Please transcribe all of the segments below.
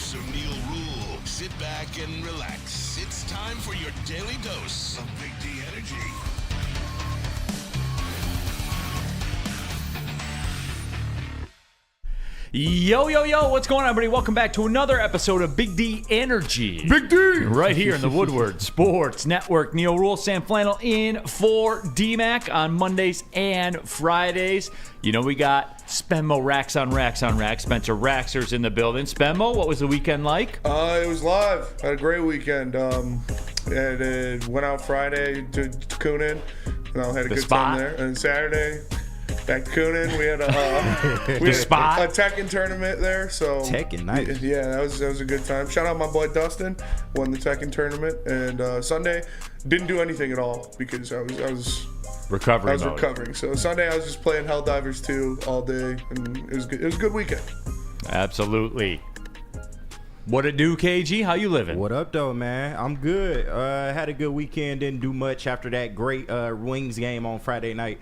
producer Neal Ruhl. Sit back and relax. It's time for your daily dose of Big D energy. Yo, yo, yo, what's going on, everybody? Welcome back to another episode of Big D Energy. Big D! Right here in the Woodward Sports Network. Neal Ruhl, Sam Flannel in for D-Mac on Mondays and Fridays. You know, we got Spenmo racks on racks on racks. Spencer Raxer's in the building. Spenmo, what was the weekend like? It was live. Had a great weekend. And went out Friday to Coonan. Had a good time there. And Saturday, back to Coonan. We had a Tekken tournament there. So Tekken, nice. Yeah, that was a good time. Shout out my boy Dustin, won the Tekken tournament. And Sunday, didn't do anything at all because I was recovering. So Sunday I was just playing Helldivers 2 all day, and it was good. It was a good weekend. Absolutely. What it do, KG? How you living? What up, though, man? I'm good. Had a good weekend. Didn't do much after that great Wings game on Friday night.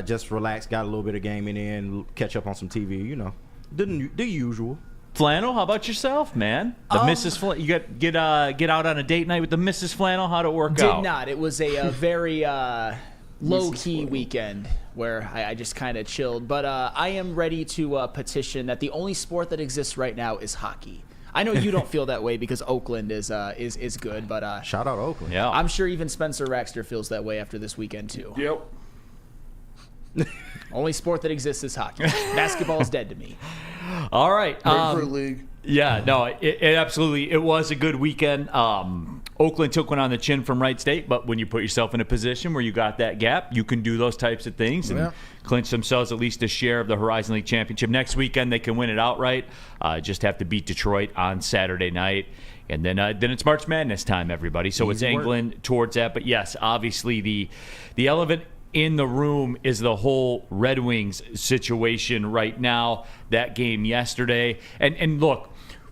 Just relaxed. Got a little bit of gaming in. Catch up on some TV. You know, the usual. Flannel, how about yourself, man? The Mrs. You get out on a date night with the Mrs. Flannel. How'd it work out? Did not. It was a very low-key weekend where I just kind of chilled. But I am ready to petition that the only sport that exists right now is hockey. I know you don't feel that way because Oakland is good, but Shout out Oakland. Yeah, I'm sure even Spencer Raxter feels that way after this weekend too. Yep. Only sport that exists is hockey. Basketball is dead to me. All right. Grapefruit League. Yeah, no, it absolutely, it was a good weekend. Oakland took one on the chin from Wright State, but when you put yourself in a position where you got that gap, you can do those types of things and clinch themselves at least a share of the Horizon League Championship. Next weekend, they can win it outright. Just have to beat Detroit on Saturday night. And then it's March Madness time, everybody. So it's angling towards that. But yes, obviously the elephant in the room is the whole Red Wings situation right now. That game yesterday. And look,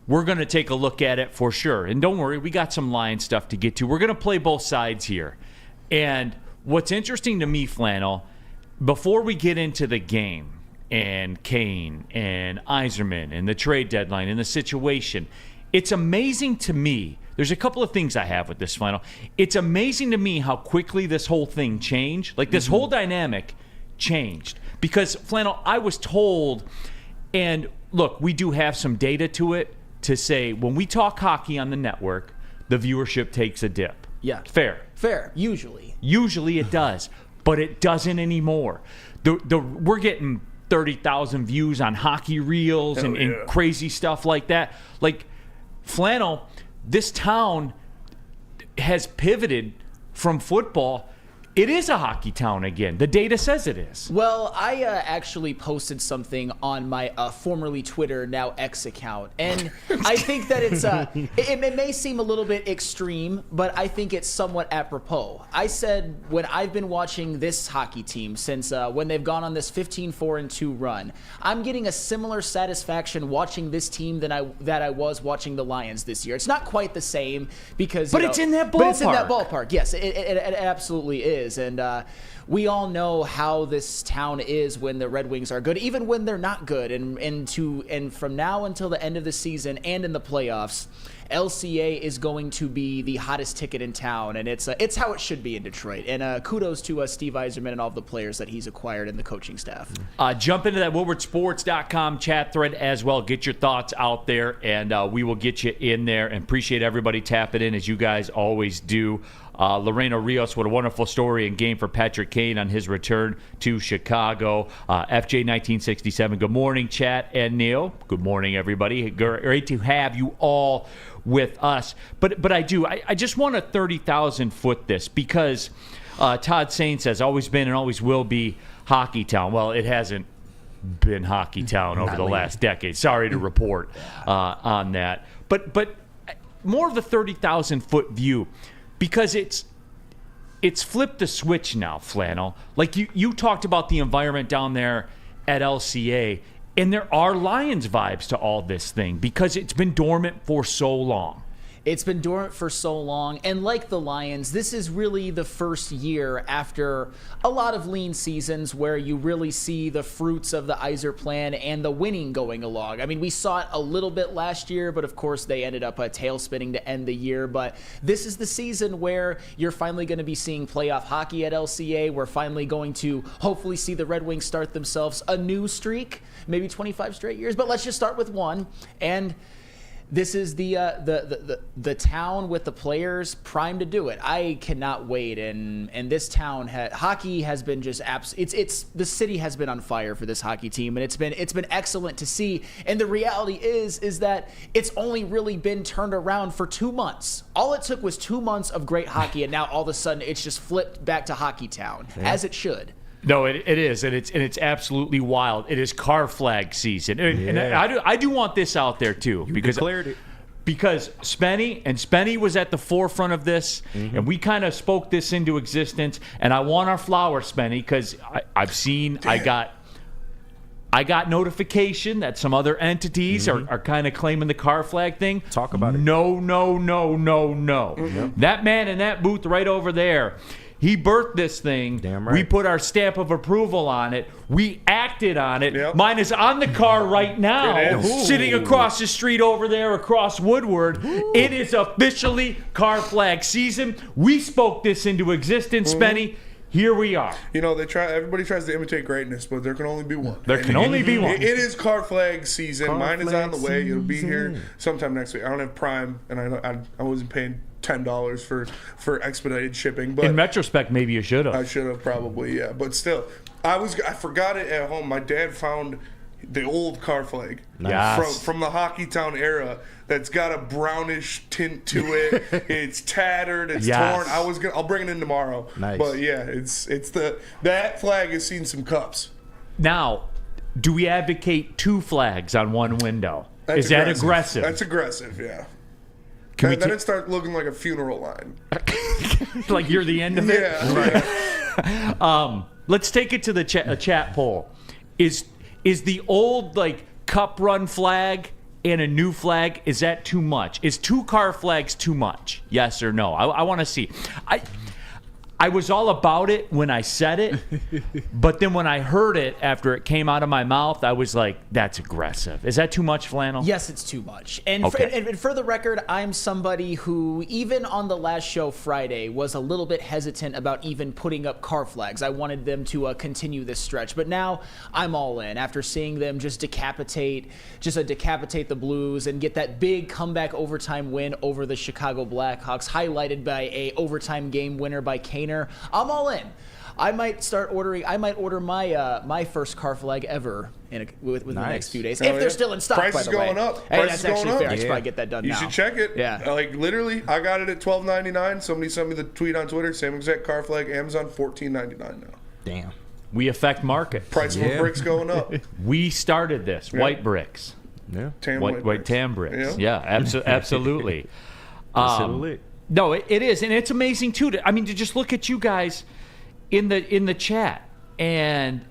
we're going to take a look at it for sure. And don't worry, we got some Lions stuff to get to. We're going to play both sides here. And what's interesting to me, Flannel, before we get into the game and Kane and Yzerman and the trade deadline and the situation, it's amazing to me. There's a couple of things I have with this, Flannel. It's amazing to me how quickly this whole thing changed. Like this whole dynamic changed. Because, Flannel, I was told, and look, we do have some data to it, to say when we talk hockey on the network, the viewership takes a dip. Yeah. Fair. Usually It does, but it doesn't anymore. We're getting 30,000 views on hockey reels and crazy stuff like that. Like, Flannel, this town has pivoted from football. It is a hockey town again. The data says it is. Well, I actually posted something on my formerly Twitter, now X account, and I think that it's it may seem a little bit extreme, but I think it's somewhat apropos. I said when I've been watching this hockey team since when they've gone on this 15-4-2 run, I'm getting a similar satisfaction watching this team that I was watching the Lions this year. It's not quite the same because, it's in that ballpark. But it's in that ballpark. Yes, it absolutely is. And we all know how this town is when the Red Wings are good, even when they're not good. And from now until the end of the season and in the playoffs, LCA is going to be the hottest ticket in town, and it's how it should be in Detroit. And kudos to Steve Yzerman and all the players that he's acquired and the coaching staff. Jump into that WoodwardSports.com chat thread as well. Get your thoughts out there, and we will get you in there. And appreciate everybody tapping in as you guys always do. Lorena Rios, what a wonderful story and game for Patrick Kane on his return to Chicago. FJ 1967, good morning, chat and Neal. Good morning, everybody. Great to have you all with us. But I just want to 30,000 foot this because Todd Sain says always been and always will be hockey town. Well, it hasn't been hockey town over the last decade. Sorry to report on that. But more of the 30,000 foot view. Because it's flipped the switch now, Flannel. Like you talked about the environment down there at LCA, and there are Lions vibes to all this thing because it's been dormant for so long. It's been dormant for so long. And like the Lions, this is really the first year after a lot of lean seasons where you really see the fruits of the Iser plan and the winning going along. I mean, we saw it a little bit last year, but of course they ended up tail spinning to end the year. But this is the season where you're finally going to be seeing playoff hockey at LCA. We're finally going to hopefully see the Red Wings start themselves a new streak, maybe 25 straight years. But let's just start with one. And this is the town with the players primed to do it. I cannot wait, and this town hockey has been just it's the city has been on fire for this hockey team, and it's been excellent to see. And the reality is that it's only really been turned around for 2 months. All it took was 2 months of great hockey, and now all of a sudden it's just flipped back to hockey town, as it should. No, it is, and it's absolutely wild. It is car flag season, and I do want this out there too because declared it. Because Spenny was at the forefront of this, and we kind of spoke this into existence. And I want our flowers, Spenny, because I got notification that some other entities are kind of claiming the car flag thing. Talk about it. No. That man in that booth right over there. He birthed this thing. Damn right. We put our stamp of approval on it. We acted on it. Yep. Mine is on the car right now, It is. sitting across the street over there across Woodward. It is officially car flag season. We spoke this into existence, Spenny. Here we are. You know, everybody tries to imitate greatness, but there can only be one. There can only be one. It is car flag season. Car Mine is flag on the way. It'll be here season. sometime next week. I don't have Prime, and I wasn't paying $10 for expedited shipping. But In retrospect, maybe you should I have. should have probably, yeah. But still, I forgot it at home. My dad found the old car flag Yes. from the Hockey Town era that's got a brownish tint to it. It's tattered. It's Yes. torn. I'll bring it in tomorrow. Nice. But yeah, that flag has seen some cups. Now, do we advocate 2 flags on one window? That's Is that aggressive? That's aggressive, yeah. Can we Then it starts looking like a funeral line. like you're the end of it? Yeah. Let's take it to the chat poll. Is the old cup run flag and a new flag, is that too much? Is 2 car flags too much? Yes or no? I want to see. I was all about it when I said it, but then when I heard it after it came out of my mouth, I was like, that's aggressive. Is that too much, Flannel? Yes, it's too much. And, Okay. and for the record, I'm somebody who, even on the last show Friday, was a little bit hesitant about even putting up car flags. I wanted them to continue this stretch. But now I'm all in after seeing them just decapitate the Blues and get that big comeback overtime win over the Chicago Blackhawks, highlighted by a overtime game winner by Kaner. I'm all in. I might order my first car flag ever within the next few days, if they're still in stock. Price by is the way. going up. Hey, Price that's is going actually up. fair. I should Yeah. probably get that done You now. should check it. Yeah. Literally, I got it at $12.99. Somebody sent me the tweet on Twitter. Same exact car flag. Amazon $14.99 now. Damn. We affect market. Price of bricks going up. We started this. White bricks. Yeah. Tan White tan bricks. Yeah. Absolutely. Absolutely. No, it is, and it's amazing too. To just look at you guys in the chat, and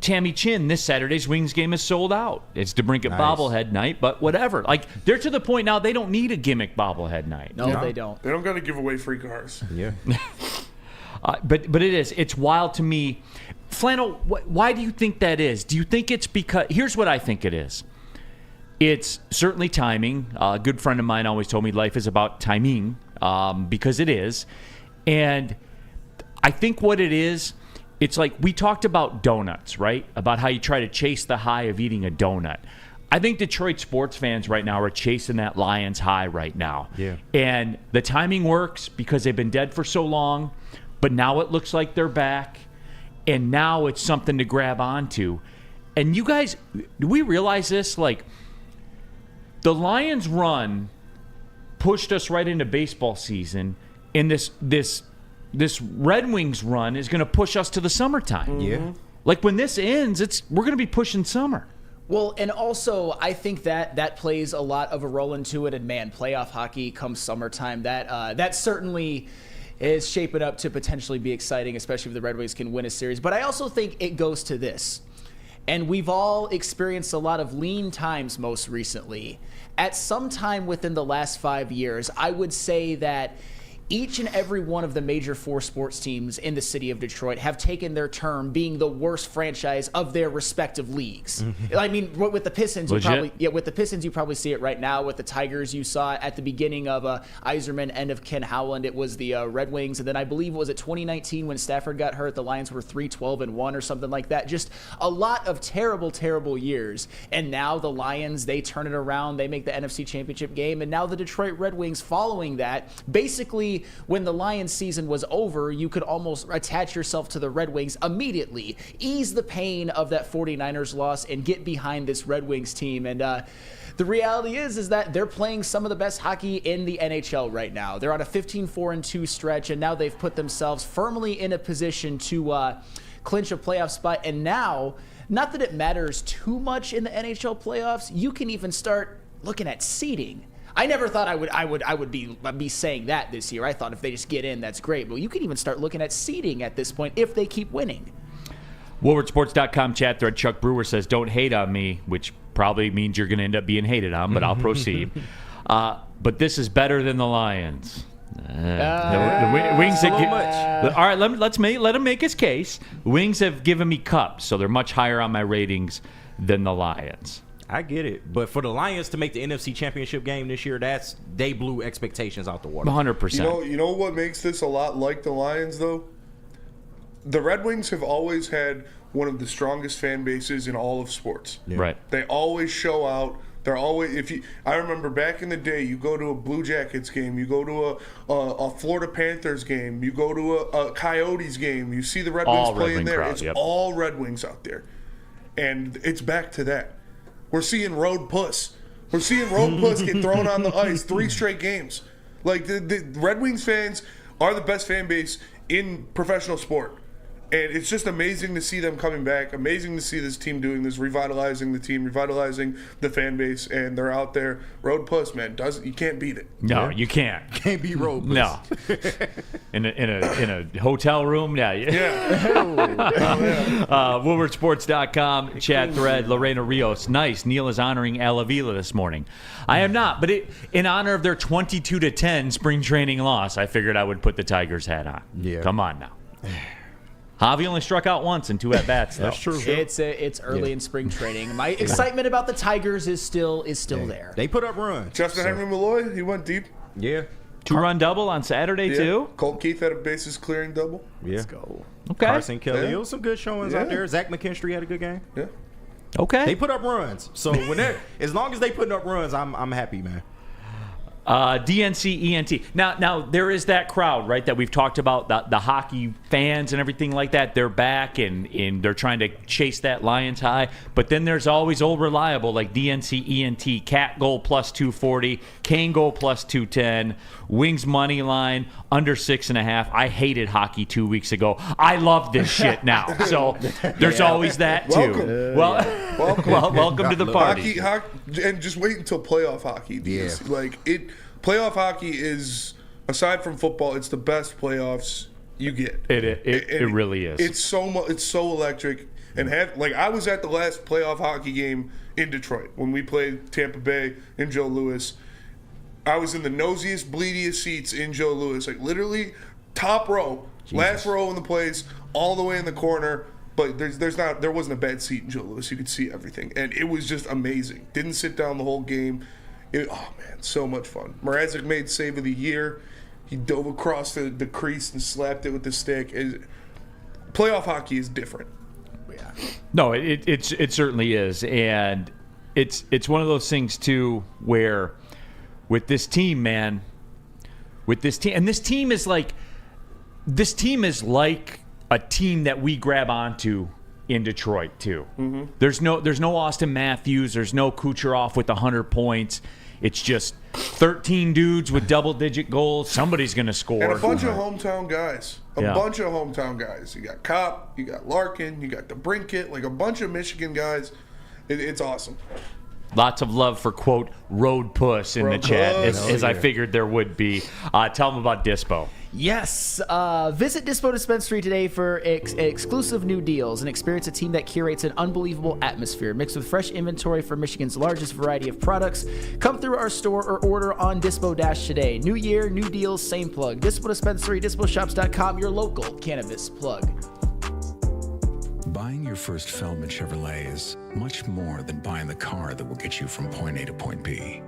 Tammy Chin, this Saturday's Wings game is sold out. It's DeBrincat Nice. bobblehead night, but whatever. They're to the point now they don't need a gimmick bobblehead night. No, they don't. They don't got to give away free cars. Yeah. But it's wild to me. Flannel, why do you think that is? Do you think it's because... Here's what I think it is. It's certainly timing. A good friend of mine always told me life is about timing, because it is. And I think what it is, it's like we talked about donuts, right? About how you try to chase the high of eating a donut. I think Detroit sports fans right now are chasing that Lions high right now. Yeah. And the timing works because they've been dead for so long, but now it looks like they're back, and now it's something to grab onto. And you guys, do we realize this? The Lions run pushed us right into baseball season, and this Red Wings run is going to push us to the summertime. Yeah. When this ends, we're going to be pushing summer. Well, and also I think that plays a lot of a role into it. And man, playoff hockey comes summertime. That certainly is shaping up to potentially be exciting, especially if the Red Wings can win a series. But I also think it goes to this. and we've all experienced a lot of lean times most recently. At some time within the last 5 years, I would say that each and every one of the major 4 sports teams in the city of Detroit have taken their turn being the worst franchise of their respective leagues. I mean, with the Pistons, you probably see it right now. With the Tigers, you saw it at the beginning of Yzerman, end of Ken Howland. It was the Red Wings, and then I believe was it 2019 when Stafford got hurt, the Lions were 3-12-1 or something like that. Just a lot of terrible, terrible years. And now the Lions, they turn it around. They make the NFC Championship game, and now the Detroit Red Wings following that, basically when the Lions season was over, you could almost attach yourself to the Red Wings immediately, ease the pain of that 49ers loss, and get behind this Red Wings team. And the reality is that they're playing some of the best hockey in the NHL right now. They're on a 15-4-2 stretch, and now they've put themselves firmly in a position to clinch a playoff spot. And now, not that it matters too much in the NHL playoffs, you can even start looking at seeding. I never thought I would be saying that this year. I thought if they just get in, that's great. But you can even start looking at seeding at this point if they keep winning. WoodwardSports.com chat thread. Chuck Brewer says, "Don't hate on me," which probably means you're going to end up being hated on, but I'll proceed. But this is better than the Lions. The Wings so much. All right, let him make his case. The Wings have given me cups, so they're much higher on my ratings than the Lions. I get it, but for the Lions to make the NFC Championship game this year, they blew expectations out the water. 100%. You know what makes this a lot like the Lions, though? The Red Wings have always had one of the strongest fan bases in all of sports. Yeah. Right. They always show out. They're always I remember back in the day, you go to a Blue Jackets game, you go to a Florida Panthers game, you go to a Coyotes game, you see the Red Wings playing there. It's all Red Wings out there, and it's back to that. We're seeing Road Puss. We're seeing Road Puss get thrown on the ice 3 straight games. Like, the Red Wings fans are the best fan base in professional sport. And it's just amazing to see them coming back. Amazing to see this team doing this, revitalizing the team, revitalizing the fan base. And they're out there. Road Puss, man, you can't beat it. No, you can't. Can't beat Road Puss. No. in a hotel room, yeah. WoodwardSports.com chat thread. Lorena Rios, nice. Neal is honoring Al Avila this morning. I am not, but in honor of their 22-10 spring training loss, I figured I would put the Tigers hat on. Yeah. Come on now. Javi only struck out once in 2 at-bats, though. That's true. It's early in spring training. My excitement about the Tigers is still there. They put up runs. Justin Henry Malloy, he went deep. Yeah. 2-run double on Saturday, too? Colt Keith had a bases clearing double. Yeah. Let's go. Okay. Carson Kelly. It was some good showings out there. Zach McKinstry had a good game. Yeah. Okay. They put up runs. So as long as they putting up runs, I'm happy, man. DNC ENT. Now there is that crowd, right, that we've talked about, the hockey fans and everything like that. They're back and they're trying to chase that Lions high. But then there's always old reliable like DNC ENT, Cat goal plus 240, Kane goal plus 210, Wings money line under 6.5. I hated hockey 2 weeks ago. I love this shit now. So there's always that too. Welcome to the party. Hockey, and just wait until playoff hockey. Yeah. Playoff hockey is, aside from football, it's the best playoffs you get. It really is. It's so electric. And I was at the last playoff hockey game in Detroit when we played Tampa Bay and Joe Louis. I was in the nosiest, bleediest seats in Joe Louis, like literally top row, last row in the place, all the way in the corner. But there wasn't a bad seat in Joe Louis. You could see everything, and it was just amazing. Didn't sit down the whole game. Oh man, so much fun. Mrazek made save of the year. He dove across the crease and slapped it with the stick. Playoff hockey is different. Yeah. No, it certainly is, and it's one of those things too where with this team, man, this team is like a team that we grab onto in Detroit too. Mm-hmm. There's no Austin Matthews. There's no Kucherov with 100 points. It's just 13 dudes with double-digit goals. Somebody's going to score. And a bunch of hometown guys. Bunch of hometown guys. You got Kopp, you got Larkin, you got DeBrincat, like a bunch of Michigan guys. It's awesome. Lots of love for, quote, road puss in the chat, as I figured there would be. Tell them about Dispo. Yes. Visit Dispo Dispensary today for exclusive new deals and experience a team that curates an unbelievable atmosphere mixed with fresh inventory for Michigan's largest variety of products. Come through our store or order on Dispo Dash today. New year, new deals, same plug. Dispo Dispensary, DispoShops.com, your local cannabis plug. Buying your first Feldman Chevrolet is much more than buying the car that will get you from point A to point B.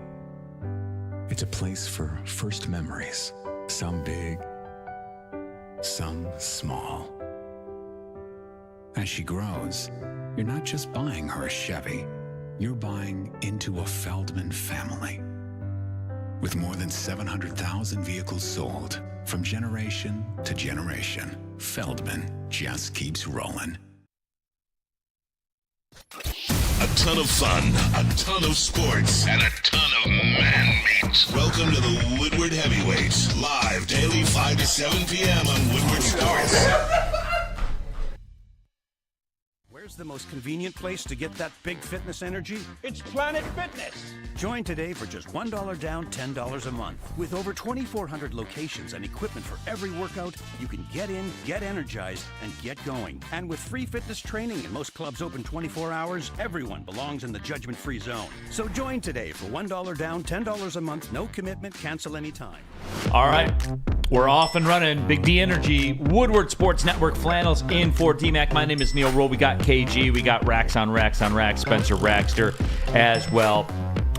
It's a place for first memories, some big, some small. As she grows, you're not just buying her a Chevy, you're buying into a Feldman family. With more than 700,000 vehicles sold, from generation to generation, Feldman just keeps rolling. A ton of fun, a ton of sports, and a ton of man-meat. Welcome to the Woodward Heavyweights, live daily 5 to 7 p.m. on Woodward Sports. Where's the most convenient place to get that big fitness energy? It's Planet Fitness. Join today for just $1 down, $10 a month. With over 2,400 locations and equipment for every workout, you can get in, get energized, and get going. And with free fitness training and most clubs open 24 hours, everyone belongs in the judgment-free zone. So join today for $1 down, $10 a month, no commitment, cancel anytime. All right, we're off and running. Big D Energy, Woodward Sports Network, Flannels in for D-Mac. My name is Neal. Ruhl. We got KG. We got Racks on Racks, Spencer Rackster as well.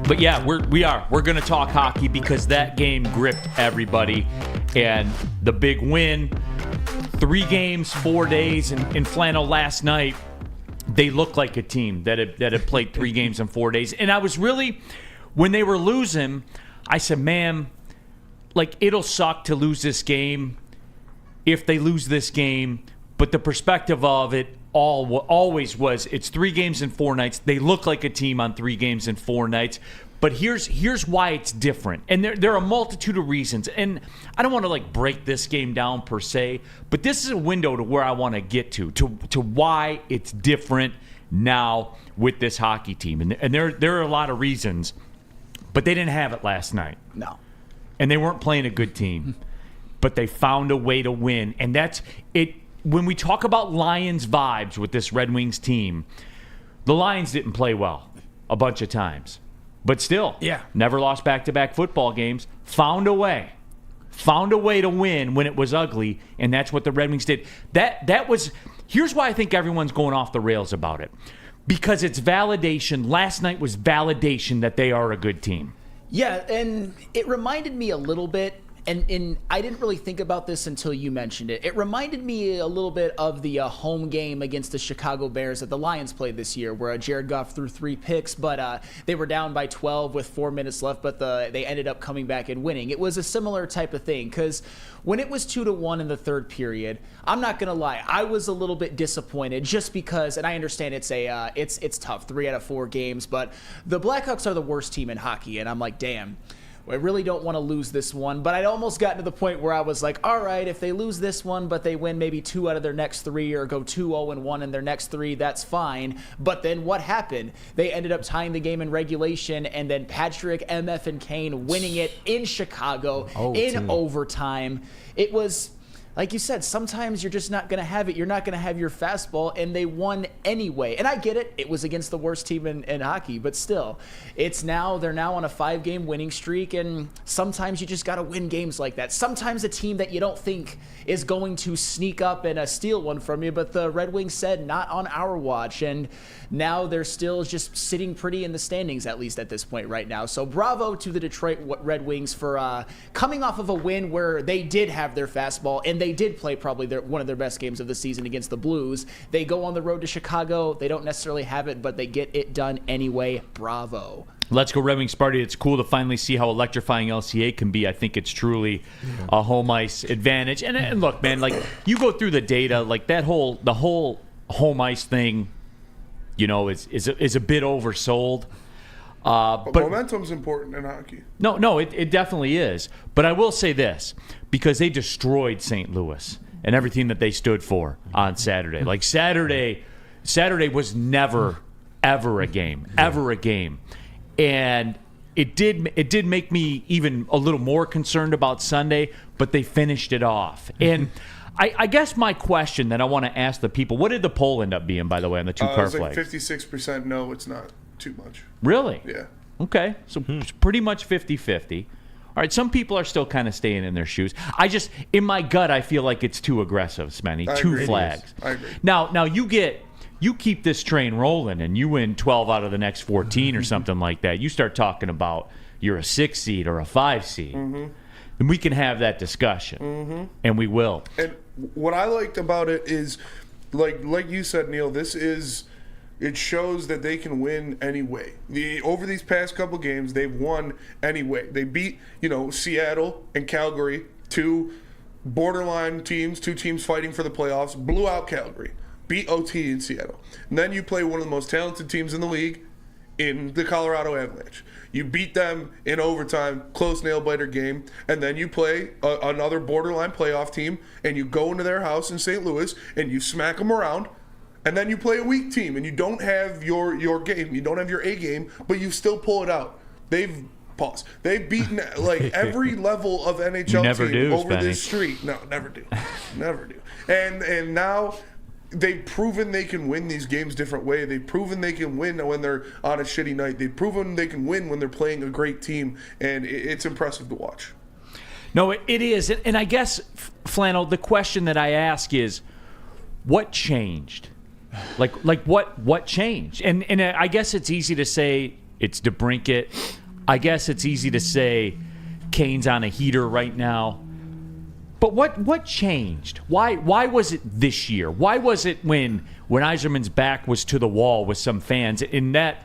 But yeah, we're going to talk hockey because that game gripped everybody. And the big win, 3 games, 4 days in Flannel last night. They looked like a team that had played 3 games in 4 days. And I was really, when they were losing, I said, man, like, it'll suck to lose this game if they lose this game. But the perspective of it always was, it's 3 games in 4 nights. They look like a team on 3 games in 4 nights. But here's why it's different. And there are a multitude of reasons. And I don't want to, like, break this game down per se, but this is a window to where I want to get to why it's different now with this hockey team. And there are a lot of reasons, but they didn't have it last night. No. And they weren't playing a good team, but they found a way to win. And that's it. When we talk about Lions vibes with this Red Wings team, the Lions didn't play well a bunch of times. But still, never lost back-to-back football games. Found a way to win when it was ugly, and that's what the Red Wings did. That was. Here's why I think everyone's going off the rails about it, because it's validation. Last night was validation that they are a good team. Yeah, and it reminded me a little bit, and I didn't really think about this until you mentioned it. It reminded me a little bit of the home game against the Chicago Bears that the Lions played this year, where Jared Goff threw 3 picks, but they were down by 12 with 4 minutes left, but they ended up coming back and winning. It was a similar type of thing, because when it was 2-1 in the third period, I'm not going to lie, I was a little bit disappointed just because, and I understand it's tough, 3 out of 4 games, but the Blackhawks are the worst team in hockey, and I'm like, damn, I really don't want to lose this one. But I'd almost gotten to the point where I was like, all right, if they lose this one, but they win maybe 2 out of their next 3 or go 2-0-1 in their next 3, that's fine. But then what happened? They ended up tying the game in regulation, and then Patrick, MF, and Kane winning it in Chicago in overtime. It was, like you said, sometimes you're just not going to have it. You're not going to have your fastball, and they won anyway. And I get it. It was against the worst team in hockey, but still, they're now on a 5-game winning streak, and sometimes you just got to win games like that. Sometimes a team that you don't think is going to sneak up and steal one from you, but the Red Wings said, not on our watch, and now they're still just sitting pretty in the standings, at least at this point right now. So bravo to the Detroit Red Wings for coming off of a win where they did have their fastball, and they did play probably one of their best games of the season against the Blues. They go on the road to Chicago. They don't necessarily have it, but they get it done anyway. Bravo. Let's go Red Wings party. It's cool to finally see how electrifying LCA can be. I think it's truly a home ice advantage. And look, man, like, you go through the data, like the whole home ice thing, you know, is a bit oversold. But momentum's important in hockey. No, it definitely is. But I will say this, because they destroyed St. Louis and everything that they stood for on Saturday. Like, Saturday was never, ever a game. And it did make me even a little more concerned about Sunday, but they finished it off. And I guess my question that I want to ask the people, what did the poll end up being, by the way, on the two car It's like flags? 56% no, it's not too much. Really? Yeah. Okay, so it's pretty much 50-50. All right, some people are still kind of staying in their shoes. In my gut, I feel like it's too aggressive, Spenny. Two agree. flags. I agree. Now you keep this train rolling and you win 12 out of the next 14 or something like that. You start talking about you're a 6 seed or a 5 seed. Then we can have that discussion, and we will. And what I liked about it is, like you said, Neal, it shows that they can win anyway. Over these past couple games, they've won anyway. They beat, Seattle and Calgary, two borderline teams, two teams fighting for the playoffs, blew out Calgary, beat OT in Seattle. And then you play one of the most talented teams in the league in the Colorado Avalanche. You beat them in overtime, close nail-biter game, and then you play another borderline playoff team, and you go into their house in St. Louis, and you smack them around. And then you play a weak team, and you don't have your game. You don't have your A game, but you still pull it out. They've beaten every level of NHL team over this streak. No, never do. Never do. And now they've proven they can win these games different way. They've proven they can win when they're on a shitty night. They've proven they can win when they're playing a great team, and it's impressive to watch. No, it is. And I guess, Flannel, the question that I ask is, what changed? Like what changed? And I guess it's easy to say it's DeBrincat. I guess it's easy to say Kane's on a heater right now. But what changed? Why was it this year? Why was it when Yzerman's back was to the wall with some fans? In that,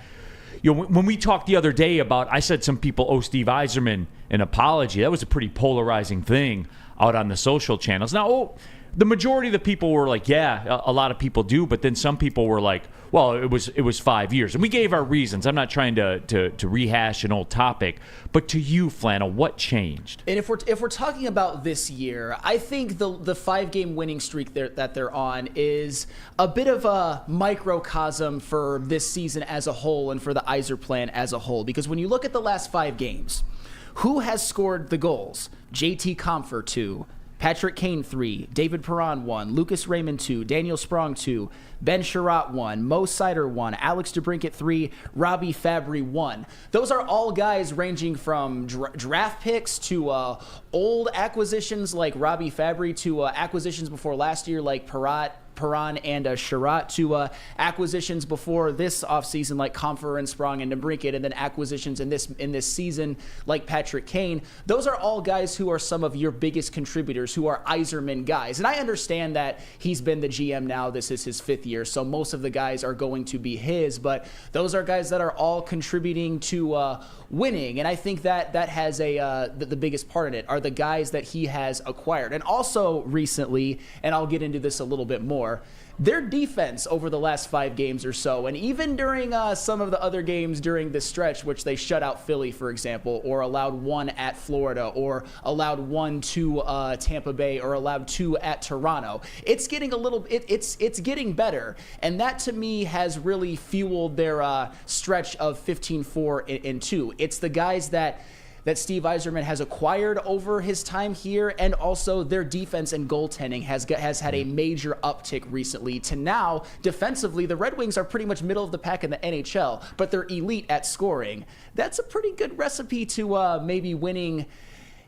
when we talked the other day about, I said some people owe Steve Yzerman an apology. That was a pretty polarizing thing out on the social channels. Now, the majority of the people were like, yeah, a lot of people do, but then some people were like, well, it was 5 years. And we gave our reasons. I'm not trying to rehash an old topic, but to you, Flannel, what changed? And if we're talking about this year, I think the 5-game winning streak that they're on is a bit of a microcosm for this season as a whole and for the Yzer plan as a whole. Because when you look at the last 5 games, who has scored the goals? JT Compher 2. Patrick Kane 3, David Perron 1, Lucas Raymond 2, Daniel Sprong 2, Ben Sherratt 1, Mo Seider 1, Alex DeBrincat 3, Robbie Fabry 1. Those are all guys ranging from draft picks to old acquisitions like Robbie Fabry to acquisitions before last year like Perron and Sherratt to acquisitions before this offseason like Compher and Sprong and DeBrincat, and then acquisitions in this season like Patrick Kane. Those are all guys who are some of your biggest contributors, who are Yzerman guys. And I understand that he's been the GM now. This is his 5th year, so most of the guys are going to be his, but those are guys that are all contributing to winning. And I think that has the biggest part in it are the guys that he has acquired. And also recently, and I'll get into this a little bit more, their defense over the last 5 games or so, and even during some of the other games during this stretch, which they shut out Philly, for example, or allowed 1 at Florida, or allowed 1 to Tampa Bay, or allowed 2 at Toronto. It's getting it's getting better, and that to me has really fueled their stretch of 15-4-2. It's the guys that Steve Yzerman has acquired over his time here, and also their defense and goaltending has had a major uptick recently to now, defensively, the Red Wings are pretty much middle of the pack in the NHL, but they're elite at scoring. That's a pretty good recipe to maybe winning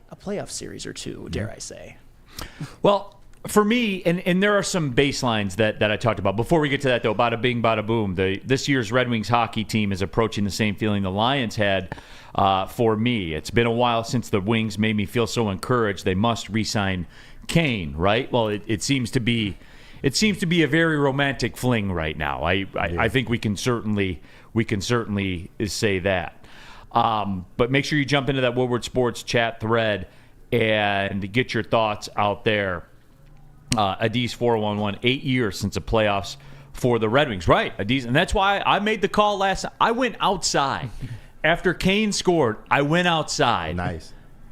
a playoff series or two, dare I say. Well, for me, and there are some baselines that I talked about. Before we get to that, though, bada bing, bada boom, this year's Red Wings hockey team is approaching the same feeling the Lions had for me. It's been a while since the Wings made me feel so encouraged they must re-sign Kane, right? Well, it seems to be a very romantic fling right now. I think we can certainly say that. But make sure you jump into that Woodward Sports chat thread and get your thoughts out there. Adis 411, 8 years since the playoffs for the Red Wings. Right, Adis, and that's why I made the call last. I went outside after Kane scored. I went outside,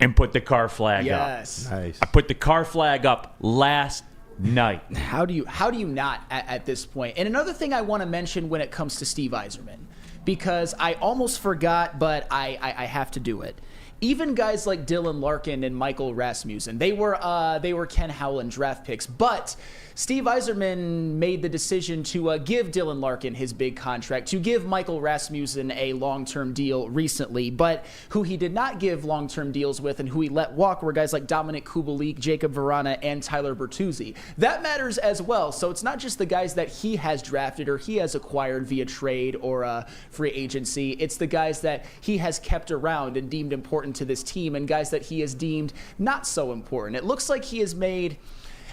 and put the car flag up. Yes, nice. I put the car flag up last night. How do you not at this point? And another thing I want to mention when it comes to Steve Yzerman, because I almost forgot, but I have to do it. Even guys like Dylan Larkin and Michael Rasmussen, they were Ken Howland draft picks, but Steve Yzerman made the decision to give Dylan Larkin his big contract, to give Michael Rasmussen a long-term deal recently, but who he did not give long-term deals with and who he let walk were guys like Dominic Kubalik, Jacob Verana, and Tyler Bertuzzi. That matters as well, so it's not just the guys that he has drafted or he has acquired via trade or free agency, it's the guys that he has kept around and deemed important to this team and guys that he has deemed not so important. It looks like he has made,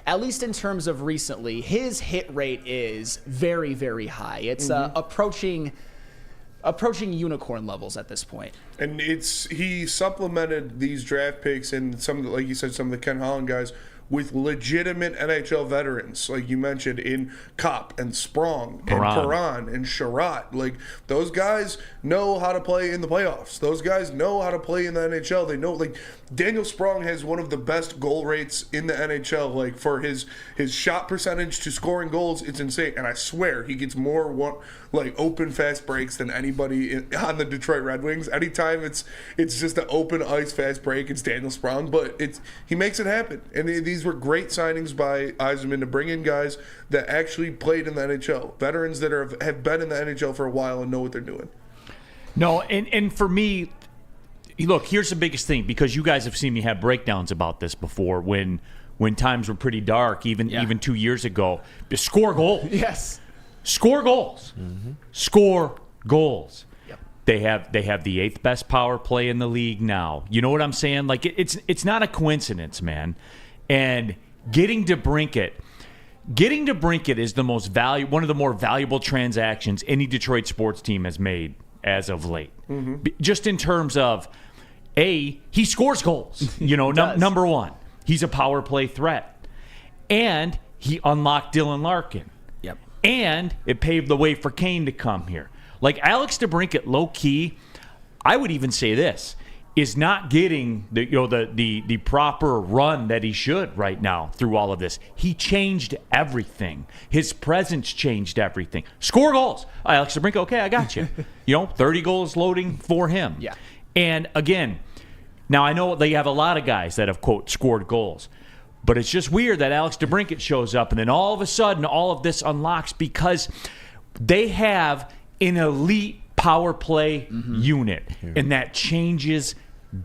at least in terms of recently, his hit rate is very, very high. It's approaching unicorn levels at this point. And he supplemented these draft picks and some of the, like you said, some of the Ken Holland guys with legitimate NHL veterans, like you mentioned, in Kopp and Sprong and Perron and Sherratt. Like, those guys know how to play in the playoffs. Those guys know how to play in the NHL. They know, like, Daniel Sprong has one of the best goal rates in the NHL. Like, for his shot percentage to scoring goals, it's insane. And I swear he gets more open fast breaks than anybody on the Detroit Red Wings. Anytime it's just an open ice fast break, it's Daniel Sprong. But he makes it happen. And these were great signings by Yzerman to bring in guys that actually played in the NHL, veterans that have been in the NHL for a while and know what they're doing. No, and for me, look, here's the biggest thing, because you guys have seen me have breakdowns about this before when times were pretty dark, even 2 years ago. Score goals. Yes. Score goals. Mm-hmm. Score goals. Yep. They have the 8th best power play in the league now. You know what I'm saying? Like, it's not a coincidence, man. And getting DeBrincat is one of the more valuable transactions any Detroit sports team has made as of late. Mm-hmm. Just in terms of, he scores goals. You know, number one, he's a power play threat, and he unlocked Dylan Larkin. Yep. And it paved the way for Kane to come here. Like, Alex DeBrincat, low key, I would even say this, is not getting the proper run that he should right now through all of this. He changed everything. His presence changed everything. Score goals. Alex DeBrincat, okay, I got you. 30 goals loading for him. Yeah. And again, now I know they have a lot of guys that have, quote, scored goals. But it's just weird that Alex DeBrincat shows up and then all of a sudden all of this unlocks because they have an elite power play unit, and that changes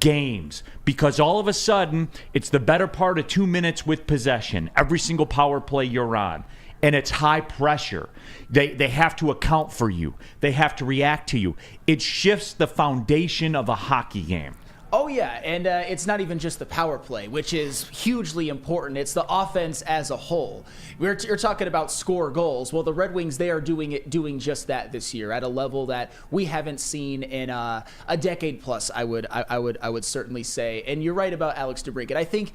games because all of a sudden it's the better part of 2 minutes with possession every single power play you're on, and it's high pressure. They have to account for you. They have to react to you. It shifts the foundation of a hockey game. Oh, yeah, and it's not even just the power play, which is hugely important. It's the offense as a whole. You're talking about score goals. Well, the Red Wings, they are doing just that this year at a level that we haven't seen in a decade plus, I would certainly say. And you're right about Alex DeBrincat. I think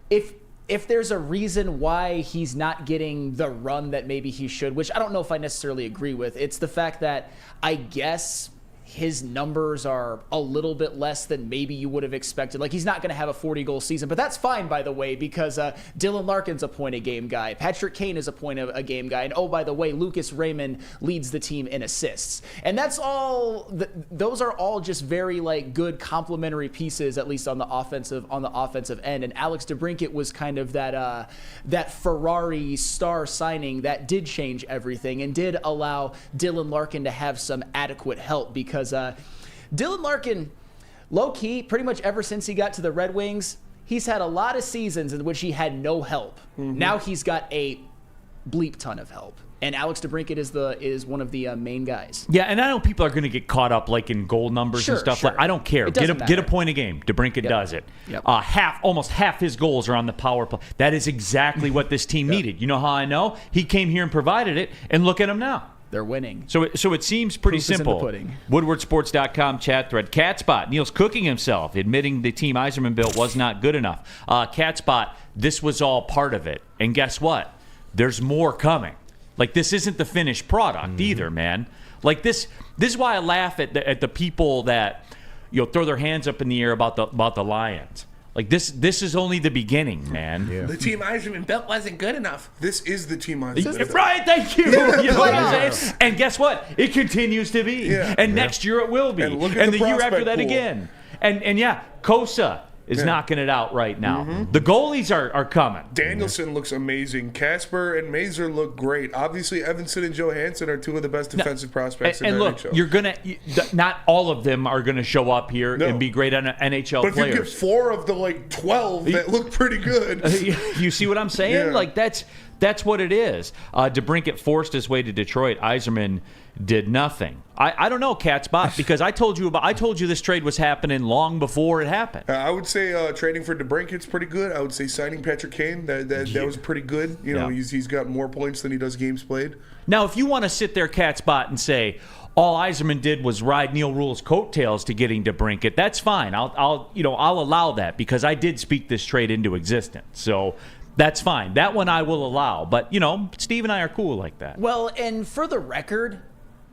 if there's a reason why he's not getting the run that maybe he should, which I don't know if I necessarily agree with, it's the fact that I guess his numbers are a little bit less than maybe you would have expected. Like, he's not going to have a 40-goal season, but that's fine, by the way, because Dylan Larkin's a point-a-game guy. Patrick Kane is a point-a-game guy. And, oh, by the way, Lucas Raymond leads the team in assists. And that's all those are all just very, good complementary pieces, at least on the offensive end. And Alex DeBrincat was kind of that Ferrari star signing that did change everything and did allow Dylan Larkin to have some adequate help, because Dylan Larkin, low-key, pretty much ever since he got to the Red Wings, he's had a lot of seasons in which he had no help. Mm-hmm. Now he's got a bleep ton of help. And Alex DeBrincat is one of the main guys. Yeah, and I know people are going to get caught up in goal numbers and stuff. Sure. I don't care. Get a point a game. DeBrincat does it. Yep. Almost half his goals are on the power play. That is exactly what this team needed. You know how I know? He came here and provided it, and look at him now. They're winning. So it seems pretty simple. WoodwardSports.com chat thread. Catspot. Neal's cooking himself, admitting the team Yzerman built was not good enough. Catspot, this was all part of it. And guess what? There's more coming. This isn't the finished product either, man. This is why I laugh at the people that throw their hands up in the air about the Lions. Like this is only the beginning, man. Yeah. The team Yzerman built wasn't good enough. This is the team Yzerman. Right, thank you. You know what I'm saying? And guess what? It continues to be. Yeah. And next year it will be. And look at the the year after prospect that pool. again. And yeah, Kosa is knocking it out right now. The goalies are coming. Danielson looks amazing. Casper and Mazur look great. Obviously, Evanson and Johansson are two of the best defensive prospects in And the look, NHL. not all of them are gonna show up here and be great NHL But if players. you get 4 of the 12 that look pretty good. You see what I'm saying? Yeah. Like that's what it is. DeBrincat forced his way to Detroit. Yzerman did nothing. I don't know, Catspot, because I told you this trade was happening long before it happened. I would say trading for DeBrincat's pretty good. I would say signing Patrick Kane, that was pretty good. You know, he's got more points than he does games played. Now, if you want to sit there, Catspot, and say all Yzerman did was ride Neal Ruhl's coattails to getting DeBrincat, that's fine. I'll allow that because I did speak this trade into existence. So that's fine. That one I will allow. But Steve and I are cool like that. Well, and for the record,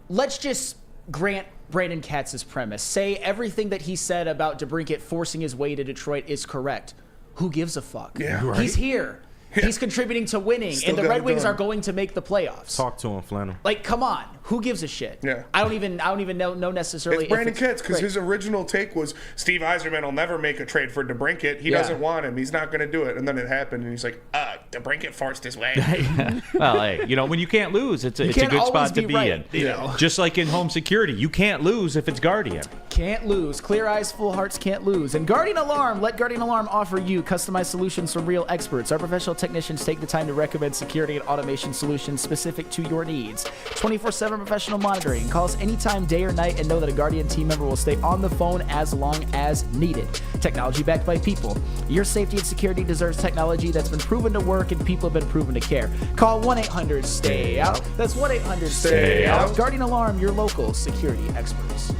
let's just grant Brandon Katz's premise. Say everything that he said about DeBrincat forcing his way to Detroit is correct. Who gives a fuck? Yeah, right. He's here. He's contributing to winning, Still and the got Red it Wings done. are going to make the playoffs. Talk to him, Flannel. Like, come on, who gives a shit? Yeah. I don't even know necessarily. It's Brandon if Katz because great. his original take was Steve Yzerman will never make a trade for DeBrincat. He doesn't want him. He's not going to do it. And then it happened, and he's like, DeBrincat forced his way. Well, hey, when you can't lose, it's a can't good always spot to be right, in. you know. Just like in home security, you can't lose if it's Guardian. Can't lose. Clear eyes, full hearts can't lose. And Guardian Alarm, let Guardian Alarm offer you customized solutions from real experts. Our professional technicians take the time to recommend security and automation solutions specific to your needs. 24/7 professional monitoring. Call us anytime, day or night, and know that a Guardian team member will stay on the phone as long as needed. Technology backed by people. Your safety and security deserves technology that's been proven to work and people have been proven to care. Call 1-800-STAY-OUT. That's 1-800-STAY-OUT. Guardian Alarm, your local security experts.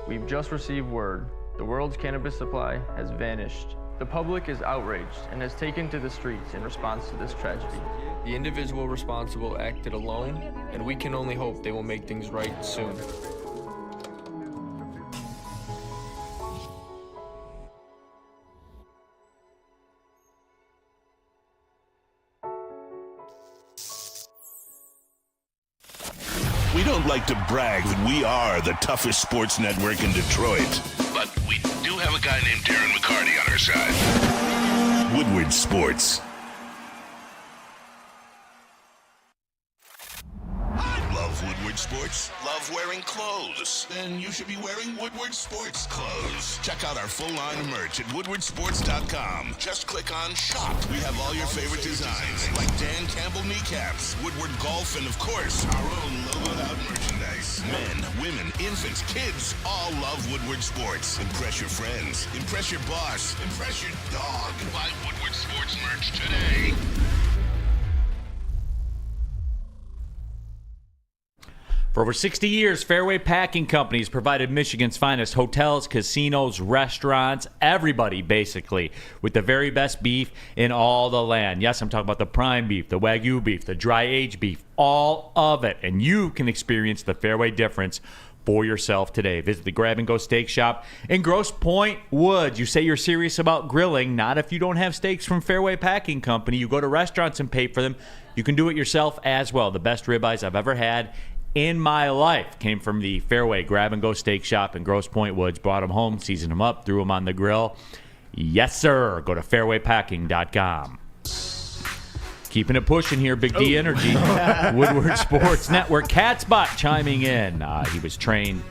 We've just received word. The world's cannabis supply has vanished. The public is outraged and has taken to the streets in response to this tragedy. The individual responsible acted alone, and we can only hope they will make things right soon. We don't like to brag that we are the toughest sports network in Detroit, but we do have a guy named Darren McCarty on our side. Woodward Sports. Love Woodward Sports? Love wearing clothes? Then you should be wearing Woodward Sports clothes. Check out our full line of merch at woodwardsports.com. Just click on shop. We have all your favorite designs, like Dan Campbell kneecaps, Woodward golf, and of course, our own logoed out merchandise. Men, women, infants, kids all love Woodward Sports. Impress your friends. Impress your boss. Impress your dog. Buy Woodward Sports merch today. For over 60 years, Fairway Packing Company has provided Michigan's finest hotels, casinos, restaurants, everybody basically, with the very best beef in all the land. Yes, I'm talking about the prime beef, the Wagyu beef, the dry aged beef, all of it. And you can experience the Fairway difference for yourself today. Visit the Grab and Go Steak Shop in Grosse Pointe Woods. You say you're serious about grilling, not if you don't have steaks from Fairway Packing Company. You go to restaurants and pay for them. You can do it yourself as well. The best ribeyes I've ever had in my life came from the Fairway Grab and Go Steak Shop in Grosse Pointe Woods. Brought them home, seasoned them up, threw them on the grill. Yes, sir. Go to fairwaypacking.com. Keeping it pushing here, Big D Energy. Woodward Sports Network. Catspot chiming in. He was trained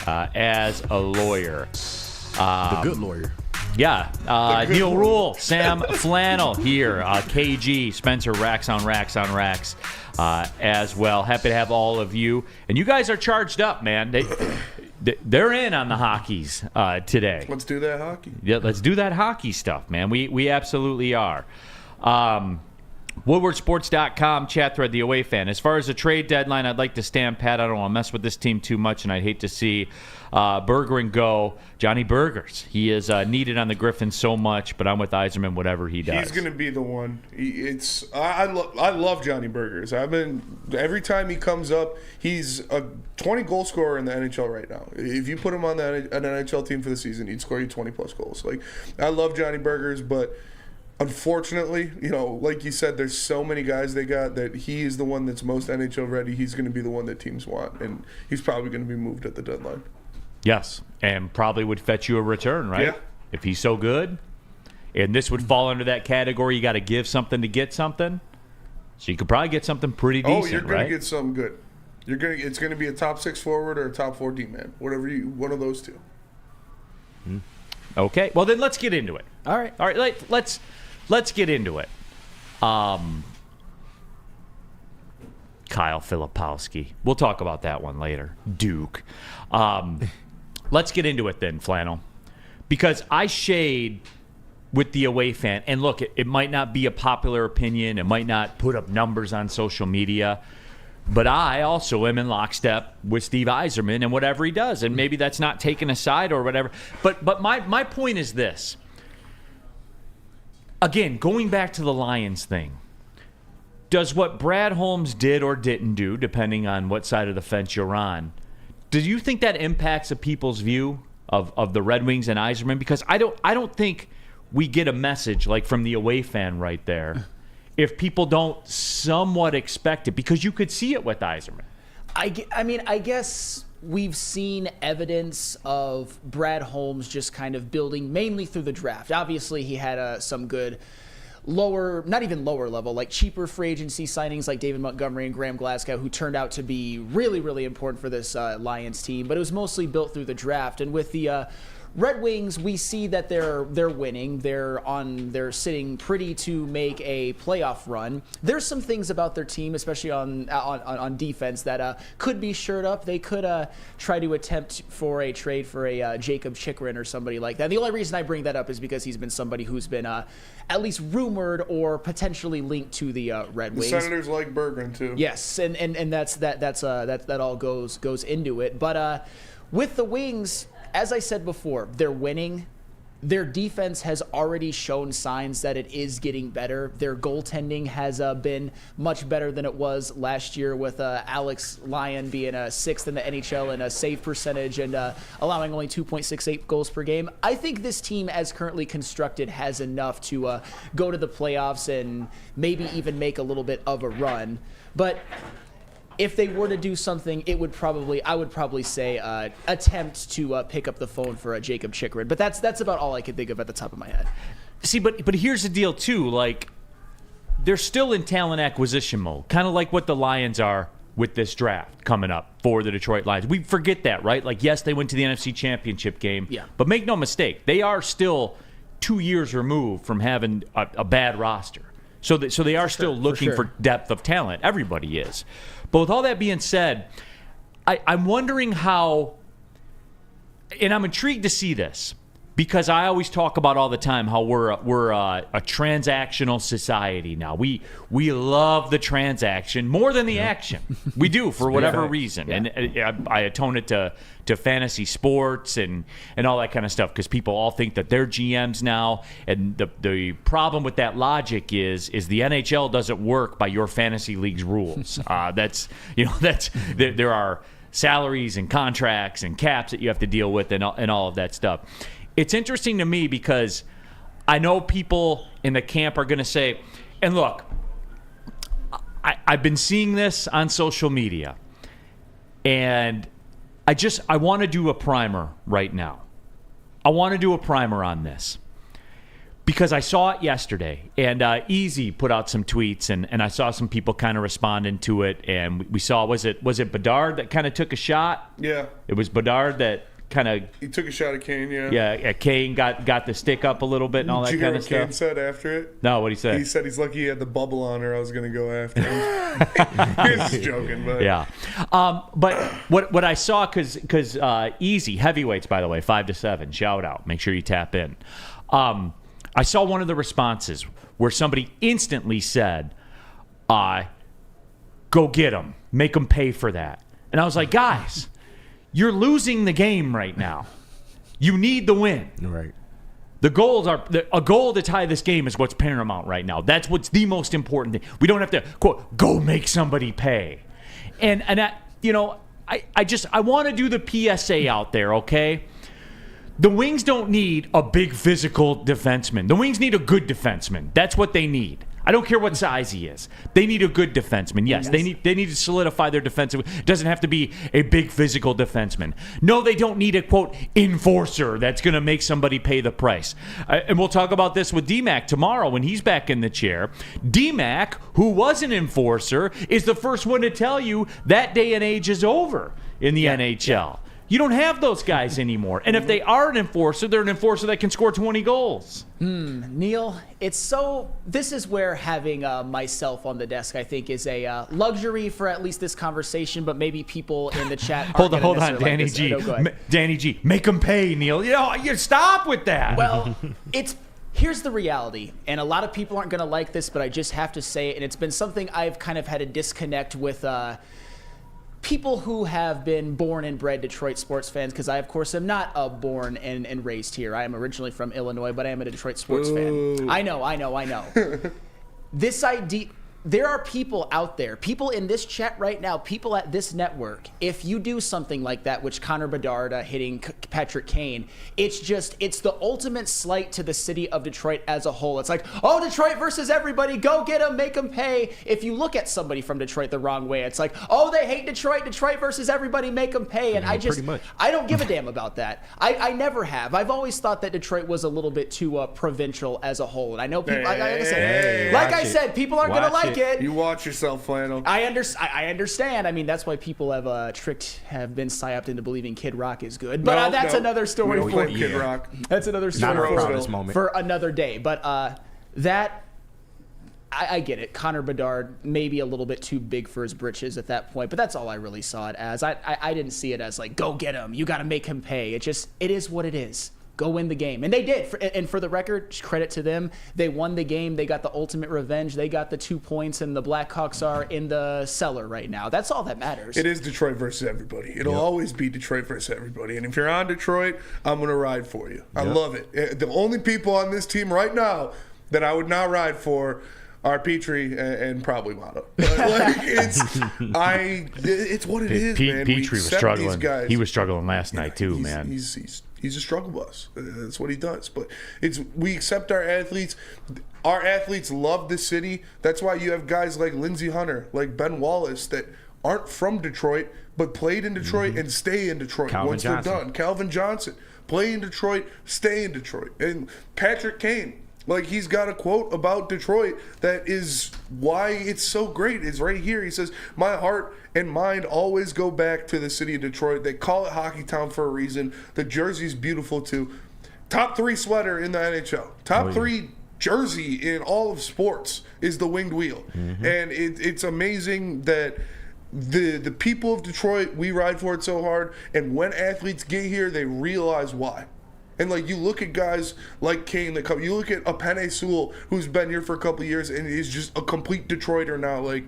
as a lawyer. The good lawyer. Yeah. Neal Ruhl, Sam Flannel here. KG, Spencer, Racks on Racks on Racks as well. Happy to have all of you. And you guys are charged up, man. They're in on the hockeys today. Let's do that hockey. Yeah, let's do that hockey stuff, man. We absolutely are. WoodwardSports.com chat thread, the away fan. As far as the trade deadline, I'd like to stand pat. I don't want to mess with this team too much, and I'd hate to see Bergeron go. Johnny Burgers. He is needed on the Griffins so much, but I'm with Yzerman, whatever he does. He's going to be the one. I love Johnny Burgers. Every time he comes up, he's a 20 goal scorer in the NHL right now. If you put him on an NHL team for the season, he'd score you 20 plus goals. Like, I love Johnny Burgers, but unfortunately, like you said, there's so many guys they got that he is the one that's most NHL ready. He's going to be the one that teams want, and he's probably going to be moved at the deadline. Yes, and probably would fetch you a return, right? Yeah. If he's so good. And this would fall under that category. You got to give something to get something. So you could probably get something pretty decent, you're going right? to get something good. It's going to be a top 6 forward or a top 4 D-man. One of those two. Okay. Well, then let's get into it. All right. Let's get into it. Kyle Filipowski. We'll talk about that one later. Duke. Let's get into it then, Flannel. Because I shade with the away fan. And look, it might not be a popular opinion. It might not put up numbers on social media. But I also am in lockstep with Steve Yzerman and whatever he does. And maybe that's not taken aside or whatever. But my point is this. Again, going back to the Lions thing. Does what Brad Holmes did or didn't do, depending on what side of the fence you're on, do you think that impacts the people's view of the Red Wings and Yzerman? Because I don't think we get a message like from the away fan right there if people don't somewhat expect it, because you could see it with Yzerman. I guess we've seen evidence of Brad Holmes just kind of building mainly through the draft. Obviously, he had some good not even lower level, like cheaper free agency signings like David Montgomery and Graham Glasgow, who turned out to be really, really important for this Lions team. But it was mostly built through the draft. And with the Red Wings, we see that they're winning. They're sitting pretty to make a playoff run. There's some things about their team, especially on defense, that could be shored up. They could try to attempt for a trade for a Jacob Chikrin or somebody like that. The only reason I bring that up is because he's been somebody who's been at least rumored or potentially linked to the Red Wings. The Senators like Bergeron too. Yes, and that all goes into it. But with the Wings, as I said before, they're winning. Their defense has already shown signs that it is getting better. Their goaltending has been much better than it was last year, with Alex Lyon being 6th in the NHL in a save percentage and allowing only 2.68 goals per game. I think this team, as currently constructed, has enough to go to the playoffs and maybe even make a little bit of a run. But if they were to do something, I would probably say attempt to pick up the phone for Jacob Chikrin. But that's about all I could think of at the top of my head. See, but here's the deal too. Like, they're still in talent acquisition mode, kind of like what the Lions are with this draft coming up for the Detroit Lions. We forget that, right? Like, yes, they went to the NFC Championship game, but make no mistake, they are still 2 years removed from having a bad roster. So they are still looking for depth of talent. Everybody is. But with all that being said, I'm wondering how, and I'm intrigued to see this, because I always talk about all the time how we're a transactional society now. We love the transaction more than the action. We do, for whatever reason. Yeah. And I atone it to fantasy sports and all that kind of stuff, because people all think that they're GMs now. And the problem with that logic is the NHL doesn't work by your fantasy league's rules. There are salaries and contracts and caps that you have to deal with and all of that stuff. It's interesting to me because I know people in the camp are going to say, and look, I've been seeing this on social media, and I want to do a primer right now. I want to do a primer on this because I saw it yesterday, and Easy put out some tweets, and I saw some people kind of responding to it, and we saw, was it Bedard that kind of took a shot? Yeah. It was Bedard that he took a shot at Kane, yeah. Yeah, Kane got the stick up a little bit and all that kind of stuff. Did you hear what Kane said after it? No, what'd he say? He said he's lucky he had the bubble on, or I was going to go after him. He was just joking, but yeah. But what I saw, because Easy heavyweights, by the way, 5-7, shout out, make sure you tap in. I saw one of the responses where somebody instantly said, go get them. Make them pay for that. And I was like, guys, you're losing the game right now. You need the win. Right. The goals are a goal to tie this game is what's paramount right now. That's what's the most important thing. We don't have to quote go make somebody pay. And I want to do the PSA out there, okay? The Wings don't need a big physical defenseman. The Wings need a good defenseman. That's what they need. I don't care what size he is. They need a good defenseman. Yes. They need to solidify their defensive. It doesn't have to be a big physical defenseman. No, they don't need a, quote, enforcer that's going to make somebody pay the price. And we'll talk about this with D-Mac tomorrow when he's back in the chair. D-Mac, who was an enforcer, is the first one to tell you that day and age is over in the NHL. Yeah. You don't have those guys anymore. And if they are an enforcer, they're an enforcer that can score 20 goals. Neal, this is where having myself on the desk, I think, is a luxury for at least this conversation, but maybe people in the chat Hold on, Danny G. Danny G, make them pay, Neal. You stop with that. Well, here's the reality, and a lot of people aren't going to like this, but I just have to say it, and it's been something I've kind of had a disconnect with people who have been born and bred Detroit sports fans, because I, of course, am not born and raised here. I am originally from Illinois, but I am a Detroit sports fan. I know. This idea... There are people out there, people in this chat right now, people at this network, if you do something like that, which Connor Bedard hitting Patrick Kane, it's the ultimate slight to the city of Detroit as a whole. It's like, oh, Detroit versus everybody, go get them, make them pay. If you look at somebody from Detroit the wrong way, it's like, oh, they hate Detroit, Detroit versus everybody, make them pay. And I don't give a damn about that. I never have. I've always thought that Detroit was a little bit too provincial as a whole. And I know people, like I said, people aren't going to like it. You watch yourself, Flannel. I understand. I mean, that's why people have been psyoped into believing Kid Rock is good. But that's another story for Kid Rock. That's another story for another day. But I get it. Connor Bedard maybe a little bit too big for his britches at that point, but that's all I really saw it as. I didn't see it as like, go get him. You got to make him pay. It is what it is. Go win the game. And they did. And for the record, credit to them. They won the game. They got the ultimate revenge. They got the 2 points, and the Blackhawks are in the cellar right now. That's all that matters. It is Detroit versus everybody. It'll always be Detroit versus everybody. And if you're on Detroit, I'm going to ride for you. I love it. The only people on this team right now that I would not ride for are Petrie and probably Motto. It's what it is, man. Petrie was struggling. He was struggling last night, too, man. He's a struggle bus. That's what he does. But we accept our athletes. Our athletes love the city. That's why you have guys like Lindsey Hunter, like Ben Wallace, that aren't from Detroit, but played in Detroit and stay in Detroit they're done. Calvin Johnson, play in Detroit, stay in Detroit. And Patrick Kane, like, he's got a quote about Detroit that is why it's so great. It's right here. He says, my heart and mind always go back to the city of Detroit. They call it Hockey Town for a reason. The jersey's beautiful, too. Top 3 sweater in the NHL. Top 3 jersey in all of sports is the Winged Wheel. And it's amazing that the people of Detroit, we ride for it so hard. And when athletes get here, they realize why. And, like, you look at guys like Kane that come. You look at Penei Sewell, who's been here for a couple of years, and he's just a complete Detroiter now. Like,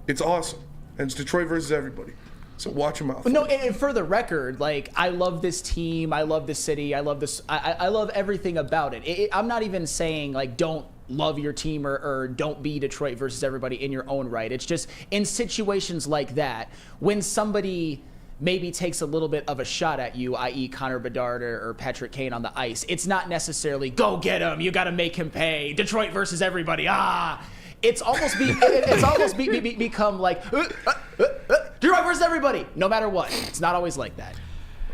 it's awesome. And it's Detroit versus everybody. So watch him out. No, and for the record, like, I love this team. I love the city. I love this. I love everything about it. I'm not even saying, like, don't love your team or don't be Detroit versus everybody in your own right. It's just in situations like that, when somebody maybe takes a little bit of a shot at you, i.e. Connor Bedard or Patrick Kane on the ice, it's not necessarily, go get him, you got to make him pay, Detroit versus everybody, It's almost become like, Detroit versus everybody, no matter what. It's not always like that.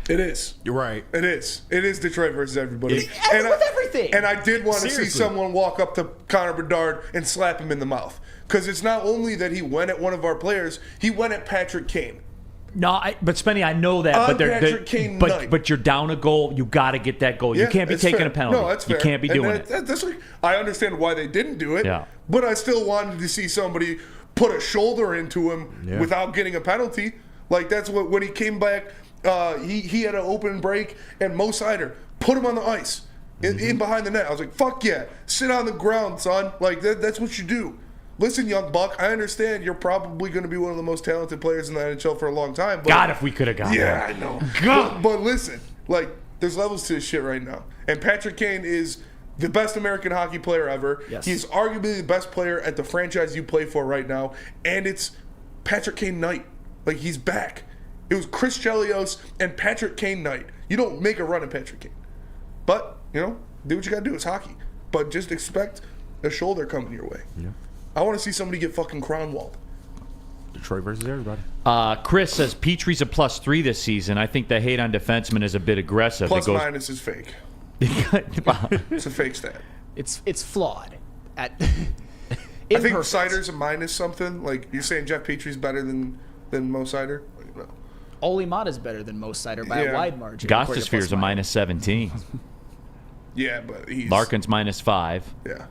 It is. You're right. It is. It is Detroit versus everybody. With everything. And I did want to see someone walk up to Connor Bedard and slap him in the mouth. Because it's not only that he went at one of our players, he went at Patrick Kane. No, but Spenny, I know that. But you're down a goal. You got to get that goal. You can't be taking a penalty. No, that's fair. You can't be doing it. That's like, I understand why they didn't do it. Yeah. But I still wanted to see somebody put a shoulder into him without getting a penalty. Like, that's what, when he came back, he had an open break, and Mo Sider put him on the ice in behind the net. I was like, fuck yeah, sit on the ground, son. Like, that's what you do. Listen, young buck, I understand you're probably going to be one of the most talented players in the NHL for a long time. But, God, if we could have got yeah, one. I know. But listen, like, there's levels to this shit right now. And Patrick Kane is the best American hockey player ever. Yes. He's arguably the best player at the franchise you play for right now. And it's Patrick Kane night. Like, he's back. It was Chris Chelios and Patrick Kane night. You don't make a run at Patrick Kane. But, do what you got to do. It's hockey. But just expect a shoulder coming your way. Yeah. I want to see somebody get fucking crown-walled. Detroit versus everybody. Chris says Petrie's a +3 this season. I think the hate on defensemen is a bit aggressive. Plus minus is fake. It's a fake stat. It's flawed. I think Seider's a minus something. Like, you're saying Jeff Petrie's better than Mo Seider? Like, no. Ole Mata's better than Mo Seider by a wide margin. Gostosphere's a -17. Yeah, but he's... Larkin's -5. Yeah.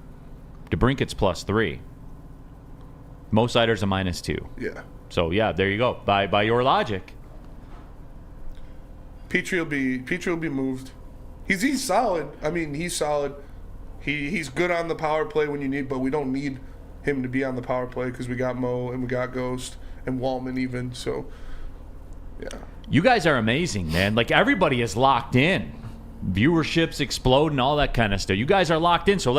DeBrinket's +3. Mo Seider's a -2. Yeah. So, yeah, there you go. By your logic. Petrie will be moved. He's solid. I mean, he's solid. He's good on the power play when you need, but we don't need him to be on the power play because we got Mo and we got Ghost and Wallman even. So, yeah. You guys are amazing, man. Like, everybody is locked in. Viewerships explode and all that kind of stuff. You guys are locked in, so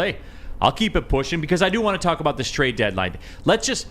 I'll keep it pushing because I do want to talk about this trade deadline. Let's just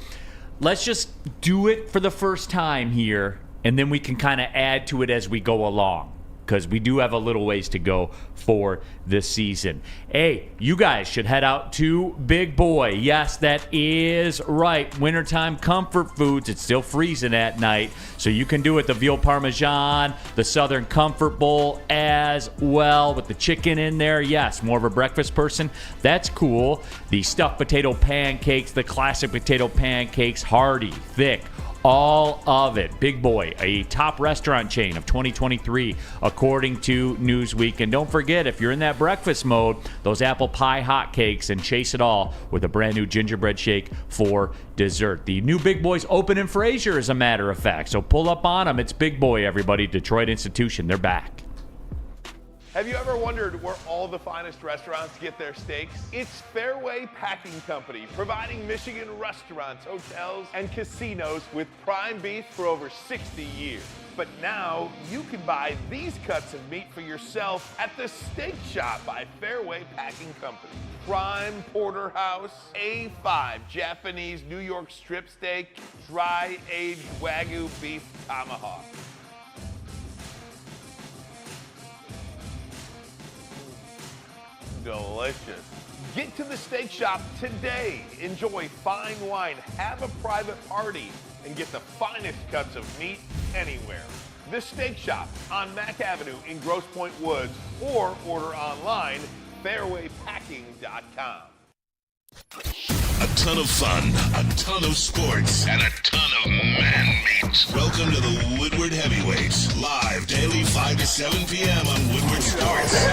do it for the first time here, and then we can kind of add to it as we go along because we do have a little ways to go for this season. Hey, you guys should head out to Big Boy. Yes, that is right. Wintertime comfort foods. It's still freezing at night, so you can do it. The veal parmesan, the Southern Comfort Bowl as well with the chicken in there. Yes, more of a breakfast person. That's cool. The stuffed potato pancakes, the classic potato pancakes, hearty, thick. All of it. Big Boy, a top restaurant chain of 2023, according to Newsweek. And don't forget, if you're in that breakfast mode, those apple pie hotcakes, and chase it all with a brand new gingerbread shake for dessert. The new Big Boy's open in Fraser, as a matter of fact. So pull up on them. It's Big Boy, everybody. Detroit institution. They're back. Have you ever wondered where all the finest restaurants get their steaks? It's Fairway Packing Company, providing Michigan restaurants, hotels, and casinos with prime beef for over 60 years. But now you can buy these cuts of meat for yourself at the Steak Shop by Fairway Packing Company. Prime porterhouse, A5 Japanese New York strip steak, dry-aged Wagyu beef tomahawk. Delicious. Get to the Steak Shop today. Enjoy fine wine, have a private party, and get the finest cuts of meat anywhere. The Steak Shop on Mack Avenue in Grosse Pointe Woods, or order online, fairwaypacking.com. A ton of fun, a ton of sports, and a ton of man-meat. Welcome to the Woodward Heavyweights, live daily 5 to 7 p.m. on Woodward Sports.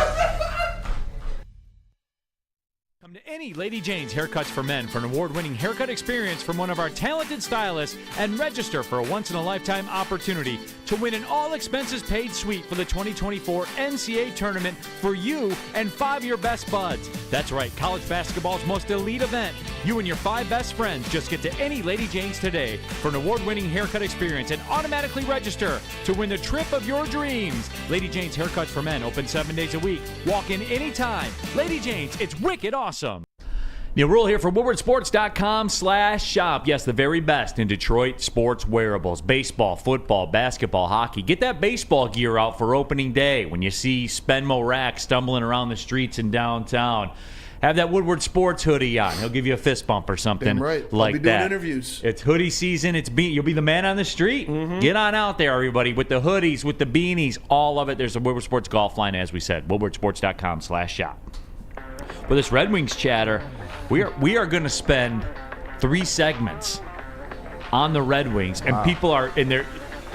Come to any Lady Jane's Haircuts for Men for an award-winning haircut experience from one of our talented stylists and register for a once-in-a-lifetime opportunity to win an all-expenses-paid suite for the 2024 NCAA tournament for you and 5 of your best buds. That's right, college basketball's most elite event. You and your 5 best friends just get to any Lady Jane's today for an award-winning haircut experience and automatically register to win the trip of your dreams. Lady Jane's Haircuts for Men, open 7 days a week. Walk in anytime. Lady Jane's, it's wicked awesome. Neal Ruhl here for WoodwardSports.com/shop. Yes, the very best in Detroit sports wearables. Baseball, football, basketball, hockey. Get that baseball gear out for opening day when you see Spenmo Rack stumbling around the streets in downtown. Have that Woodward Sports hoodie on. He'll give you a fist bump or something Damn right. like I'll be doing that. interviews. It's hoodie season. You'll be the man on the street. Mm-hmm. Get on out there, everybody, with the hoodies, with the beanies, all of it. There's a Woodward Sports golf line, as we said. WoodwardSports.com/shop. For this Red Wings chatter, we are going to spend 3 segments on the Red Wings, and people are in their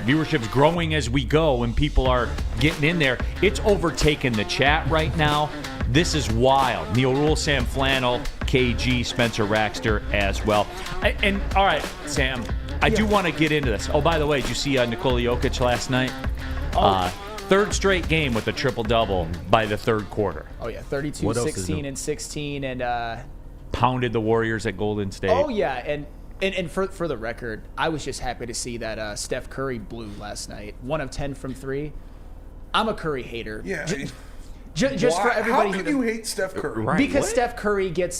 viewership's growing as we go, and people are getting in there. It's overtaken the chat right now. This is wild. Neal Ruhl, Sam Flannel, KG, Spencer Raxter as well. And all right, Sam, I do want to get into this. Oh, by the way, did you see Nikola Jokic last night? Third straight game with a triple-double by the third quarter. Oh, yeah, 32, 16, and 16. And pounded the Warriors at Golden State. Oh yeah, and for the record, I was just happy to see that Steph Curry blew last night. 1 of 10 from 3. I'm a Curry hater. Yeah. Just for everybody. How can you hate Steph Curry? Right. Because What? Steph Curry gets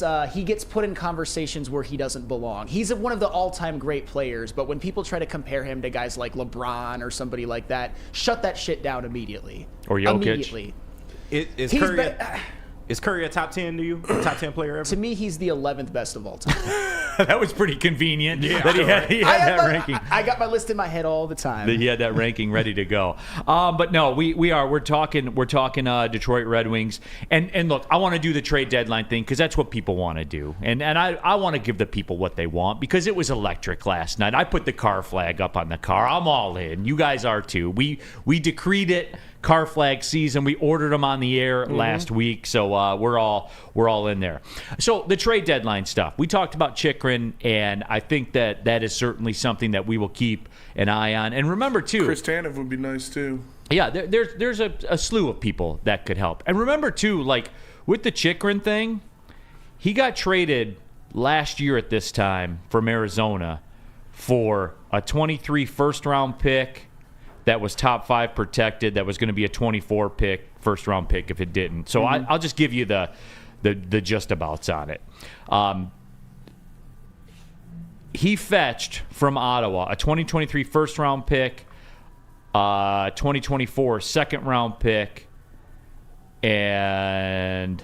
put in conversations where he doesn't belong. He's one of the all-time great players, but when people try to compare him to guys like LeBron or somebody like that, shut that shit down immediately. Or Jokic. Immediately. Is Curry a top 10 to you? A top 10 player ever? To me, he's the 11th best of all time. That was pretty convenient that he had that ranking. I got my list in my head all the time. He had that ranking ready to go. But no, we're talking Detroit Red Wings. And look, I want to do the trade deadline thing because that's what people want to do. And I want to give the people what they want because it was electric last night. I put the car flag up on the car. I'm all in. You guys are too. We decreed it. Car flag season. We ordered them on the air last week, so we're all in there. So the trade deadline stuff. We talked about Chychrun, and I think that is certainly something that we will keep an eye on. And remember too, Chris Tanev would be nice too. yeah, there's a slew of people that could help. And remember too, like with the Chychrun thing, he got traded last year at this time from Arizona for a 23 first-round pick. That was top 5 protected. That was going to be a 24 pick, first round pick if it didn't. So I'll just give you the just abouts on it. He fetched from Ottawa a 2023 first round pick, 2024 second round pick, and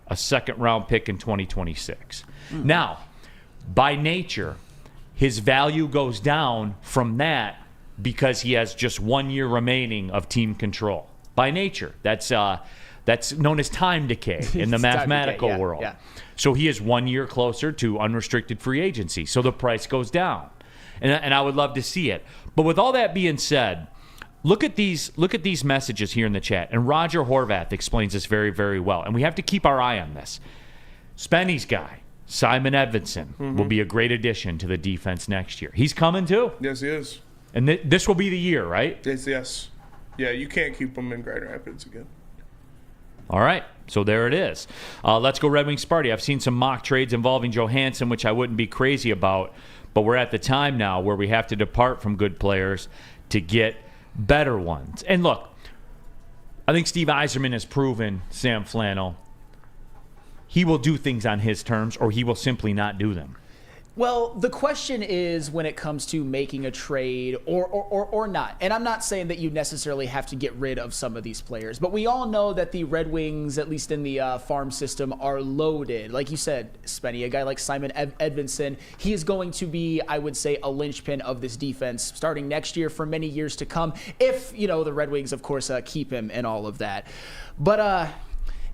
a second round pick in 2026. Now, by nature, his value goes down from that because he has just 1 year remaining of team control. By nature, that's known as time decay in the mathematical world. Yeah. So he is 1 year closer to unrestricted free agency. So the price goes down, and I would love to see it. But with all that being said, look at these messages here in the chat, and Roger Horvath explains this very, very well. And we have to keep our eye on this. Spenny's guy, Simon Edvinsson, will be a great addition to the defense next year. He's coming too. Yes, he is. And this will be the year, right? Yes. Yeah, you can't keep him in Grand Rapids again. All right, so there it is. Let's go Red Wings party. I've seen some mock trades involving Johansson, which I wouldn't be crazy about, but we're at the time now where we have to depart from good players to get better ones. And look, I think Steve Yzerman has proven, Sam Flannel, he will do things on his terms or he will simply not do them. Well, the question is when it comes to making a trade or not. And I'm not saying that you necessarily have to get rid of some of these players, but we all know that the Red Wings, at least in the farm system, are loaded. Like you said, Spenny, a guy like Simon Edvinsson, he is going to be, I would say, a linchpin of this defense starting next year for many years to come. If, the Red Wings, of course, keep him and all of that. But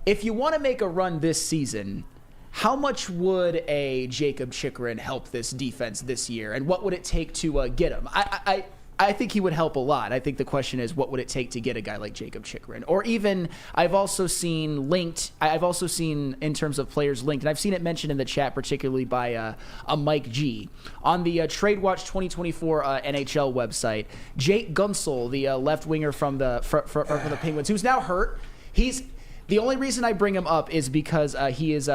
if you want to make a run this season, how much would a Jakob Chychrun help this defense this year, and what would it take to get him? I think he would help a lot. I think the question is, what would it take to get a guy like Jakob Chychrun? Or even, I've also seen in terms of players linked, and I've seen it mentioned in the chat, particularly by a Mike G. On the Trade Watch 2024 NHL website, Jake Gunsel, the left winger from the Penguins, who's now hurt, the only reason I bring him up is because he is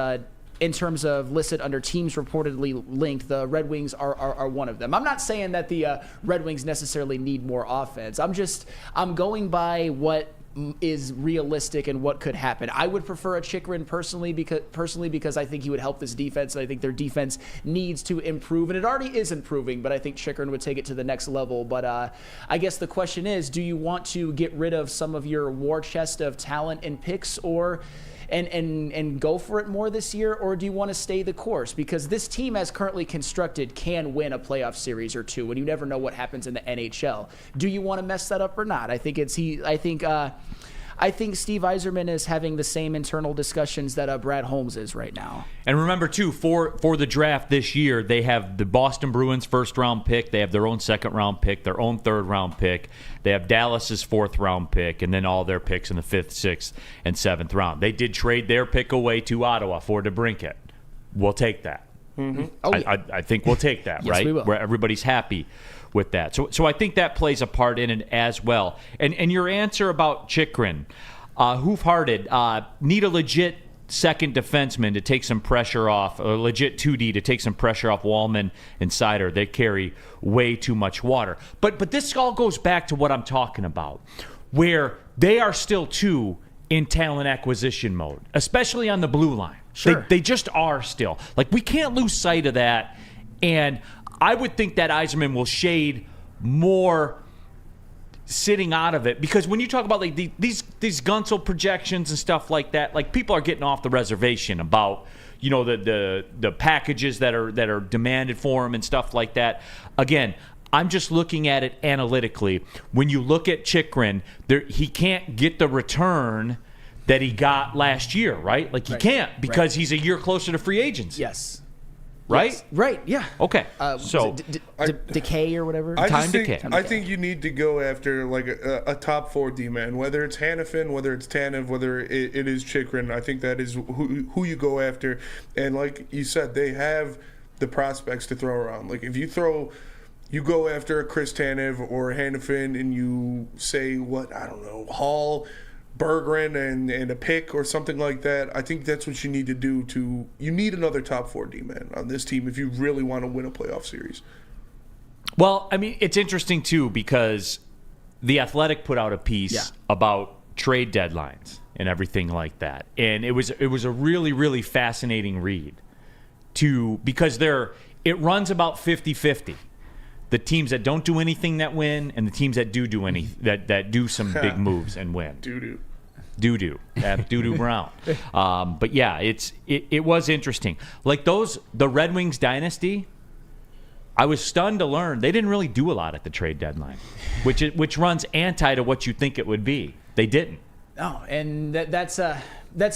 in terms of listed under teams reportedly linked, the Red Wings are one of them. I'm not saying that the Red Wings necessarily need more offense. I'm going by what is realistic and what could happen. I would prefer a Chychrun personally because I think he would help this defense, and I think their defense needs to improve, and it already is improving, but I think Chychrun would take it to the next level. But I guess the question is, do you want to get rid of some of your war chest of talent and picks, or and go for it more this year, or do you want to stay the course? Because this team, as currently constructed, can win a playoff series or two, and you never know what happens in the NHL. Do you want to mess that up or not? I think I think Steve Yzerman is having the same internal discussions that Brad Holmes is right now. And remember, too, for the draft this year, they have the Boston Bruins first-round pick. They have their own second-round pick, their own third-round pick. They have Dallas's fourth-round pick, and then all their picks in the 5th, 6th, and 7th round. They did trade their pick away to Ottawa for DeBrincat. We'll take that. Mm-hmm. Oh, yeah. I think we'll take that, yes, right? We will. Where everybody's happy with that. So I think that plays a part in it as well. And your answer about Chychrun, Hoof-Hearted, need a legit second defenseman to take some pressure off, a legit 2D to take some pressure off Wallman and Sider. They carry way too much water. But this all goes back to what I'm talking about, where they are still in talent acquisition mode, especially on the blue line. Sure. They just are still. Like, we can't lose sight of that. And I would think that Yzerman will shade more sitting out of it, because when you talk about like these Gunsel projections and stuff like that, like, people are getting off the reservation about, you know, the packages that are demanded for him and stuff like that. Again, I'm just looking at it analytically. When you look at Chychrun, he can't get the return that he got last year, right? Like, he can't, because he's a year closer to free agency. Yes. Right? Yes. Right, yeah. Okay. So decay or whatever? I think you need to go after like a top 4 D-man, whether it's Hanifin, whether it's Tanev, whether it is Chychrun. I think that is who you go after. And like you said, they have the prospects to throw around. Like, if you go after a Chris Tanev or Hanifin and you say, Hall, Berggren and a pick or something like that, I think that's what you need to do. You need another top 4 D-man on this team if you really want to win a playoff series. Well, I mean, it's interesting too, because The Athletic put out a piece about trade deadlines and everything like that, and it was a really, really fascinating read because it runs about 50-50. The teams that don't do anything that win, and the teams that do that do some big moves and win. Doo-doo. Doo-doo Brown. But yeah, it was interesting. Like the Red Wings dynasty, I was stunned to learn they didn't really do a lot at the trade deadline, which runs anti to what you think it would be. They didn't. No, and that's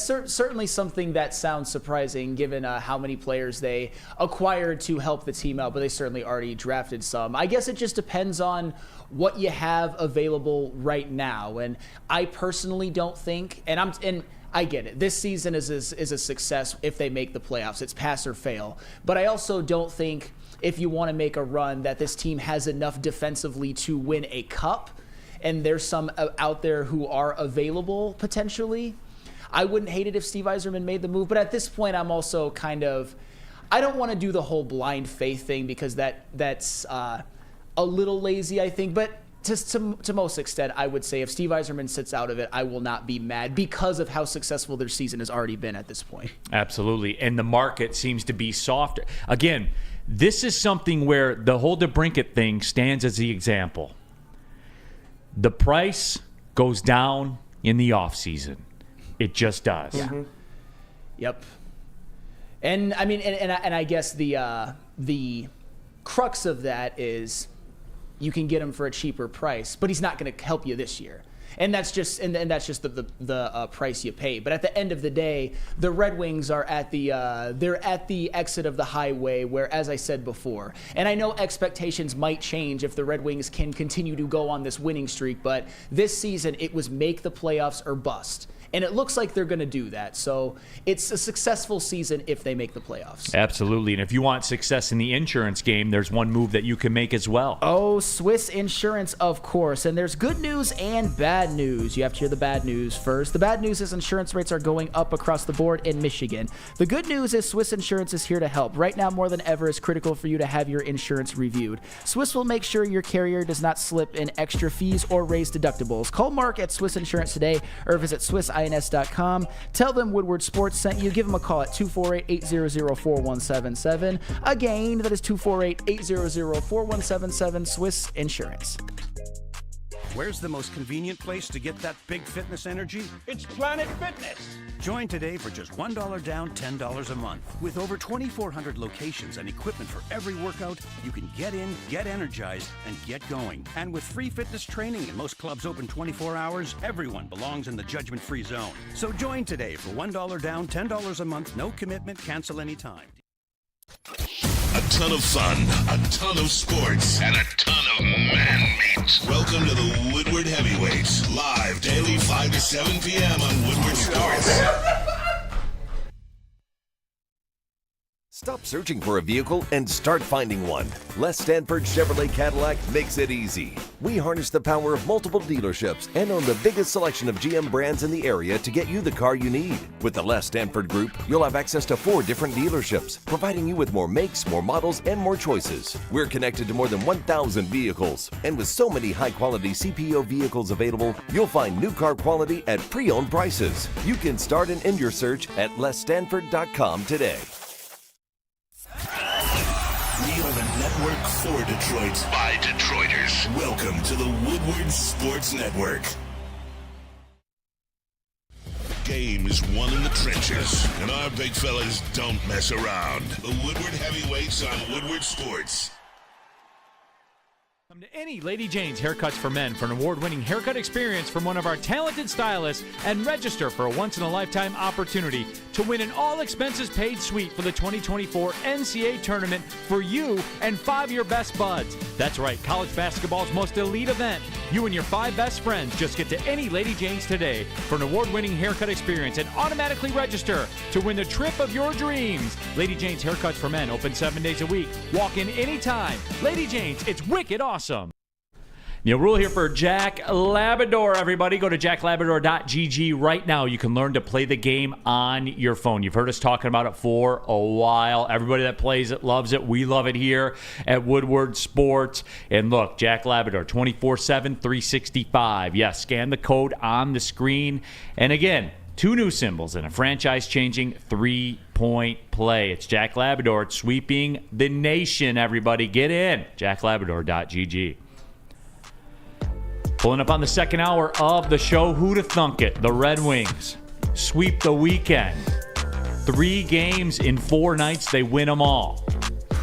certainly something that sounds surprising, given how many players they acquired to help the team out, but they certainly already drafted some. I guess it just depends on what you have available right now, and I personally don't think, and I get it, this season is a success if they make the playoffs. It's pass or fail, but I also don't think, if you want to make a run, that this team has enough defensively to win a cup, and there's some out there who are available potentially. I wouldn't hate it if Steve Yzerman made the move, but at this point, I'm also I don't want to do the whole blind faith thing, because that's a little lazy, I think. But to most extent, I would say if Steve Yzerman sits out of it, I will not be mad, because of how successful their season has already been at this point. Absolutely, and the market seems to be softer. Again, this is something where the whole DeBrincat thing stands as the example. The price goes down in the offseason. It just does. Yeah. Mm-hmm. Yep. And I mean, and I guess the crux of that is you can get him for a cheaper price, but he's not going to help you this year. And that's just the price you pay. But at the end of the day, the Red Wings are at the exit of the highway, where, as I said before, and I know expectations might change if the Red Wings can continue to go on this winning streak, but this season it was make the playoffs or bust. And it looks like they're going to do that. So it's a successful season if they make the playoffs. Absolutely. And if you want success in the insurance game, there's one move that you can make as well. Oh, Swiss Insurance, of course. And there's good news and bad news. You have to hear the bad news first. The bad news is insurance rates are going up across the board in Michigan. The good news is Swiss Insurance is here to help. Right now, more than ever, it's critical for you to have your insurance reviewed. Swiss will make sure your carrier does not slip in extra fees or raise deductibles. Call Mark at Swiss Insurance today, or visit swissins.com. Tell them Woodward Sports sent you. Give them a call at 248-800-4177. Again, that is 248-800-4177. Swiss Insurance. Where's the most convenient place to get that big fitness energy? It's Planet Fitness. Join today for just $1 down, $10 a month. With over 2,400 locations and equipment for every workout, you can get in, get energized, and get going. And with free fitness training and most clubs open 24 hours, everyone belongs in the judgment-free zone. So join today for $1 down, $10 a month, no commitment, cancel anytime. A ton of fun, a ton of sports, and a ton of man meat. Welcome to the Woodward Heavyweights, live daily 5 to 7 p.m. on Woodward Sports. Stop searching for a vehicle and start finding one. Les Stanford Chevrolet Cadillac makes it easy. We harness the power of multiple dealerships and own the biggest selection of GM brands in the area to get you the car you need. With the Les Stanford Group, you'll have access to 4 different dealerships, providing you with more makes, more models, and more choices. We're connected to more than 1,000 vehicles. And with so many high-quality CPO vehicles available, you'll find new car quality at pre-owned prices. You can start and end your search at lesstanford.com today. We are the network for Detroit by Detroiters. Welcome to the Woodward Sports Network. Game is won in the trenches, and our big fellas don't mess around. The Woodward Heavyweights on Woodward Sports. Come to any Lady Jane's Haircuts for Men for an award-winning haircut experience from one of our talented stylists and register for a once-in-a-lifetime opportunity to win an all-expenses-paid suite for the 2024 NCAA tournament for you and 5 of your best buds. That's right, college basketball's most elite event. You and your 5 best friends just get to any Lady Jane's today for an award-winning haircut experience and automatically register to win the trip of your dreams. Lady Jane's Haircuts for Men open 7 days a week. Walk in anytime. Lady Jane's, it's wicked awesome. Neal Ruhl here for Jack Labrador, everybody. Go to jacklabrador.gg right now. You can learn to play the game on your phone. You've heard us talking about it for a while. Everybody that plays it loves it. We love it here at Woodward Sports. And look, Jack Labrador, 24/7, 365. Yes, scan the code on the screen. And again, 2 new symbols and a franchise-changing 3-point play. It's Jack Labrador. It's sweeping the nation, everybody. Get in. jacklabrador.gg. Pulling up on the second hour of the show, who'da thunk it? The Red Wings sweep the weekend. 3 games in 4 nights, they win them all.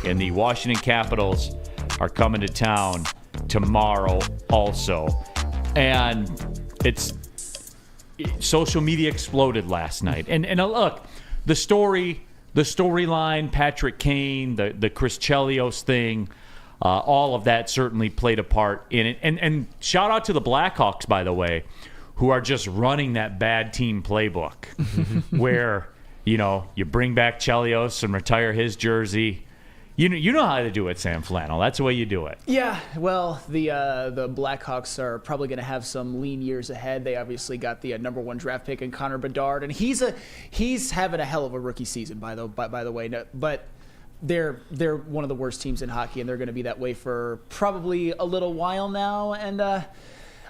And the Washington Capitals are coming to town tomorrow also. And social media exploded last night. And look, the storyline, Patrick Kane, the Chris Chelios thing, all of that certainly played a part in it. And shout out to the Blackhawks, by the way, who are just running that bad team playbook where, you bring back Chelios and retire his jersey. You know how to do it, Sam Flannel. That's the way you do it. Yeah, well, the Blackhawks are probably going to have some lean years ahead. They obviously got the number 1 draft pick in Connor Bedard, and he's having a hell of a rookie season, by the way. But they're one of the worst teams in hockey, and they're going to be that way for probably a little while now. And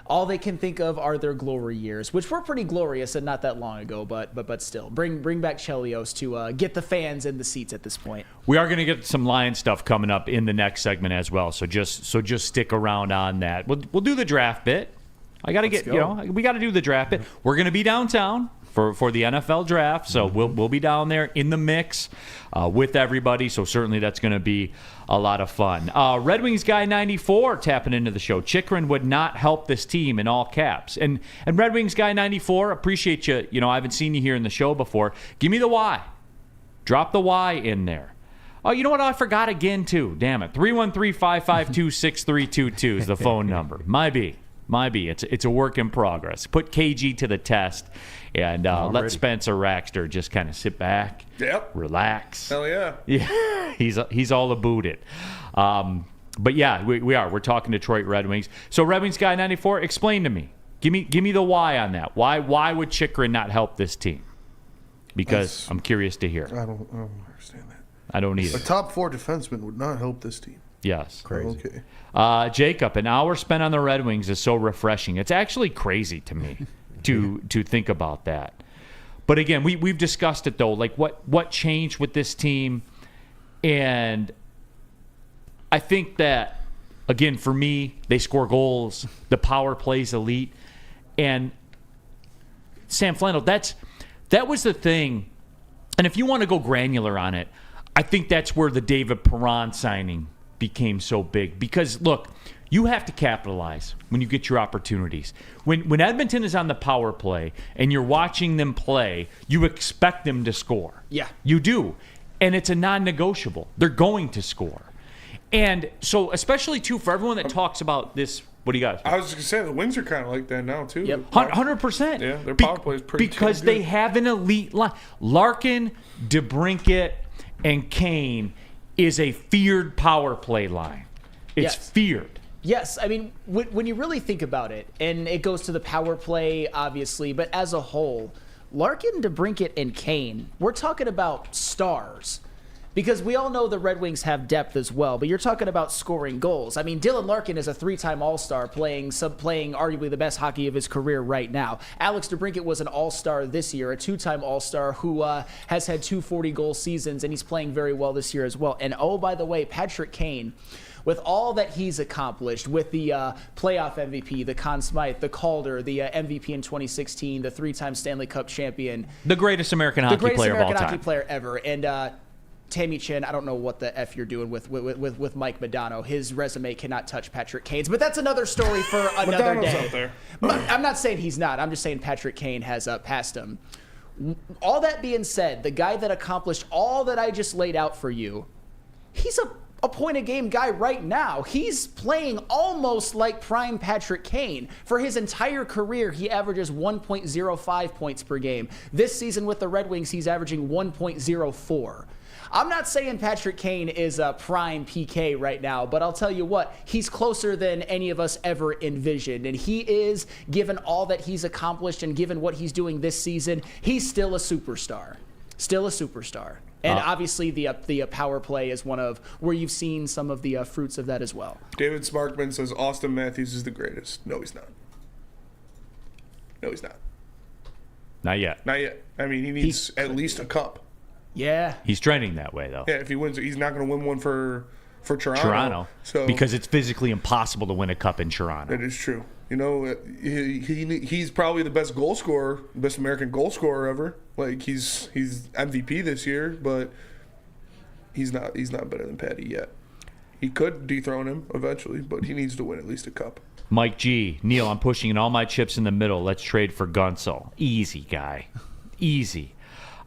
all they can think of are their glory years, which were pretty glorious and not that long ago. But still, bring back Chelios to get the fans in the seats at this point. We are going to get some Lion stuff coming up in the next segment as well. So just stick around on that. We'll do the draft bit. We got to do the draft bit. We're going to be downtown for the NFL draft, so we'll be down there in the mix with everybody. So certainly that's going to be a lot of fun. Red Wings guy 94 tapping into the show. Chychrun would not help this team in all caps. And Red Wings guy 94, appreciate you. I haven't seen you here in the show before. Give me the why. Drop the why in there. Oh, you know what? I forgot again too. Damn it. 313-552-6322 is the phone number. Might be. It's a work in progress. Put KG to the test and let Spencer Raxter just kind of sit back, relax. Hell yeah. Yeah, he's all about it. But yeah, we're talking Detroit Red Wings. So Red Wings guy 94, explain to me. Give me the why on that. Why would Chychrun not help this team? Because I'm curious to hear. I don't understand that. I don't either. A top 4 defenseman would not help this team. Yes. Crazy. Okay. Jacob, an hour spent on the Red Wings is so refreshing. It's actually crazy to me to think about that. But again, we've discussed it though. Like what changed with this team, and I think that again for me, they score goals. The power play's elite, and Sam Flannel. That was the thing. And if you want to go granular on it, I think that's where the David Perron signing became so big. Because, look, you have to capitalize when you get your opportunities. When Edmonton is on the power play and you're watching them play, you expect them to score. Yeah. You do. And it's a non-negotiable. They're going to score. And so, especially, too, for everyone that talks about this, what do you got? I was just going to say, the Wings are kind of like that now, too. Yep. 100%. Yeah, their power play is pretty because good. They have an elite line. Larkin, DeBrincat, and Kane is a feared power play line. It's feared. Yes, I mean, when you really think about it, and it goes to the power play, obviously, but as a whole, Larkin, DeBrincat, and Kane, we're talking about stars. Because we all know the Red Wings have depth as well, but you're talking about scoring goals. I mean, Dylan Larkin is a 3-time All-Star playing arguably the best hockey of his career right now. Alex DeBrincat was an All-Star this year, a 2-time All-Star who has had 2 40-goal seasons, and he's playing very well this year as well. And oh, by the way, Patrick Kane, with all that he's accomplished, with the playoff MVP, the Conn Smythe, the Calder, the MVP in 2016, the 3-time Stanley Cup champion. The greatest American hockey player of all time. The greatest American hockey player ever. And Tammy Chin, I don't know what the F you're doing with Mike Modano. His resume cannot touch Patrick Kane's, but that's another story for another day. Out there. I'm not saying he's not. I'm just saying Patrick Kane has passed him. All that being said, the guy that accomplished all that I just laid out for you, he's a point-a-game guy right now. He's playing almost like prime Patrick Kane. For his entire career, he averages 1.05 points per game. This season with the Red Wings, he's averaging 1.04. I'm not saying Patrick Kane is a prime PK right now, but I'll tell you what, he's closer than any of us ever envisioned. And he is, given all that he's accomplished and given what he's doing this season, he's still a superstar. Still a superstar. And obviously the power play is one of where you've seen some of the fruits of that as well. David Sparkman says Austin Matthews is the greatest. No, he's not. No, he's not. Not yet. Not yet. I mean, he needs at least a cup. Yeah. He's trending that way, though. Yeah, if he wins, he's not going to win one for Toronto. So because it's physically impossible to win a cup in Toronto. That is true. You know, he's probably the best goal scorer, best American goal scorer ever. Like he's MVP this year, but he's not better than Patty yet. He could dethrone him eventually, but he needs to win at least a cup. Mike G, Neal, I'm pushing in all my chips in the middle. Let's trade for Gunsel. Easy guy, easy.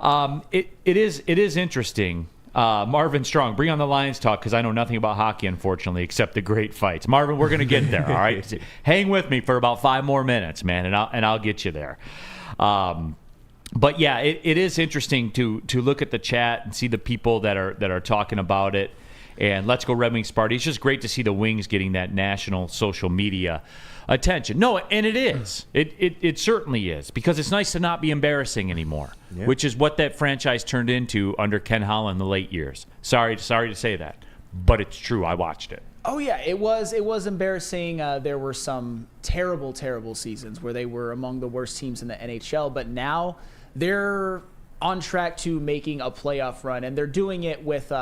It is interesting. Marvin Strong, bring on the Lions talk because I know nothing about hockey, unfortunately, except the great fights. Marvin, we're going to get there, all right? Hang with me for about 5 more minutes, man, and I'll get you there. But yeah, it is interesting to look at the chat and see the people that are talking about it. And Let's Go Red Wings Party. It's just great to see the Wings getting that national social media attention. No, and it is. It certainly is, because it's nice to not be embarrassing anymore, which is what that franchise turned into under Ken Holland in the late years. Sorry to say that, but it's true. I watched it. Oh yeah, it was embarrassing. There were some terrible seasons where they were among the worst teams in the NHL, but now they're on track to making a playoff run, and they're doing it with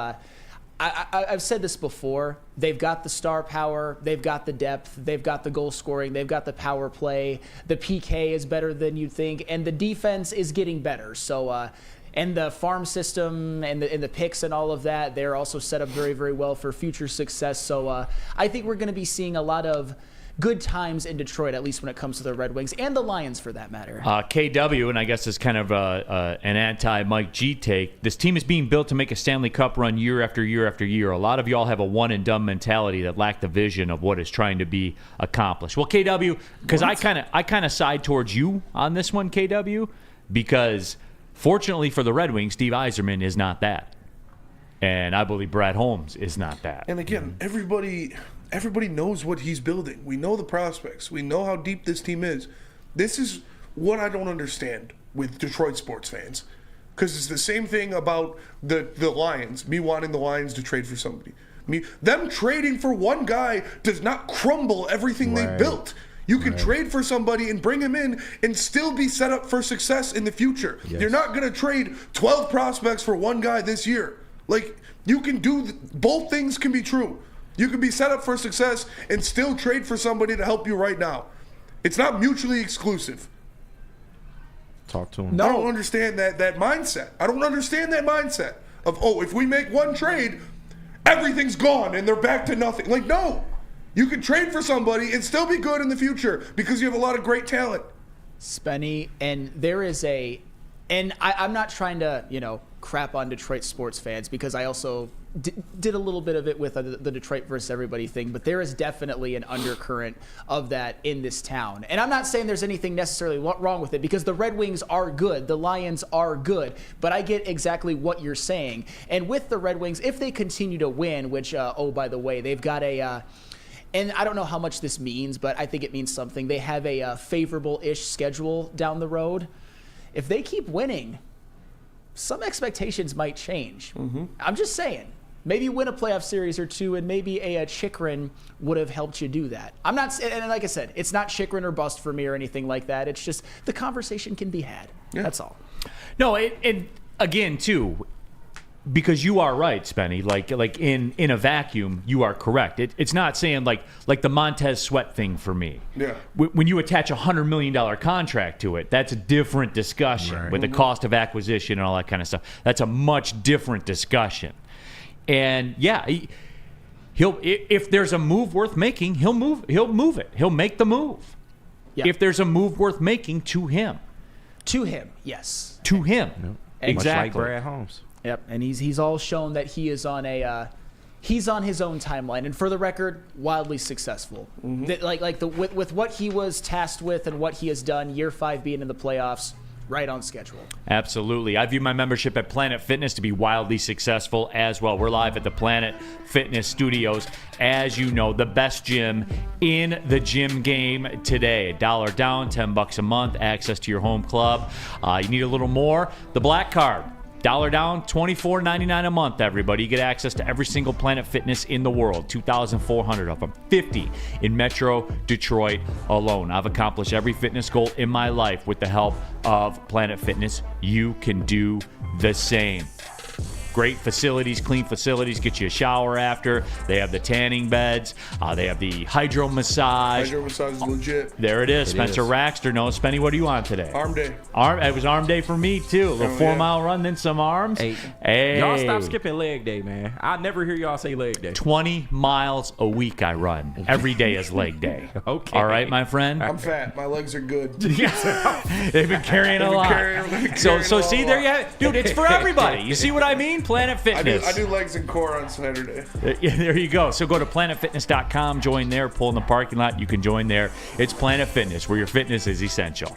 I've said this before. They've got the star power. They've got the depth. They've got the goal scoring. They've got the power play. The PK is better than you'd think, and the defense is getting better. So, and the farm system and the picks and all of that, they're also set up very, very well for future success. So, I think we're going to be seeing a lot of good times in Detroit, at least when it comes to the Red Wings and the Lions, for that matter. KW, and I guess it's kind of an anti-Mike G take. This team is being built to make a Stanley Cup run year after year after year. A lot of y'all have a one-and-done mentality that lack the vision of what is trying to be accomplished. Well, KW, because I kind of side towards you on this one, KW, because fortunately for the Red Wings, Steve Yzerman is not that. And I believe Brad Holmes is not that. And again, everybody knows what he's building. We know the prospects. We know how deep this team is. This is what I don't understand with Detroit sports fans, because it's the same thing about the Lions. Me wanting the Lions to trade for somebody. Them trading for one guy does not crumble everything they built. You can trade for somebody and bring him in and still be set up for success in the future. Yes. You're not going to trade 12 prospects for one guy this year. Like, you can do both things can be true. You can be set up for success and still trade for somebody to help you right now. It's not mutually exclusive. Talk to him. No. I don't understand that mindset. I don't understand that mindset of, if we make one trade, everything's gone and they're back to nothing. Like, no. You can trade for somebody and still be good in the future because you have a lot of great talent. Spenny, and there is and I'm not trying to, crap on Detroit sports fans, because I also did a little bit of it with the Detroit versus everybody thing, but there is definitely an undercurrent of that in this town. And I'm not saying there's anything necessarily wrong with it, because the Red Wings are good, the Lions are good, but I get exactly what you're saying. And with the Red Wings, if they continue to win, which, oh, by the way, they've got and I don't know how much this means, but I think it means something. They have a favorable-ish schedule down the road. If they keep winning, some expectations might change. I'm just saying. Maybe win a playoff series or two, and maybe a Chychrun would have helped you do that. I'm not, and like I said, it's not Chychrun or bust for me or anything like that. It's just the conversation can be had. Yeah. That's all. No, and again, too, because you are right, Spenny. Like in a vacuum, you are correct. It's not saying like the Montez Sweat thing for me. Yeah. When you attach $100 million contract to it, that's a different discussion with the cost of acquisition and all that kind of stuff. That's a much different discussion. And yeah, he'll if there's a move worth making, he'll move it. He'll make the move. Yeah. If there's a move worth making to him. To him, yes. To him. Yep. Exactly. Much like Brad Holmes. Yep, and he's all shown that he is on he's on his own timeline, and for the record, wildly successful. With what he was tasked with and what he has done, year 5 being in the playoffs, right on schedule. Absolutely. I view my membership at Planet Fitness to be wildly successful as well. We're live at the Planet Fitness Studios. As you know, the best gym in the gym game today. $1 down, $10 a month, access to your home club. You need a little more? The Black Card. $1 down, $24.99 a month, everybody. You get access to every single Planet Fitness in the world, 2,400 of them, 50 in Metro Detroit alone. I've accomplished every fitness goal in my life with the help of Planet Fitness. You can do the same. Great facilities, clean facilities, get you a shower after. They have the tanning beds. They have the hydro massage. Hydro massage is legit. There it is. Spencer Raxter knows. Spenny, what are you on today? Arm day. It was arm day for me, too. A little 4-mile run, then some arms. Hey. Y'all stop skipping leg day, man. I never hear y'all say leg day. 20 miles a week I run. Every day is leg day. Okay. All right, my friend? I'm fat. My legs are good. They've been carrying a lot. So see, there you have it. Dude, it's for everybody. You see what I mean? Planet Fitness. I do legs and core on Saturday. There you go. So go to planetfitness.com, join there, pull in the parking lot. You can join there. It's Planet Fitness, where your fitness is essential.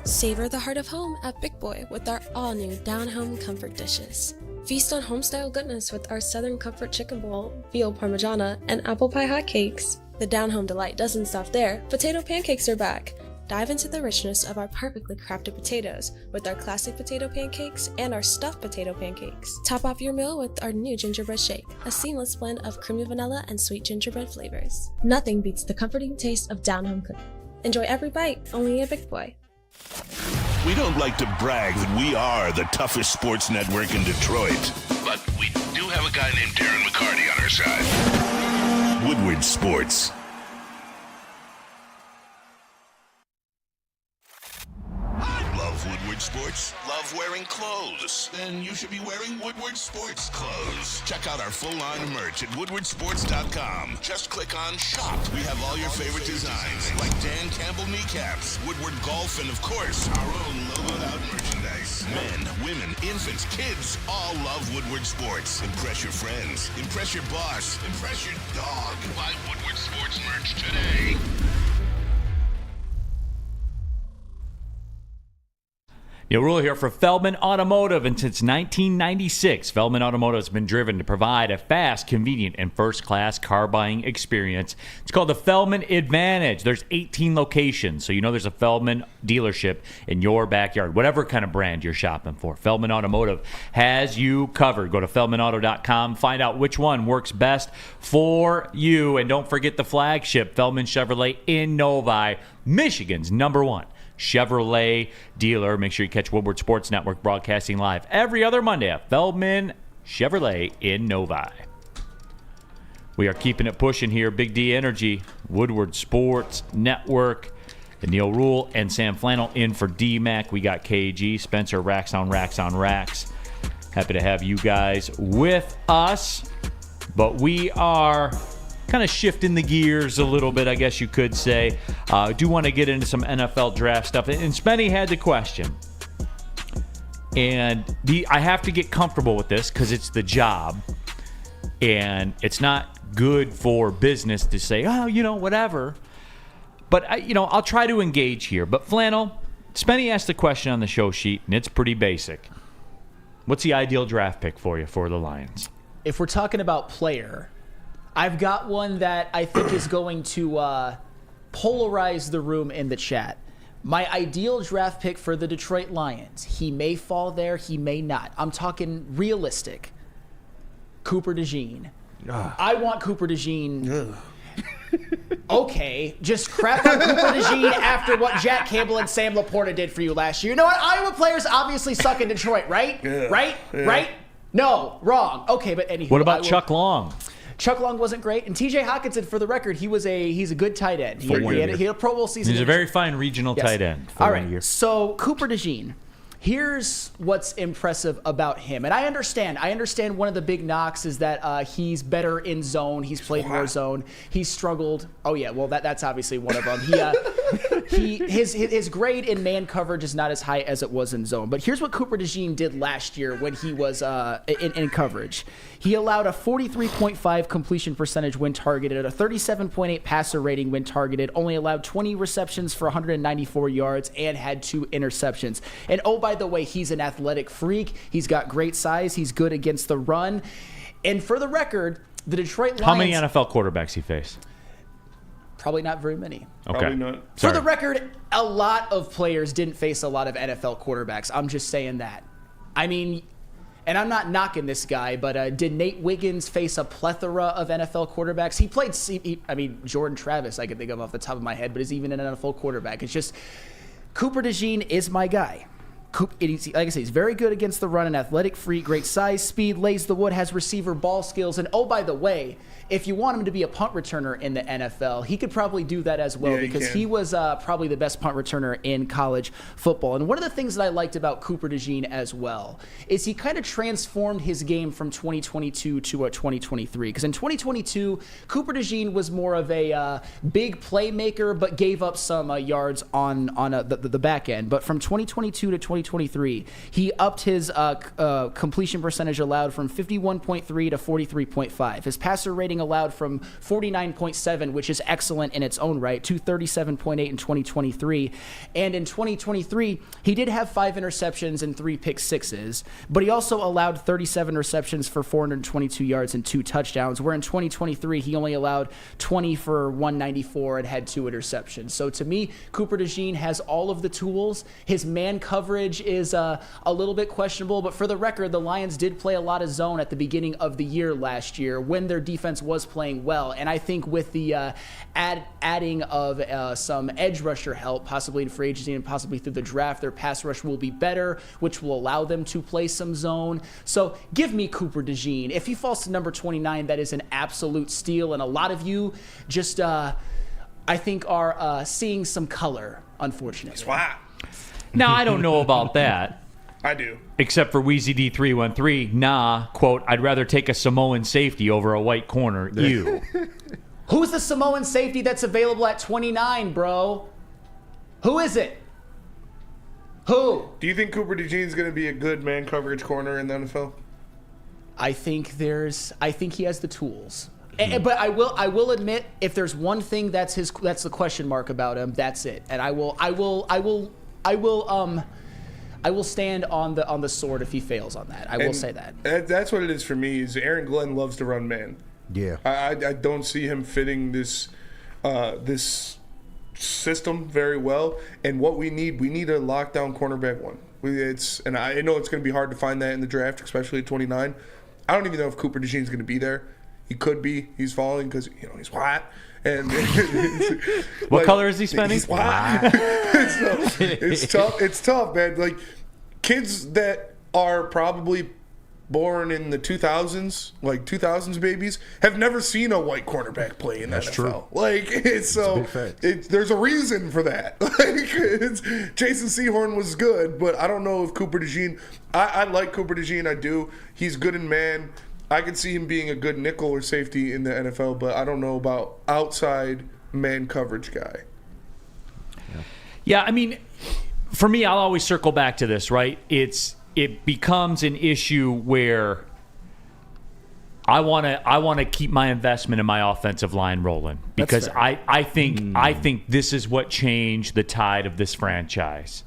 Savor the heart of home at Big Boy with our all-new down-home comfort dishes. Feast on home-style goodness with our Southern Comfort Chicken Bowl, veal parmigiana, and apple pie hotcakes. The down-home delight doesn't stop there. Potato pancakes are back. Dive into the richness of our perfectly crafted potatoes with our classic potato pancakes and our stuffed potato pancakes. Top off your meal with our new gingerbread shake, a seamless blend of creamy vanilla and sweet gingerbread flavors. Nothing beats the comforting taste of down-home cooking. Enjoy every bite, only at Big Boy. We don't like to brag that we are the toughest sports network in Detroit, but we do have a guy named Darren McCarty on our side. Woodward Sports. Love Woodward Sports? Love wearing clothes? Then you should be wearing Woodward Sports clothes. Check out our full line of merch at woodwardsports.com. Just click on shop. We have all your favorite designs, like Dan Campbell kneecaps, Woodward golf, and of course, our own logoed out merchandise. Men, women, infants, kids all love Woodward Sports. Impress your friends. Impress your boss. Impress your dog. Buy Woodward Sports merch today. Neal Ruhl here for Feldman Automotive, and since 1996, Feldman Automotive has been driven to provide a fast, convenient, and first-class car buying experience. It's called the Feldman Advantage. There's 18 locations, so you know there's a Feldman dealership in your backyard, whatever kind of brand you're shopping for. Feldman Automotive has you covered. Go to feldmanauto.com, find out which one works best for you, and don't forget the flagship, Feldman Chevrolet in Novi, Michigan's #1 Chevrolet dealer. Make sure you catch Woodward Sports Network broadcasting live every other Monday at Feldman Chevrolet in Novi. We are keeping it pushing here. Big D Energy, Woodward Sports Network. Neal Ruhl and Sam Flannel in for D-Mac. We got KG, Spencer, Racks on Racks on Racks. Happy to have you guys with us. But we are kind of shifting the gears a little bit, I guess you could say. I do want to get into some NFL draft stuff. And Spenny had the question. And I have to get comfortable with this because it's the job. And it's not good for business to say, oh, whatever. But, I'll try to engage here. But Flannel, Spenny asked a question on the show sheet, and it's pretty basic. What's the ideal draft pick for you for the Lions? If we're talking about player, I've got one that I think is going to polarize the room in the chat. My ideal draft pick for the Detroit Lions. He may fall there, he may not. I'm talking realistic. Cooper DeJean. I want Cooper DeJean. Okay, just crap on Cooper DeJean after what Jack Campbell and Sam Laporta did for you last year. You know what? Iowa players obviously suck in Detroit, right? Yeah. Right? Yeah. Right? No, wrong. Okay, but anywho. What about Chuck Long? Chuck Long wasn't great, and T.J. Hawkinson, for the record, he's a good tight end. He had a Pro Bowl season. He's a very fine regional tight end. All right, so Cooper DeJean. Here's what's impressive about him. And I understand one of the big knocks is that he's better in zone. He's played more zone. He's struggled. Oh, yeah, well, that's obviously one of them. His grade in man coverage is not as high as it was in zone. But here's what Cooper DeJean did last year when he was in coverage. He allowed a 43.5 completion percentage when targeted, a 37.8 passer rating when targeted, only allowed 20 receptions for 194 yards, and had 2 interceptions. And oh, by the way, he's an athletic freak. He's got great size. He's good against the run. And for the record, the Detroit Lions... How many NFL quarterbacks he faced? Probably not very many. Okay. Probably not. For the record, a lot of players didn't face a lot of NFL quarterbacks. I'm just saying that. I mean... And I'm not knocking this guy, but did Nate Wiggins face a plethora of NFL quarterbacks? He played, Jordan Travis, I can think of off the top of my head, but is even an NFL quarterback. It's just, Cooper DeJean is my guy. Like I say, he's very good against the run, an athletic freak, great size, speed, lays the wood, has receiver ball skills. And oh, by the way, if you want him to be a punt returner in the NFL, he could probably do that as well, because he was probably the best punt returner in college football. And one of the things that I liked about Cooper DeJean as well is he kind of transformed his game from 2022 to 2023. Because in 2022, Cooper DeJean was more of a big playmaker, but gave up some yards on the back end. But from 2022 to 2023, he upped his completion percentage allowed from 51.3 to 43.5. His passer rating allowed from 49.7, which is excellent in its own right, to 37.8 in 2023. And in 2023, he did have 5 interceptions and 3 pick sixes, but he also allowed 37 receptions for 422 yards and 2 touchdowns, where in 2023, he only allowed 20 for 194 and had 2 interceptions. So to me, Cooper DeJean has all of the tools. His man coverage is a little bit questionable, but for the record, the Lions did play a lot of zone at the beginning of the year last year when their defense was playing well. And I think with the adding of some edge rusher help, possibly in free agency and possibly through the draft, their pass rush will be better, which will allow them to play some zone. So give me Cooper DeJean. If he falls to number 29, that is an absolute steal. And a lot of you just, I think, are seeing some color, unfortunately. Swat. Now, I don't know about that. I do. Except for Wheezy D313, quote, I'd rather take a Samoan safety over a white corner. You. Who's the Samoan safety that's available at 29, bro? Who is it? Who? Do you think Cooper DeJean is going to be a good man coverage corner in the NFL? I think he has the tools. But I will admit, if there's one thing that's the question mark about him, that's it. And I will stand on the sword if he fails on that. I will say that. That's what it is for me. Is Aaron Glenn loves to run man. Yeah. I don't see him fitting this system very well. And what we need a lockdown cornerback one. And I know it's going to be hard to find that in the draft, especially at 29. I don't even know if Cooper DeJean is going to be there. He could be. He's falling because he's white. And what color is he spending? He's white. It's tough. It's tough, man. Like kids that are probably born in the 2000s, like 2000s babies, have never seen a white quarterback play in the NFL. True. Like there's a reason for that. Like Jason Sehorn was good, but I don't know if Cooper DeJean. I like Cooper DeJean. I do. He's good in man. I could see him being a good nickel or safety in the NFL, but I don't know about outside man coverage guy. Yeah, I mean, for me, I'll always circle back to this, right? It's it becomes an issue where I want to keep my investment in my offensive line rolling because I think this is what changed the tide of this franchise.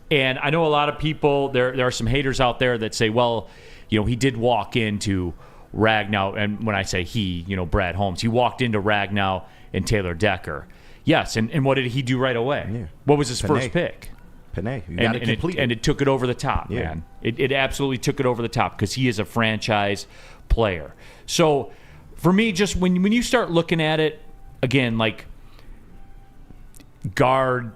And I know a lot of people, there are some haters out there that say, well, he did walk into Ragnow, and when I say he, Brad Holmes, he walked into Ragnow and Taylor Decker. Yes, and what did he do right away? Yeah. What was his first pick? Panay. You got to complete it. And it took it over the top, man. It absolutely took it over the top because he is a franchise player. So for me, just when you start looking at it, again, like guard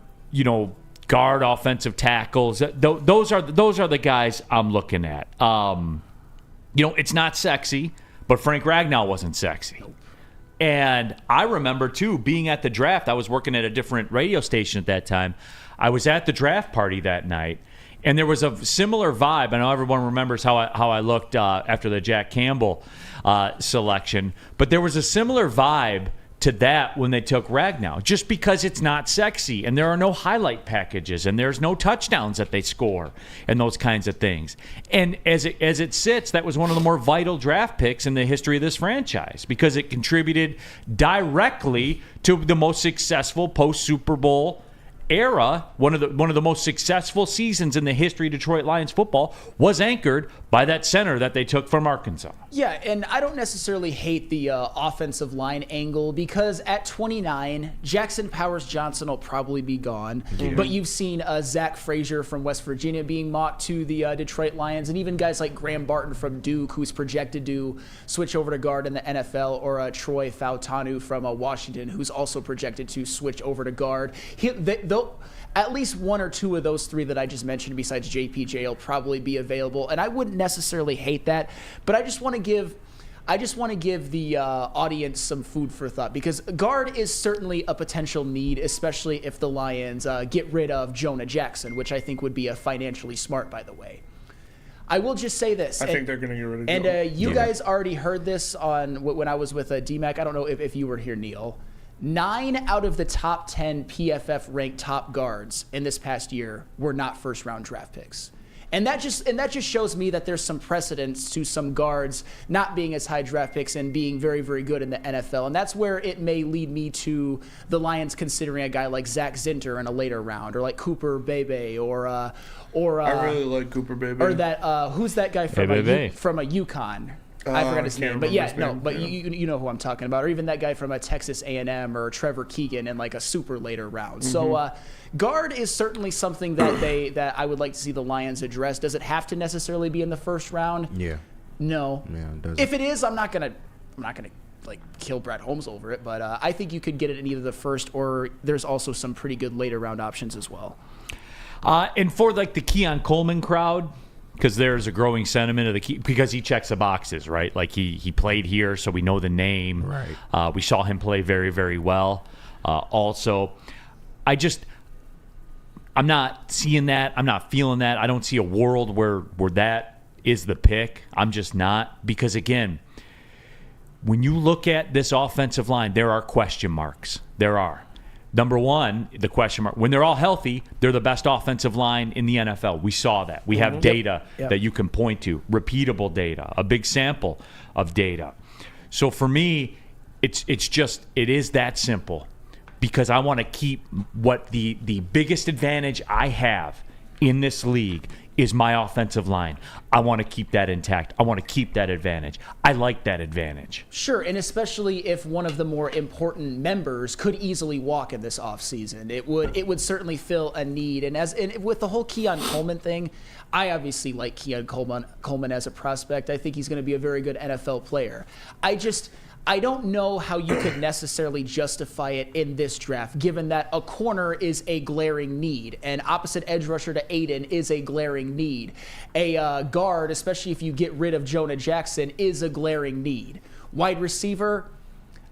offensive tackles, those are the guys I'm looking at. It's not sexy, but Frank Ragnow wasn't sexy. Nope. And I remember, too, being at the draft. I was working at a different radio station at that time. I was at the draft party that night, and there was a similar vibe. I know everyone remembers how I looked after the Jack Campbell selection, but there was a similar vibe to that when they took Ragnow, just because it's not sexy, and there are no highlight packages, and there's no touchdowns that they score, and those kinds of things. And as it sits, that was one of the more vital draft picks in the history of this franchise because it contributed directly to the most successful post-Super Bowl era. One of the most successful seasons in the history of Detroit Lions football was anchored by that center that they took from Arkansas. Yeah, and I don't necessarily hate the offensive line angle because at 29, Jackson Powers Johnson will probably be gone. Mm-hmm. But you've seen Zach Frazier from West Virginia being mocked to the Detroit Lions, and even guys like Graham Barton from Duke, who's projected to switch over to guard in the NFL, or Troy Fautanu from Washington, who's also projected to switch over to guard. At least one or two of those three that I just mentioned besides JPJ will probably be available, and I wouldn't necessarily hate that, but I just want to give the audience some food for thought because guard is certainly a potential need, especially if the Lions get rid of Jonah Jackson, which I think would be financially smart, by the way. I will just say this. I think they're going to get rid of Jonah. And you guys already heard this on when I was with DMAC. I don't know if you were here, Neal. 9 out of the top 10 PFF ranked top guards in this past year were not first round draft picks. And that just shows me that there's some precedence to some guards not being as high draft picks and being very, very good in the NFL. And that's where it may lead me to the Lions considering a guy like Zach Zinter in a later round, or like Cooper Bebe, or I really like Cooper Bebe. Or that who's that guy from a UConn? I forgot his name, but you know who I'm talking about, or even that guy from a Texas A&M, or Trevor Keegan in like a super later round. Mm-hmm. So guard is certainly something that I would like to see the Lions address. Does it have to necessarily be in the first round? Yeah. No. Yeah, it doesn't. If it is, I'm not gonna like kill Brad Holmes over it, but I think you could get it in either the first, or there's also some pretty good later round options as well. And for like the Keon Coleman crowd, because there's a growing sentiment because he checks the boxes, right? Like he played here, so we know the name. Right. We saw him play very, very well. Also, I'm not seeing that. I'm not feeling that. I don't see a world where that is the pick. I'm just not, because again, when you look at this offensive line, there are question marks. There are. Number one, the question mark. When they're all healthy, they're the best offensive line in the NFL. We saw that. We have data that you can point to, repeatable data, a big sample of data. So for me, it is that simple, because I want to keep what the biggest advantage I have in this league is my offensive line. I want to keep that intact. I want to keep that advantage. I like that advantage. Sure, and especially if one of the more important members could easily walk in this offseason. It would certainly fill a need. And with the whole Keon Coleman thing, I obviously like Keon Coleman as a prospect. I think he's going to be a very good NFL player. I don't know how you could necessarily justify it in this draft, given that a corner is a glaring need, and opposite edge rusher to Aiden is a glaring need. A guard, especially if you get rid of Jonah Jackson, is a glaring need. Wide receiver,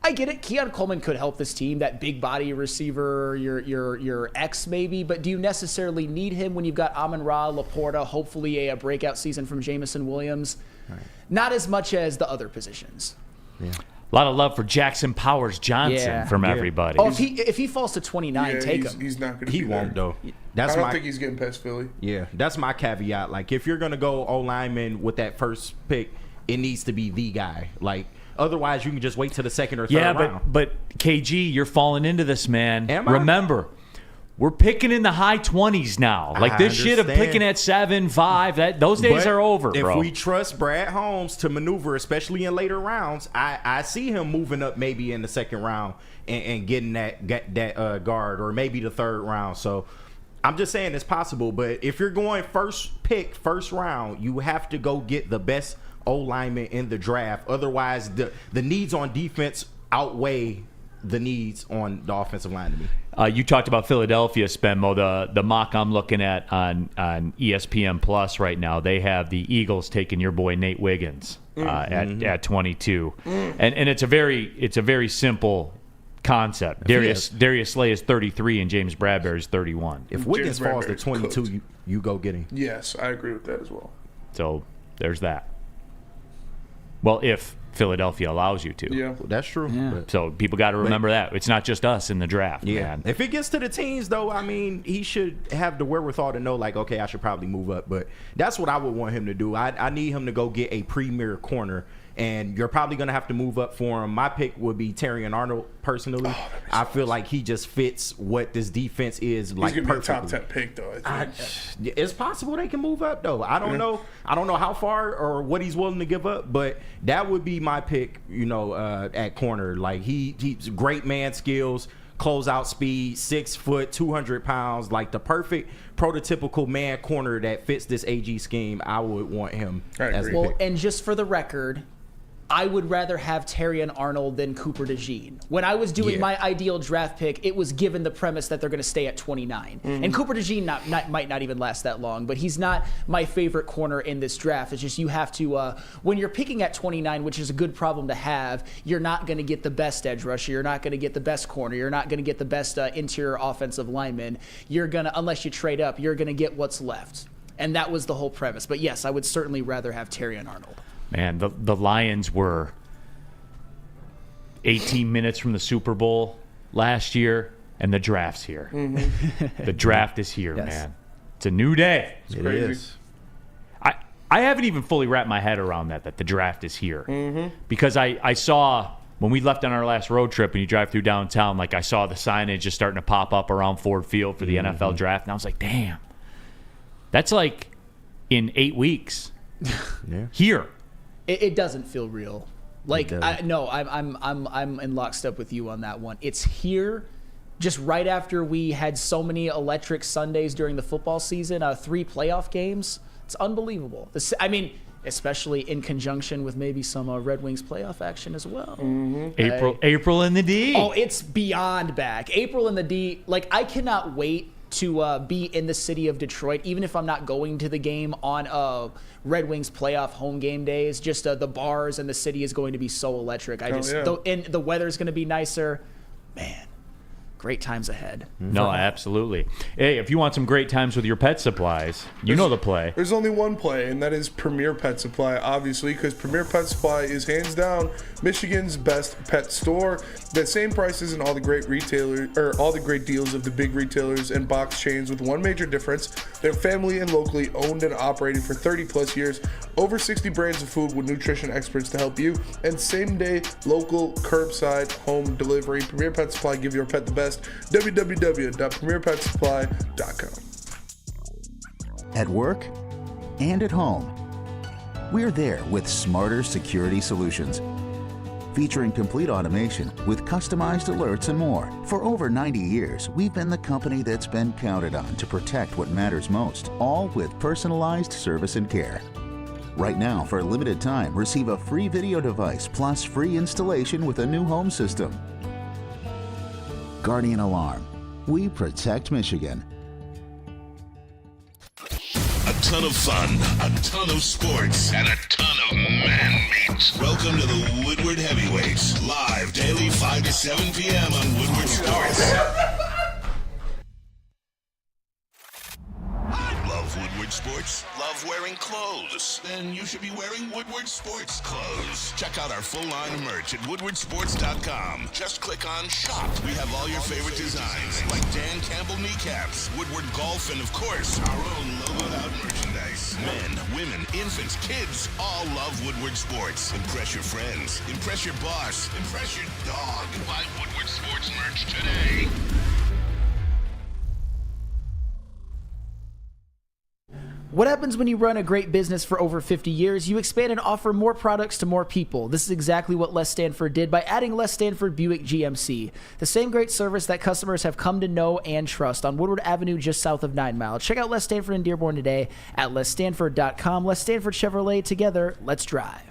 I get it. Keon Coleman could help this team, that big body receiver, your X maybe, but do you necessarily need him when you've got Amon-Ra, Laporta, hopefully a breakout season from Jamison Williams? Right. Not as much as the other positions. Yeah. A lot of love for Jackson Powers Johnson from everybody. Oh, if he falls to 29, take him. He's not going to. He won't though. I don't think he's getting past Philly. Yeah, that's my caveat. Like, if you're gonna go O-lineman with that first pick, it needs to be the guy. Like, otherwise you can just wait till the second or third round. Yeah, but KG, you're falling into this, man. Am I? Remember, we're picking in the high 20s now. Like, this shit of picking at 7, 5, those days are over, bro. If we trust Brad Holmes to maneuver, especially in later rounds, I see him moving up maybe in the second round and getting that guard, or maybe the third round. So I'm just saying it's possible. But if you're going first pick, first round, you have to go get the best O-lineman in the draft. Otherwise, the needs on defense outweigh the needs on the offensive line to me. You talked about Philadelphia, Spenmo. The mock I'm looking at on ESPN Plus right now, they have the Eagles taking your boy Nate Wiggins at 22, and it's a very simple concept. Darius Slay is 33 and James Bradbury is 31. If Wiggins falls to 22, you go get him. Yes, I agree with that as well. So there's that. Well, if Philadelphia allows you to. Yeah, that's true. Yeah. So people got to remember that. It's not just us in the draft, man. If it gets to the teens, though, I mean, he should have the wherewithal to know, like, okay, I should probably move up. But that's what I would want him to do. I need him to go get a premier corner, and you're probably going to have to move up for him. My pick would be Terrion Arnold, personally. I feel like he just fits what this defense is like perfectly. He's going to be a top 10 pick, though, I think. It's possible they can move up, though. I don't know. I don't know how far or what he's willing to give up, but that would be my pick, at corner. Like, he's great man skills, closeout speed, 6 foot, 200 pounds, like the perfect prototypical man corner that fits this AG scheme. I would want him as a pick. And just for the record, I would rather have Terrion Arnold than Cooper DeJean. When I was doing my ideal draft pick, it was given the premise that they're going to stay at 29. And Cooper DeJean might not even last that long, but he's not my favorite corner in this draft. It's just you have to, when you're picking at 29, which is a good problem to have, you're not going to get the best edge rusher. You're not going to get the best corner. You're not going to get the best interior offensive lineman. You're going to, unless you trade up, you're going to get what's left. And that was the whole premise. But yes, I would certainly rather have Terrion Arnold. Man, the Lions were 18 minutes from the Super Bowl last year, and the draft's here. The draft is here, man. It's a new day. It's crazy. I haven't even fully wrapped my head around that the draft is here. Because I saw, when we left on our last road trip and you drive through downtown, like I saw the signage just starting to pop up around Ford Field for the NFL draft, and I was like, damn. That's like in 8 weeks. Here. It doesn't feel real. Like I'm in lockstep with you on that one. It's here, just right after we had so many electric Sundays during the football season, 3 playoff games. It's unbelievable. Especially in conjunction with maybe some Red Wings playoff action as well. April in the D. Oh, it's beyond back. April in the D. Like, I cannot wait to be in the city of Detroit, even if I'm not going to the game on Red Wings playoff home game days. Just the bars and the city is going to be so electric. And the weather's going to be nicer. Man, great times ahead. No, absolutely. Hey, if you want some great times with your pet supplies, you know the play. There's only one play, and that is Premier Pet Supply, obviously, because Premier Pet Supply is hands down Michigan's best pet store. The same prices and all the great retailers, or all the great deals of the big retailers and box chains, with one major difference: they're family and locally owned and operated for 30 plus years. Over 60 brands of food with nutrition experts to help you, and same-day local curbside home delivery. Premier Pet Supply, give your pet the best. www.premierpetsupply.com. At work and at home, we're there with smarter security solutions, featuring complete automation with customized alerts and more. For over 90 years, we've been the company that's been counted on to protect what matters most, all with personalized service and care. Right now, for a limited time, receive a free video device plus free installation with a new home system. Guardian Alarm. We protect Michigan. A ton of fun, a ton of sports, and a ton of man meat. Welcome to the Woodward Heavyweights, live daily 5 to 7 p.m. on Woodward Sports. Love Woodward Sports? Love wearing clothes? Then you should be wearing Woodward Sports clothes. Check out our full line of merch at woodwardsports.com. Just click on shop. We have all your favorite designs, like Dan Campbell Campbell kneecaps, Woodward golf, and of course, our own logoed out merchandise. Men, women, infants, kids all love Woodward sports. Impress your friends, impress your boss, impress your dog. Buy Woodward sports merch today. What happens when you run a great business for over 50 years? You expand and offer more products to more people. This is exactly what Les Stanford did by adding Les Stanford Buick GMC. The same great service that customers have come to know and trust on Woodward Avenue just south of 9 Mile. Check out Les Stanford in Dearborn today at lesstanford.com. Les Stanford Chevrolet, together, let's drive.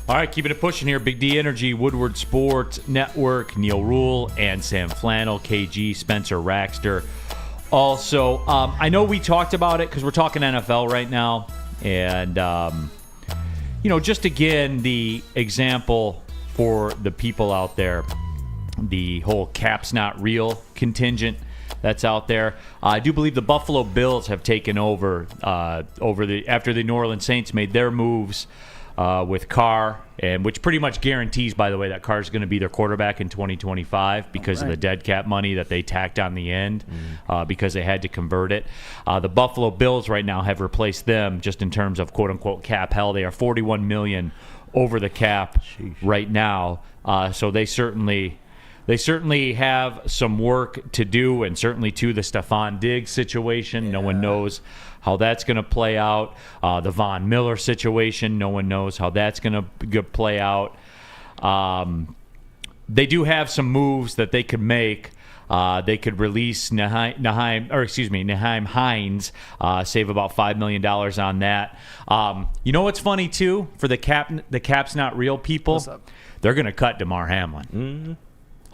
All right, keeping it pushing here. Big D Energy, Woodward Sports Network, Neal Ruhl, and Sam Flannel, KG, Spencer Raxter. Also, I know we talked about it because we're talking NFL right now. And, just again, the example for the people out there, the whole cap's not real contingent that's out there. I do believe the Buffalo Bills have taken over after the New Orleans Saints made their moves with Carr, and which pretty much guarantees, by the way, that Carr's going to be their quarterback in 2025 because of the dead cap money that they tacked on the end because they had to convert it. The Buffalo Bills right now have replaced them just in terms of quote-unquote cap hell. They are $41 million over the cap right now, so they certainly have some work to do, and certainly to the Stephon Diggs situation. No one knows how that's going to play out. The Von Miller situation, no one knows how that's going to play out. They do have some moves that they could make. They could release Nyheim Hines, save about $5 million on that. You know what's funny too? For the cap's not real people, they're going to cut DeMar Hamlin.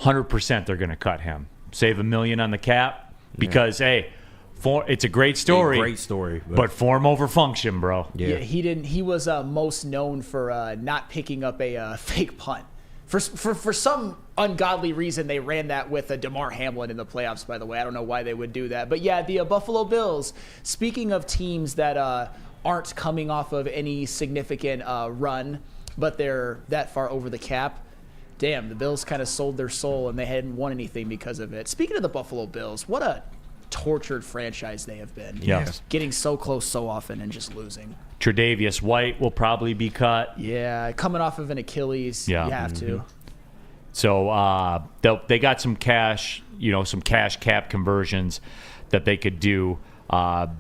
100% they're going to cut him. Save $1 million on the cap because it's a great story. But form over function, bro. Yeah, he was most known for not picking up a fake punt. For some ungodly reason, they ran that with DeMar Hamlin in the playoffs, by the way. I don't know why they would do that. But yeah, the Buffalo Bills, speaking of teams that aren't coming off of any significant run, but they're that far over the cap, damn, the Bills kind of sold their soul and they hadn't won anything because of it. Speaking of the Buffalo Bills, what a tortured franchise they have been. Yes. Getting so close so often and just losing. Tre'Davious White will probably be cut. Yeah, coming off of an Achilles, you have to. So they got some cash, some cash cap conversions that they could do.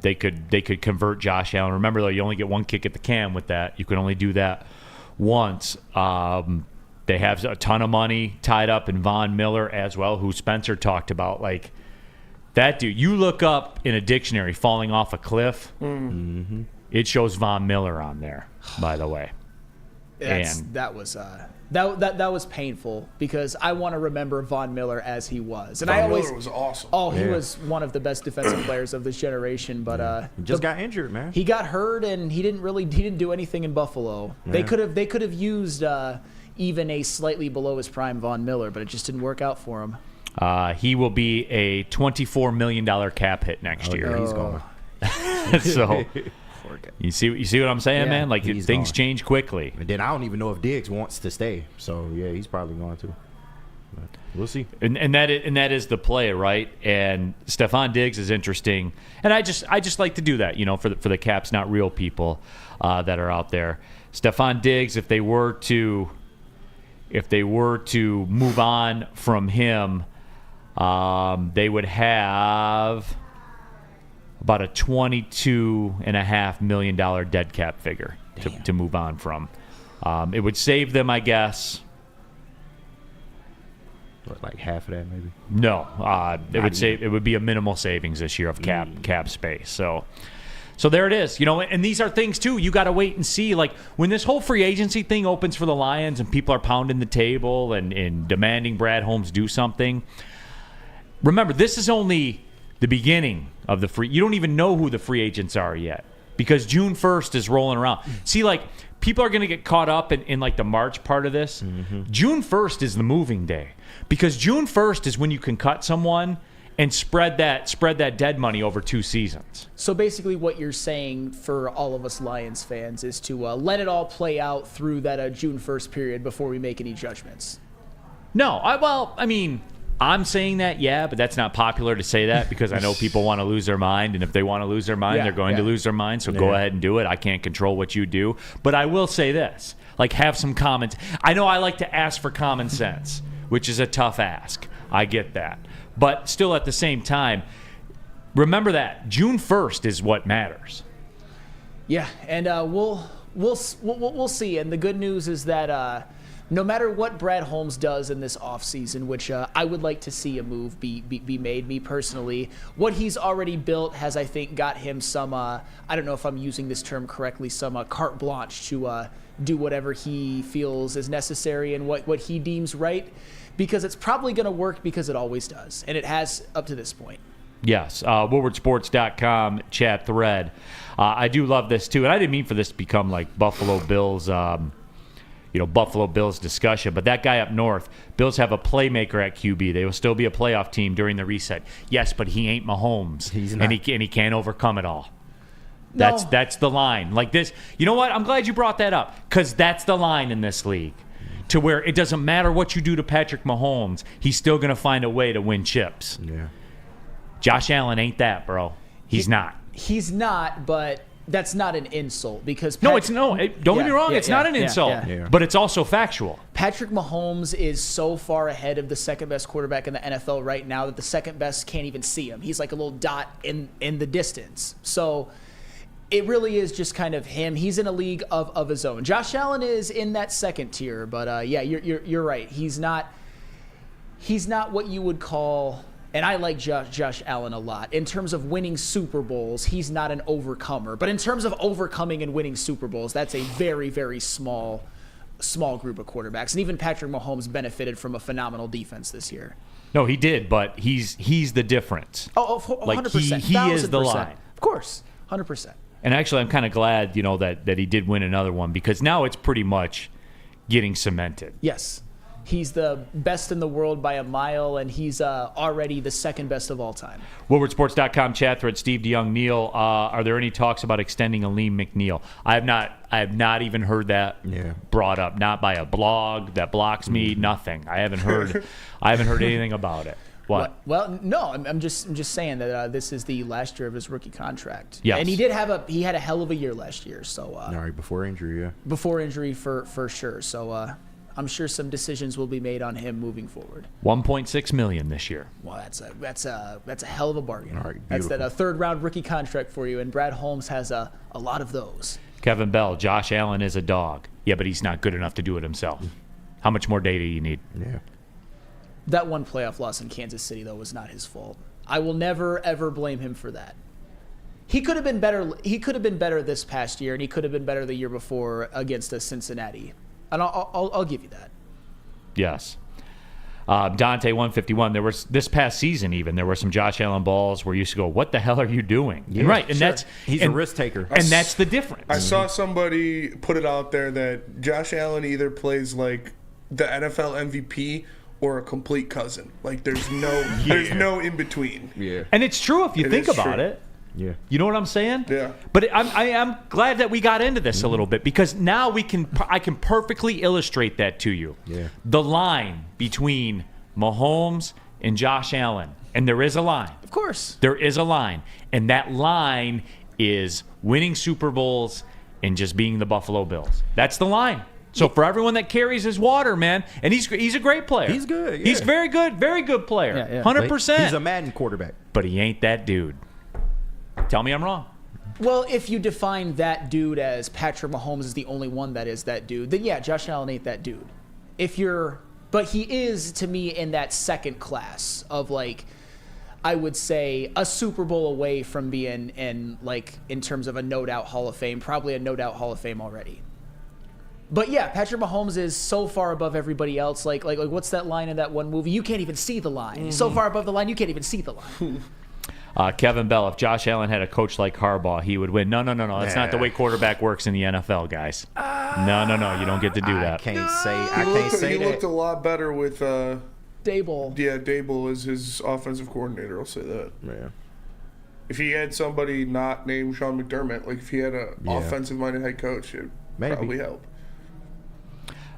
They could convert Josh Allen. Remember, though, you only get one kick at the can with that. You can only do that once. They have a ton of money tied up in Von Miller as well, who Spencer talked about. Like, that dude, you look up in a dictionary falling off a cliff, it shows Von Miller on there, by the way. That was painful because I want to remember Von Miller as he was. And Miller was awesome. Oh, he was one of the best defensive players of this generation. But he just got injured, man. He got hurt, and he didn't do anything in Buffalo. Yeah. They could have used even a slightly below his prime Von Miller, but it just didn't work out for him. He will be a $24 million cap hit next year. He's gone. So you see what I'm saying, man? Like, things change quickly. And then I don't even know if Diggs wants to stay. So yeah, he's probably going to. But we'll see. And that is the play, right? And Stephon Diggs is interesting. And I just like to do that, for the Caps Not Real people that are out there. Stephon Diggs, if they were to move on from him, they would have about a $22.5 million dead cap figure to move on from. It would save them, I guess. What, like half of that, maybe? No, it would be a minimal savings this year of cap space. So there it is. And these are things too. You got to wait and see. Like, when this whole free agency thing opens for the Lions and people are pounding the table and demanding Brad Holmes do something. Remember, this is only the beginning of the free. You don't even know who the free agents are yet because June 1st is rolling around. See, like, people are going to get caught up in like the March part of this. June 1st is the moving day because June 1st is when you can cut someone and spread that dead money over 2 seasons. So basically what you're saying for all of us Lions fans is to let it all play out through that June 1st period before we make any judgments. No, I'm saying that, yeah, but that's not popular to say that because I know people want to lose their mind, and if they want to lose their mind, they're going to lose their mind, so go ahead and do it. I can't control what you do. But I will say this, like, have some comments. I know I like to ask for common sense, which is a tough ask. I get that. But still at the same time, remember that June 1st is what matters. Yeah, and we'll see. And the good news is that no matter what Brad Holmes does in this offseason, which I would like to see a move be made, me personally, what he's already built has, I think, got him some, I don't know if I'm using this term correctly, some carte blanche to do whatever he feels is necessary and what he deems right, because it's probably going to work because it always does, and it has up to this point. Yes, WoodwardSports.com chat thread. I do love this, too, and I didn't mean for this to become like Buffalo Bills Buffalo Bills discussion, but that guy up north, Bills have a playmaker at QB. They will still be a playoff team during the reset. Yes, but he ain't Mahomes. He's not. And he can't overcome it all. That's the line. Like this, you know what? I'm glad you brought that up because that's the line in this league, to where it doesn't matter what you do to Patrick Mahomes, he's still going to find a way to win chips. Yeah. Josh Allen ain't that, bro. He's not. He's not, but that's not an insult because don't get me wrong, it's not an insult, but it's also factual. Patrick Mahomes is so far ahead of the second best quarterback in the NFL right now that the second best can't even see him. He's like a little dot in the distance. So it really is just kind of him. He's in a league of his own. Josh Allen is in that second tier, but you're right. He's not what you would call. And I like Josh Allen a lot. In terms of winning Super Bowls, he's not an overcomer. But in terms of overcoming and winning Super Bowls, that's a very, very small group of quarterbacks. And even Patrick Mahomes benefited from a phenomenal defense this year. No, he did, but he's the difference. 100%. He is the line. Of course, 100%. And actually, I'm kind of glad, that he did win another one because now it's pretty much getting cemented. Yes. He's the best in the world by a mile, and he's already the second best of all time. WoodwardSports.com chat thread, Steve DeYoung, Neal. Are there any talks about extending Aleem McNeil? I have not even heard that brought up. Not by a blog that blocks me. Nothing. I haven't heard anything about it. What? Well, no. I'm just saying that this is the last year of his rookie contract. Yes. And he had a hell of a year last year. So all right, before injury, yeah. Before injury for sure. So. I'm sure some decisions will be made on him moving forward. $1.6 million this year. Well, that's a hell of a bargain. All right, that's a third round rookie contract for you, and Brad Holmes has a lot of those. Kevin Bell, Josh Allen is a dog. Yeah, but he's not good enough to do it himself. How much more data do you need? Yeah. That one playoff loss in Kansas City, though, was not his fault. I will never ever blame him for that. He could have been better. He could have been better this past year, and he could have been better the year before against Cincinnati. And I'll give you that. Yes. Dante 151. There was this past season even there were some Josh Allen balls where you used to go, "What the hell are you doing?" Yeah, and right, and sure. he's a risk taker, and that's the difference. I saw somebody put it out there that Josh Allen either plays like the NFL MVP or a complete cousin. Like there's no in between. Yeah, and it's true if you think about it. Yeah, you know what I'm saying? Yeah. But I'm glad that we got into this a little bit because now I can perfectly illustrate that to you. Yeah. The line between Mahomes and Josh Allen, and there is a line. Of course. There is a line, and that line is winning Super Bowls and just being the Buffalo Bills. That's the line. So for everyone that carries his water, man, and he's a great player. He's good. Yeah. He's very good player. 100%. He's a Madden quarterback, but he ain't that dude. Tell me I'm wrong. Well, if you define that dude as Patrick Mahomes is the only one that is that dude, then yeah, Josh Allen ain't that dude. But he is to me in that second class of like, I would say a Super Bowl away from being in terms of a no doubt Hall of Fame, probably a no doubt Hall of Fame already. But yeah, Patrick Mahomes is so far above everybody else. Like what's that line in that one movie? You can't even see the line. Mm-hmm. So far above the line, you can't even see the line. Kevin Bell, if Josh Allen had a coach like Harbaugh, he would win. No. That's not the way quarterback works in the NFL, guys. No. You don't get to do that. I can't say he that. looked a lot better with Dable. Yeah, Dable is his offensive coordinator. I'll say that. Yeah. If he had somebody not named Sean McDermott, like if he had an offensive-minded head coach, it would probably help.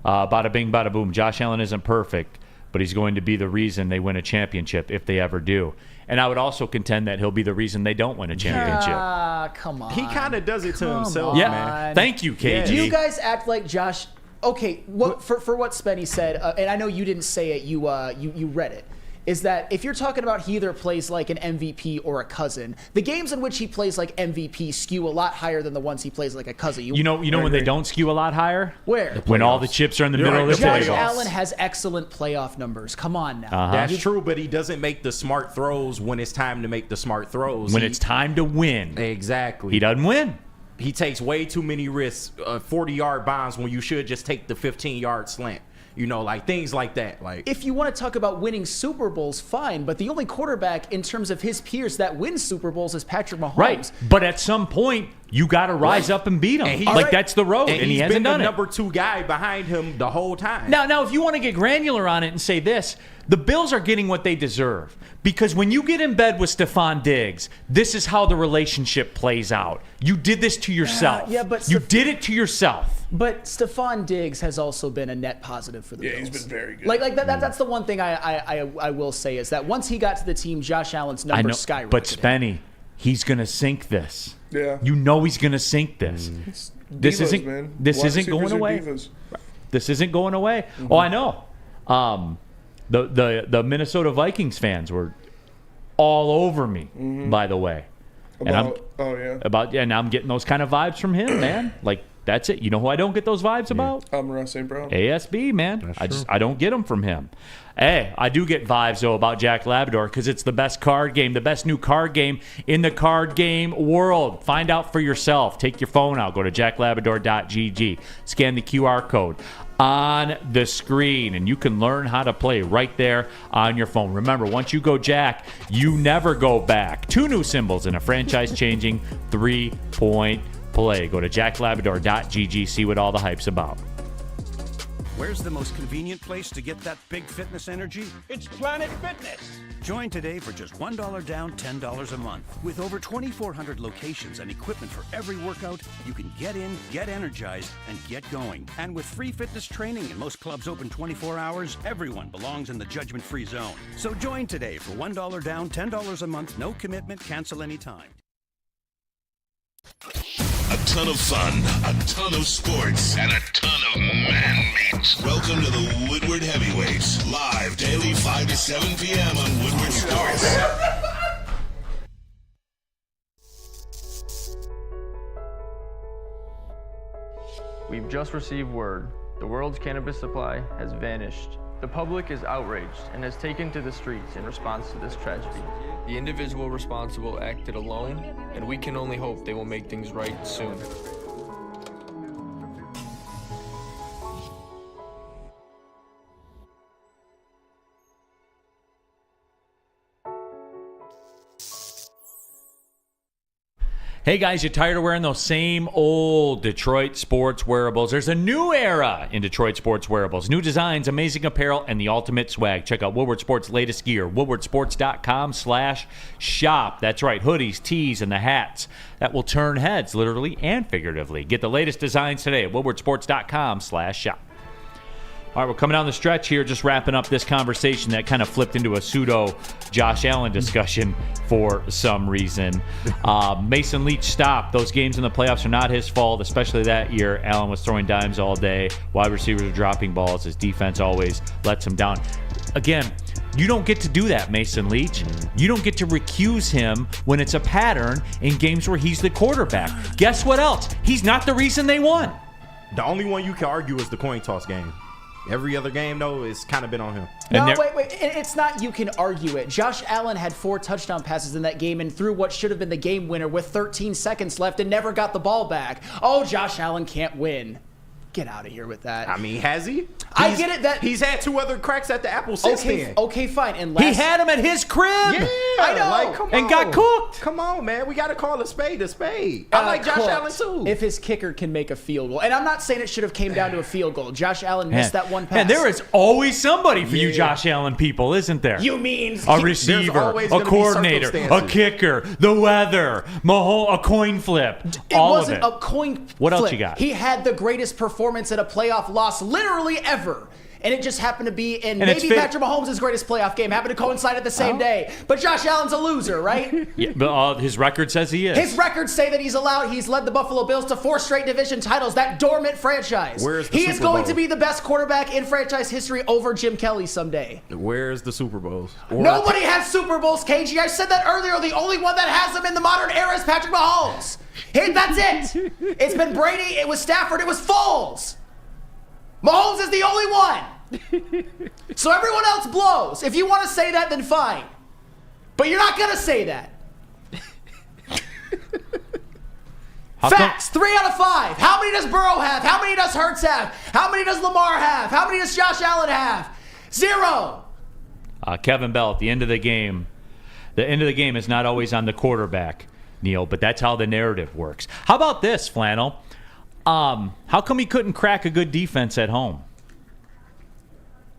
Bada bing, bada boom. Josh Allen isn't perfect, but he's going to be the reason they win a championship if they ever do. And I would also contend that he'll be the reason they don't win a championship. Come on. He kind of does it to himself, Yeah, man. thank you, KG. Do you guys act like Josh? Okay, for what Spenny said, and I know you didn't say it, you read it, is that if you're talking about he either plays like an MVP or a cousin, the games in which he plays like MVP skew a lot higher than the ones he plays like a cousin. You know when they don't skew a lot higher? Where? When all the chips are in the middle of the Josh playoffs. Allen has excellent playoff numbers. Come on now. That's true, but he doesn't make the smart throws when it's time to make the smart throws. When it's time to win. Exactly. He doesn't win. He takes way too many risks, 40-yard bombs when you should just take the 15-yard slant. You know, like things like that. Like, if you want to talk about winning Super Bowls, fine. But the only quarterback in terms of his peers that wins Super Bowls is Patrick Mahomes. Right. But at some point, you got to rise up and beat him. Like, that's the road, and he hasn't done it. He's been the number 2 guy behind him the whole time. Now, if you want to get granular on it and say this, the Bills are getting what they deserve. Because when you get in bed with Stephon Diggs, this is how the relationship plays out. You did this to yourself. You did it to yourself. But Stephon Diggs has also been a net positive for the Bills. Yeah, he's been very good. Like that's the one thing I will say is that once he got to the team, Josh Allen's numbers skyrocketed. But Spenny, he's going to sink this. Yeah. You know he's going to sink this. This isn't going away. This isn't going away. Oh, I know. The Minnesota Vikings fans were all over me, by the way. And I'm getting those kind of vibes from him, man. Like, that's it. You know who I don't get those vibes about? Amon-Ra St. Brown. ASB, man. I don't get them from him. Hey, I do get vibes, though, about Jack Labrador because it's the best card game, the best new card game in the card game world. Find out for yourself. Take your phone out. Go to jacklabrador.gg. Scan the QR code on the screen, and you can learn how to play right there on your phone. Remember, once you go Jack, you never go back. 2 new symbols in a franchise-changing 3-point play. Go to jacklabrador.gg. See what all the hype's about. Where's the most convenient place to get that big fitness energy? It's Planet Fitness. Join today for just $1 down, $10 a month. With over 2,400 locations and equipment for every workout, you can get in, get energized, and get going. And with free fitness training and most clubs open 24 hours, everyone belongs in the judgment-free zone. So join today for $1 down, $10 a month, no commitment, cancel anytime. A ton of fun, a ton of sports, and a ton of man meat. Welcome to the Woodward Heavyweights, live daily 5 to 7 p.m. on Woodward Sports. We've just received word. The world's cannabis supply has vanished. The public is outraged and has taken to the streets in response to this tragedy. The individual responsible acted alone, and we can only hope they will make things right soon. Hey guys, you tired of wearing those same old Detroit sports wearables? There's a new era in Detroit sports wearables. New designs, amazing apparel, and the ultimate swag. Check out Woodward Sports' latest gear, woodwardsports.com/shop. That's right, hoodies, tees, and the hats that will turn heads, literally and figuratively. Get the latest designs today at woodwardsports.com/shop. All right, we're coming down the stretch here, just wrapping up this conversation that kind of flipped into a pseudo Josh Allen discussion for some reason. Mason Leach stopped. Those games in the playoffs are not his fault, especially that year. Allen was throwing dimes all day. Wide receivers were dropping balls. His defense always lets him down. Again, you don't get to do that, Mason Leach. You don't get to recuse him when it's a pattern in games where he's the quarterback. Guess what else? He's not the reason they won. The only one you can argue is the coin toss game. Every other game, though, it's kind of been on him. No, wait. It's not you can argue it. Josh Allen had 4 touchdown passes in that game and threw what should have been the game winner with 13 seconds left and never got the ball back. Oh, Josh Allen can't win. Get out of here with that. I mean, has he? I get it that he's had 2 other cracks at the apple since then. Okay, fine. And he had him at his crib. Yeah, I know. Like, come and on. got cooked. Come on, man. We got to call a spade a spade. I like Josh Allen too. If his kicker can make a field goal, and I'm not saying it should have came down to a field goal. Josh Allen missed that one pass. And there is always somebody for you Josh Allen people, isn't there? You mean a receiver, a coordinator, a kicker, the weather, a coin flip. It wasn't a coin flip. What else you got? He had the greatest performance in a playoff loss literally ever. and it just happened to be in And maybe Patrick Mahomes' greatest playoff game happened to coincide at the same day. But Josh Allen's a loser, right? Yeah, but his record says he is. His records say that he's led the Buffalo Bills to 4 straight division titles, that dormant franchise. He is going to be the best quarterback in franchise history over Jim Kelly someday. Where's the Super Bowls? Nobody has Super Bowls, KG. I said that earlier. The only one that has them in the modern era is Patrick Mahomes. Hey, that's it. It's been Brady, it was Stafford, it was Foles. Mahomes is the only one. So everyone else blows. If you want to say that, then fine. But you're not going to say that. Facts. 3 out of 5. How many does Burrow have? How many does Hurts have? How many does Lamar have? How many does Josh Allen have? 0. Kevin Bell, at the end of the game is not always on the quarterback, Neal, but that's how the narrative works. How about this, Flannel? How come he couldn't crack a good defense at home?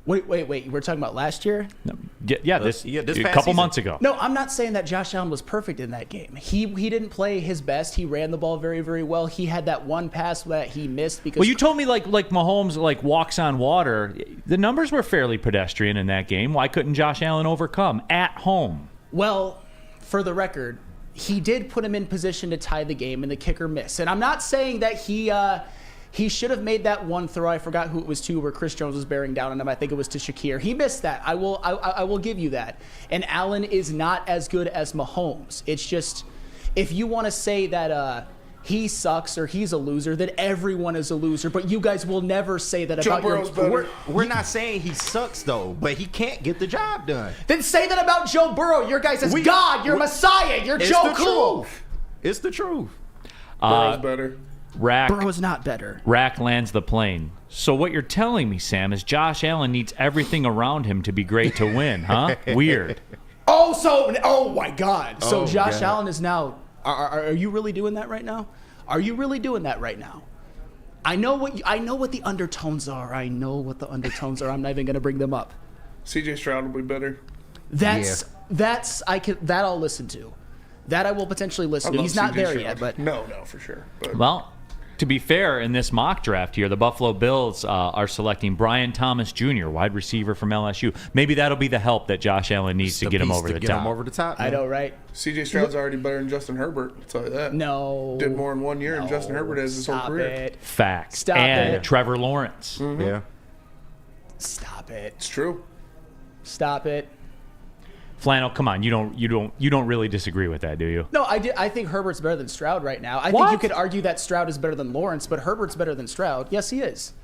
Wait. We're talking about last year? No, this past a couple season. months ago. No, I'm not saying that Josh Allen was perfect in that game. He didn't play his best. He ran the ball very, very well. He had that one pass that he missed because. Well, you told me like Mahomes walks on water. The numbers were fairly pedestrian in that game. Why couldn't Josh Allen overcome at home? Well, for the record, he did put him in position to tie the game, and the kicker missed. And I'm not saying that he should have made that one throw. I forgot who it was to, where Chris Jones was bearing down on him. I think it was to Shakir. He missed that. I will give you that. And Allen is not as good as Mahomes. It's just, if you want to say that he sucks or he's a loser, then everyone is a loser. But you guys will never say that about your. We're not saying he sucks though, but he can't get the job done. Then say that about Joe Burrow. Your guys is God. You're Messiah. You're Joe Cool. It's the truth. Burrow's better. Burrow's not better. Rack lands the plane. So what you're telling me, Sam, is Josh Allen needs everything around him to be great to win, huh? Weird. Oh my God. So Josh God. Allen is now. Are you really doing that right now? Are you really doing that right now? I know what the undertones are. I'm not even going to bring them up. CJ Stroud will be better. That I'll listen to. That I will potentially listen to. He's not there yet, but no, for sure. But. Well, to be fair, in this mock draft here, the Buffalo Bills are selecting Brian Thomas Jr., wide receiver from LSU. Maybe that'll be the help that Josh Allen needs to get him over the top. I know, right? CJ Stroud's already better than Justin Herbert. I'll tell you that. No. Did more in 1 year than Justin Herbert has his whole career. It. Fact. Stop and it. Trevor Lawrence. Mm-hmm. Yeah. Stop it. It's true. Stop it. Flannel, come on, you don't really disagree with that, do you? No, I think Herbert's better than Stroud right now. I think you could argue that Stroud is better than Lawrence, but Herbert's better than Stroud. Yes, he is.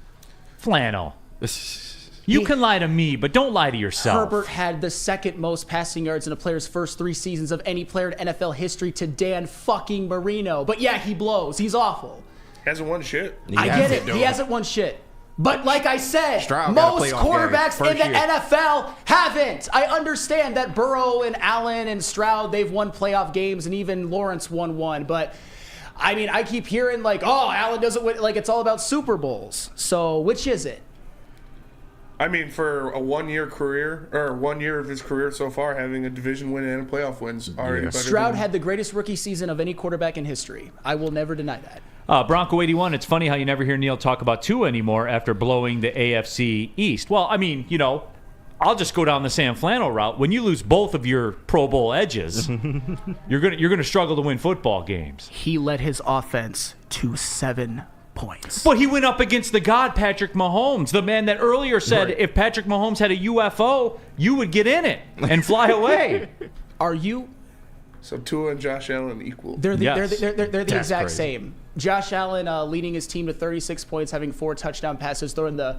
Flannel. You can lie to me, but don't lie to yourself. Herbert had the second most passing yards in a player's first 3 seasons of any player in NFL history to Dan fucking Marino. But yeah, he blows. He's awful. Hasn't won shit. I get it. He hasn't won shit. But like I said, Stroud most quarterbacks in the year. NFL haven't. I understand that Burrow and Allen and Stroud, they've won playoff games, and even Lawrence won one. But, I mean, I keep hearing Allen doesn't win. Like, it's all about Super Bowls. So, which is it? I mean, for a 1 year career, or 1 year of his career so far, having a division win and a playoff wins already better. Stroud had the greatest rookie season of any quarterback in history. I will never deny that. Bronco 81, it's funny how you never hear Neal talk about Tua anymore after blowing the AFC East. Well, I mean, I'll just go down the Sam Flannel route. When you lose both of your Pro Bowl edges, you're gonna struggle to win football games. He led his offense to 7 points. But he went up against the god Patrick Mahomes, the man that earlier said if Patrick Mahomes had a UFO, you would get in it and fly away. Are you? So Tua and Josh Allen equal. They're the That's exact crazy. same. Josh Allen leading his team to 36 points, having 4 touchdown passes, throwing the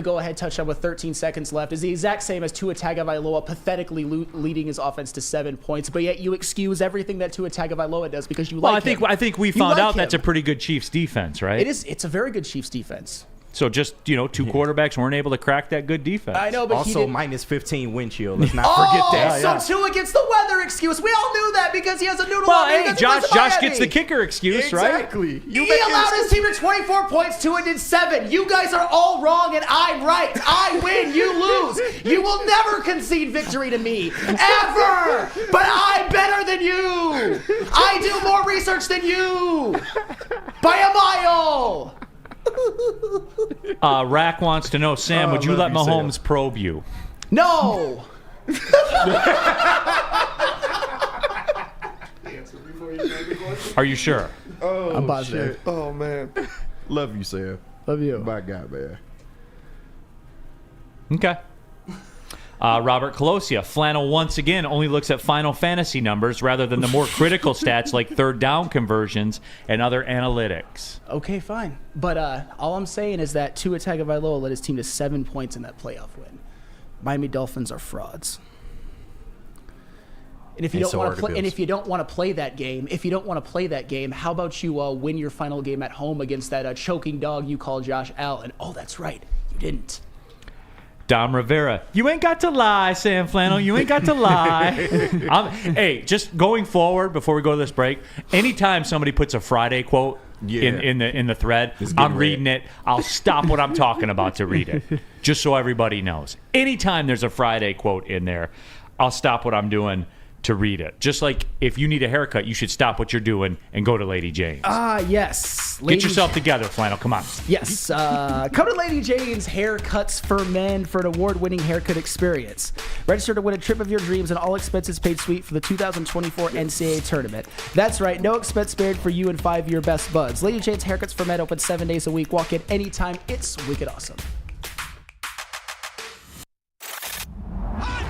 go-ahead touchdown with 13 seconds left, is the exact same as Tua Tagovailoa pathetically leading his offense to 7 points. But yet you excuse everything that Tua Tagovailoa does because you like him. I think we found out that's a pretty good Chiefs defense, right? It is. It's a very good Chiefs defense. So just, 2 quarterbacks weren't able to crack that good defense. I know, but also he didn't. minus 15 wind chill. Let's not forget that. So Tua gets the weather excuse. We all knew that because he has a noodle. Well, on him. hey, Josh gets the kicker excuse, right? Exactly. He allowed his team to 24 points. Tua did 7. You guys are all wrong, and I'm right. I win. You lose. You will never concede victory to me, ever. But I'm better than you. I do more research than you by a mile. Rack wants to know, Sam, would you let Mahomes probe you? No. Are you sure? Oh, I'm positive. shit. Oh man. Love you, Sam. Love you. My God, man. Okay. Robert Colosia, Flannel once again only looks at Final Fantasy numbers rather than the more critical stats like third down conversions and other analytics. Okay, fine. But all I'm saying is that Tua Tagovailoa led his team to 7 points in that playoff win. Miami Dolphins are frauds. And if you don't want to play, and if you don't want to play that game, how about you win your final game at home against that choking dog you call Josh Allen? Oh, that's right, you didn't. Dom Rivera, you ain't got to lie, Sam Flannel. You ain't got to lie. Hey, just going forward before we go to this break, anytime somebody puts a Friday quote in the thread, I'm reading it. I'll stop what I'm talking about to read it, just so everybody knows. Anytime there's a Friday quote in there, I'll stop what I'm doing to read it. Just like if you need a haircut, you should stop what you're doing and go to Lady Jane's. Yes. Get yourself together, Flannel. Come on. Yes. Come to Lady Jane's Haircuts for Men for an award-winning haircut experience. Register to win a trip of your dreams and all expenses paid suite for the 2024 NCAA tournament. That's right. No expense spared for you and 5 of your best buds. Lady Jane's Haircuts for Men open 7 days a week. Walk in anytime. It's wicked awesome.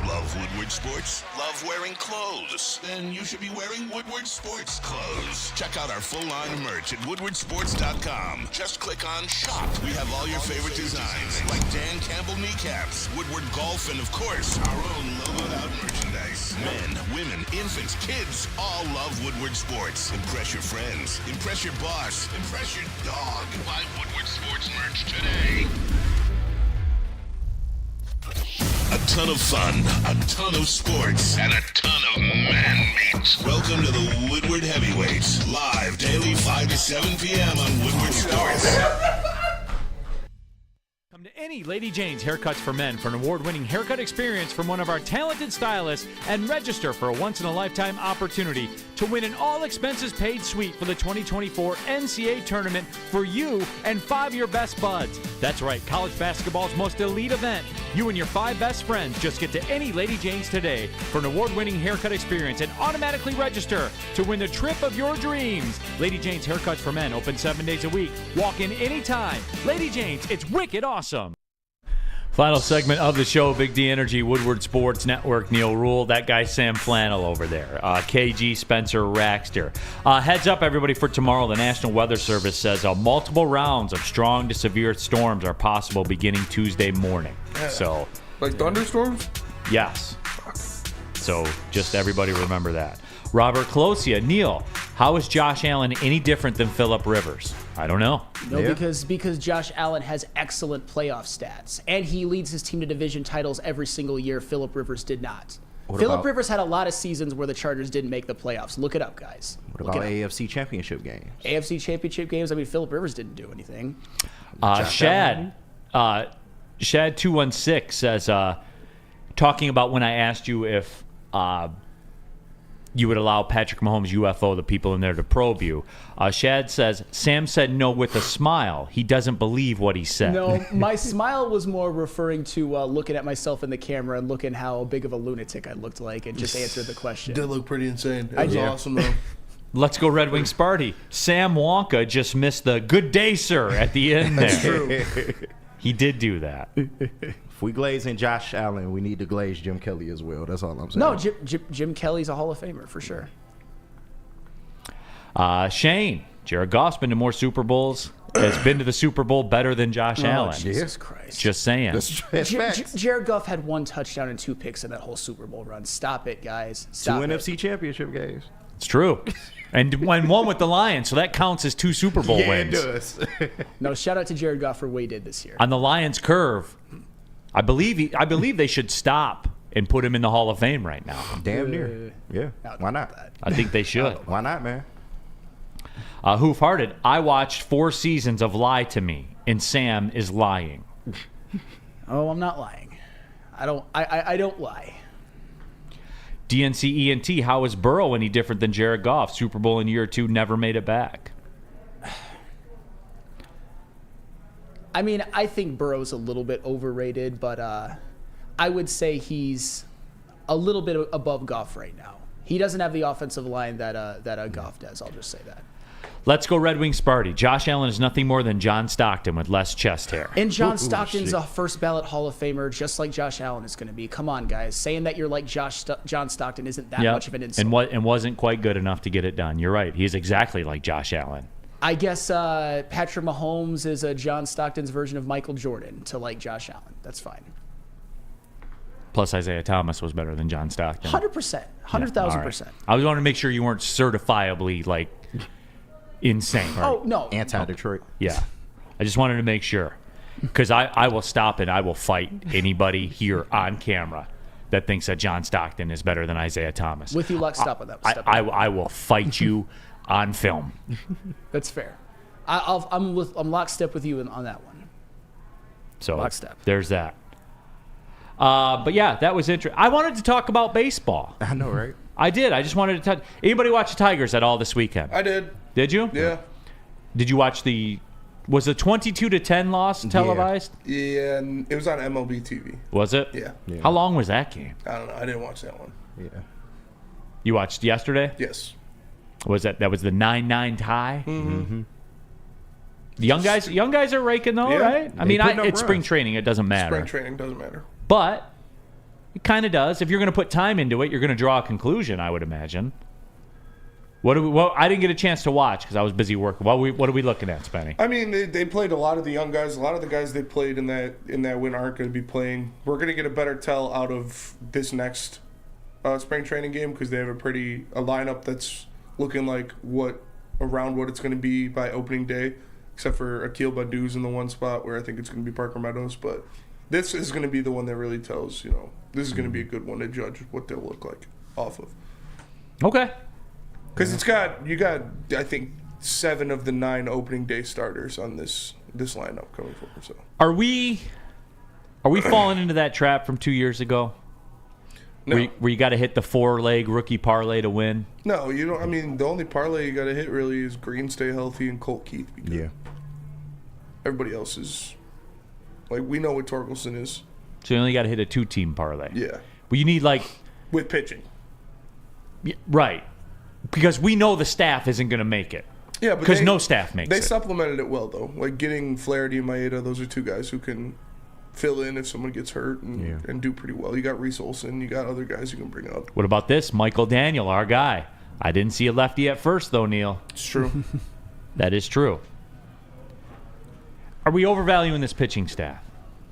Love Woodward Sports? Love wearing clothes? Then you should be wearing Woodward Sports clothes. Check out our full line of merch at woodwardsports.com. Just click on shop. We have all your favorite designs, like Dan Campbell kneecaps, Woodward golf, and of course, our own logoed out merchandise. Men, women, infants, kids all love Woodward Sports. Impress your friends. Impress your boss. Impress your dog. Buy Woodward Sports merch today. A ton of fun, a ton of sports, and a ton of man meat. Welcome to the Woodward Heavyweights, live daily 5 to 7 p.m. on Woodward Sports. Come to any Lady Jane's Haircuts for Men for an award-winning haircut experience from one of our talented stylists and register for a once-in-a-lifetime opportunity to win an all-expenses-paid suite for the 2024 NCAA tournament for you and 5 of your best buds. That's right, college basketball's most elite event. You and your 5 best friends just get to any Lady Jane's today for an award-winning haircut experience and automatically register to win the trip of your dreams. Lady Jane's Haircuts for Men open 7 days a week. Walk in anytime. Lady Jane's, it's wicked awesome. Final segment of the show, Big D Energy, Woodward Sports Network, Neal Ruhl. That guy, Sam Flannel over there. KG Spencer Raxter. Heads up, everybody, for tomorrow. The National Weather Service says multiple rounds of strong to severe storms are possible beginning Tuesday morning. So, like thunderstorms? Yes. So just everybody remember that. Robert Colosia, Neal, how is Josh Allen any different than Phillip Rivers? I don't know. No, because Josh Allen has excellent playoff stats, and he leads his team to division titles every single year. Phillip Rivers did not. Phillip Rivers had a lot of seasons where the Chargers didn't make the playoffs. Look it up, guys. What about AFC Championship games? AFC Championship games? I mean, Phillip Rivers didn't do anything. Shad216 says, talking about when I asked you if you would allow Patrick Mahomes, UFO, the people in there to probe you. Shad says, Sam said no with a smile. He doesn't believe what he said. No, my smile was more referring to looking at myself in the camera and looking how big of a lunatic I looked like and just answered the question. Did look pretty insane. It was awesome, though. Let's go Red Wings party. Sam Wonka just missed the good day, sir, at the end there. That's true. He did do that. If we glaze in Josh Allen, we need to glaze Jim Kelly as well. That's all I'm saying. No, Jim Kelly's a Hall of Famer for sure. Shane, Jared Goff's been to more Super Bowls. Has been to the Super Bowl better than Josh Allen. Jesus Christ. Just saying. Jared Goff had 1 touchdown and 2 picks in that whole Super Bowl run. Stop it, guys. Stop 2 NFC Championship games. It's true. And one with the Lions, so that counts as 2 Super Bowl wins. It does. No, shout out to Jared Goff for what he did this year. On the Lions curve, I believe they should stop and put him in the Hall of Fame right now. Damn near. Yeah. Why not? I think they should. Why not, man? Hoof-hearted, I watched 4 seasons of Lie to Me, and Sam is lying. Oh, I'm not lying. I don't lie. DNC ENT, how is Burrow any different than Jared Goff? Super Bowl in year 2, never made it back. I mean, I think Burrow's a little bit overrated, but I would say he's a little bit above Goff right now. He doesn't have the offensive line that Goff does. I'll just say that. Let's go Red Wings party. Josh Allen is nothing more than John Stockton with less chest hair. And John Stockton's a first ballot Hall of Famer, just like Josh Allen is going to be. Come on, guys. Saying that you're like John Stockton isn't that much of an insult. And wasn't quite good enough to get it done. You're right. He's exactly like Josh Allen. I guess Patrick Mahomes is a John Stockton's version of Michael Jordan to like Josh Allen. That's fine. Plus, Isaiah Thomas was better than John Stockton. 100%. 100,000%. I was wanting to make sure you weren't certifiably, like, insane. Oh, no. Anti-Detroit. Yeah. I just wanted to make sure. Because I will stop and I will fight anybody here on camera that thinks that John Stockton is better than Isaiah Thomas. With you, Luck, stop with that. I will fight you on film. That's fair. I'm lockstep with you on that one. So lockstep. There's that. But yeah, that was interesting. I wanted to talk about baseball. I know, right? I did. I just wanted to touch. Anybody watch the Tigers at all this weekend? I did. Did you? Yeah. Did you watch was the 22-10 loss televised? Yeah, and it was on MLB TV. Was it? Yeah. How long was that game? I don't know. I didn't watch that one. Yeah. You watched yesterday? Yes. Was that was the 9-9 tie? Mm-hmm. The young guys are raking though, right? I mean, it's spring training. It doesn't matter. Spring training doesn't matter. But it kind of does. If you're going to put time into it, you're going to draw a conclusion, I would imagine. I didn't get a chance to watch because I was busy working. What are we looking at, Spenny? I mean, they played a lot of the young guys. A lot of the guys they played in that win aren't going to be playing. We're going to get a better tell out of this next spring training game because they have a lineup that's looking like what it's going to be by opening day, except for Akil Badu's in the one spot where I think it's going to be Parker Meadows. But this is going to be the one that really tells, this is going to be a good one to judge what they'll look like off of. Okay. Because you got I think 7 of the 9 opening day starters on this lineup coming forward. So are we falling into that trap from 2 years ago? No. Where you got to hit the 4-leg rookie parlay to win? No, you don't. I mean, the only parlay you got to hit really is Green stay healthy and Colt Keith. Yeah. Everybody else is we know what Torkelson is. So you only got to hit a 2-team parlay. Yeah. Well, you need with pitching. Yeah, right. Because we know the staff isn't going to make it. Yeah, but because no staff makes it. They supplemented it well though. Like getting Flaherty and Maeda, those are 2 guys who can fill in if someone gets hurt and do pretty well. You got Reese Olson, you got other guys you can bring up. What about this? Michael Daniel, our guy. I didn't see a lefty at first, though, Neal. It's true. That is true. Are we overvaluing this pitching staff?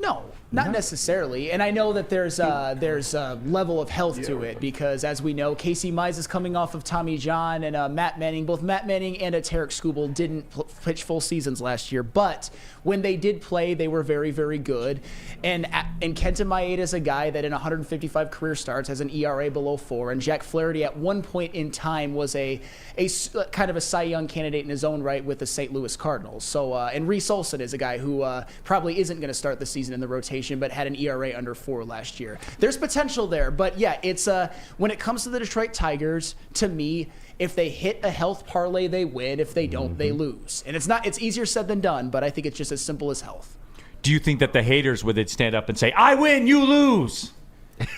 No, not necessarily. And I know that there's a level of health to it because, as we know, Casey Mize is coming off of Tommy John and Matt Manning. Both Matt Manning and Tarek Skubal didn't pitch full seasons last year, but when they did play, they were very, very good. And Kenta Maeda is a guy that in 155 career starts has an ERA below 4. And Jack Flaherty at one point in time was a kind of a Cy Young candidate in his own right with the St. Louis Cardinals. So and Reese Olson is a guy who probably isn't going to start the season in the rotation, but had an ERA under 4 last year. There's potential there, but yeah, it's when it comes to the Detroit Tigers, to me, if they hit a health parlay, they win. If they don't, they lose. And it's easier said than done, but I think it's just as simple as health. Do you think that the haters would stand up and say, I win, you lose?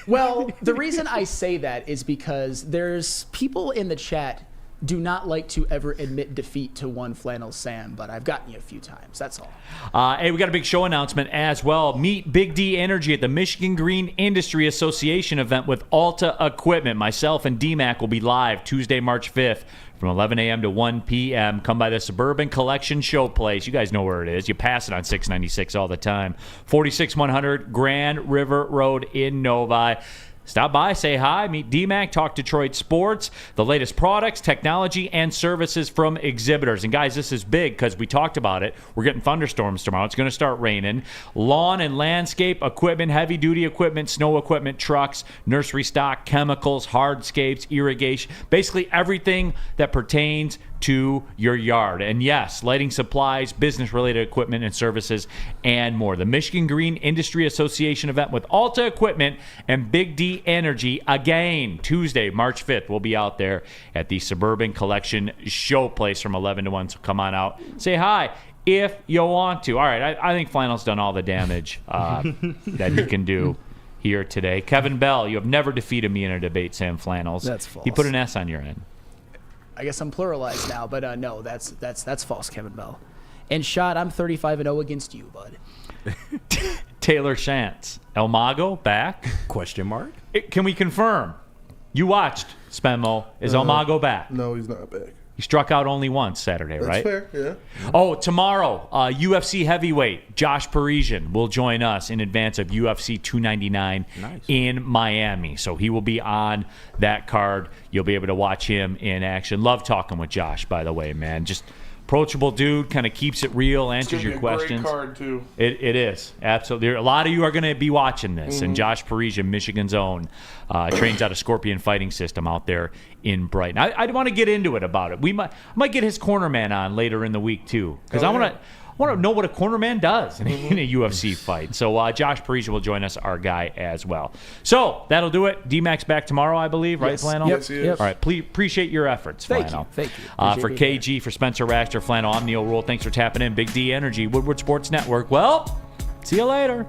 Well, the reason I say that is because there's people in the chat do not like to ever admit defeat to one Flannel Sam, but I've gotten you a few times. That's all. Hey, we got a big show announcement as well. Meet Big D Energy at the Michigan Green Industry Association event with Alta Equipment. Myself and D-Mac will be live Tuesday, March 5th from 11 a.m. to 1 p.m. Come by the Suburban Collection Showplace. You guys know where it is. You pass it on 696 all the time. 46100 Grand River Road in Novi. Stop by, say hi, meet DMAC, talk Detroit sports, the latest products, technology, and services from exhibitors. And guys, this is big because we talked about it. We're getting thunderstorms tomorrow. It's going to start raining. Lawn and landscape equipment, heavy-duty equipment, snow equipment, trucks, nursery stock, chemicals, hardscapes, irrigation, basically everything that pertains to your yard. And yes, lighting supplies, business-related equipment and services, and more. The Michigan Green Industry Association event with Alta Equipment and Big D Energy again Tuesday, March 5th. We'll be out there at the Suburban Collection Showplace from 11 to 1. So come on out, say hi. if you want to. All right, I think Flannel's done all the damage that he can do here today. Kevin Bell, you have never defeated me in a debate, Sam Flannels. That's false. He put an S on your end. I guess I'm pluralized now, but no, that's false, Kevin Bell. And Shot, I'm 35-0 against you, bud. Taylor Shantz, El Mago back? Question mark? Can we confirm? You watched Spenmo. Is El Mago back? No, he's not back. He struck out only once Saturday, right? That's fair, yeah. Oh, tomorrow, UFC heavyweight Josh Parisian will join us in advance of UFC 299 in Miami. So he will be on that card. You'll be able to watch him in action. Love talking with Josh, by the way, man. Just approachable dude, kind of keeps it real, answers your questions. Great card too. It is absolutely. A lot of you are going to be watching this, and Josh Parisian, Michigan's own, trains out of Scorpion Fighting System out there in Brighton. I want to get into it about it. I might get his corner man on later in the week too, because I want to know what a corner man does in a UFC fight. So Josh Parisian will join us, our guy as well. So that'll do it. D-Max back tomorrow, I believe, right, Flannel? Yes, he is. All right, please appreciate your efforts, Flannel. Thank you. For KG, for Spencer Raster, Flannel, I'm Neal Ruhl. Thanks for tapping in. Big D Energy, Woodward Sports Network. Well, see you later.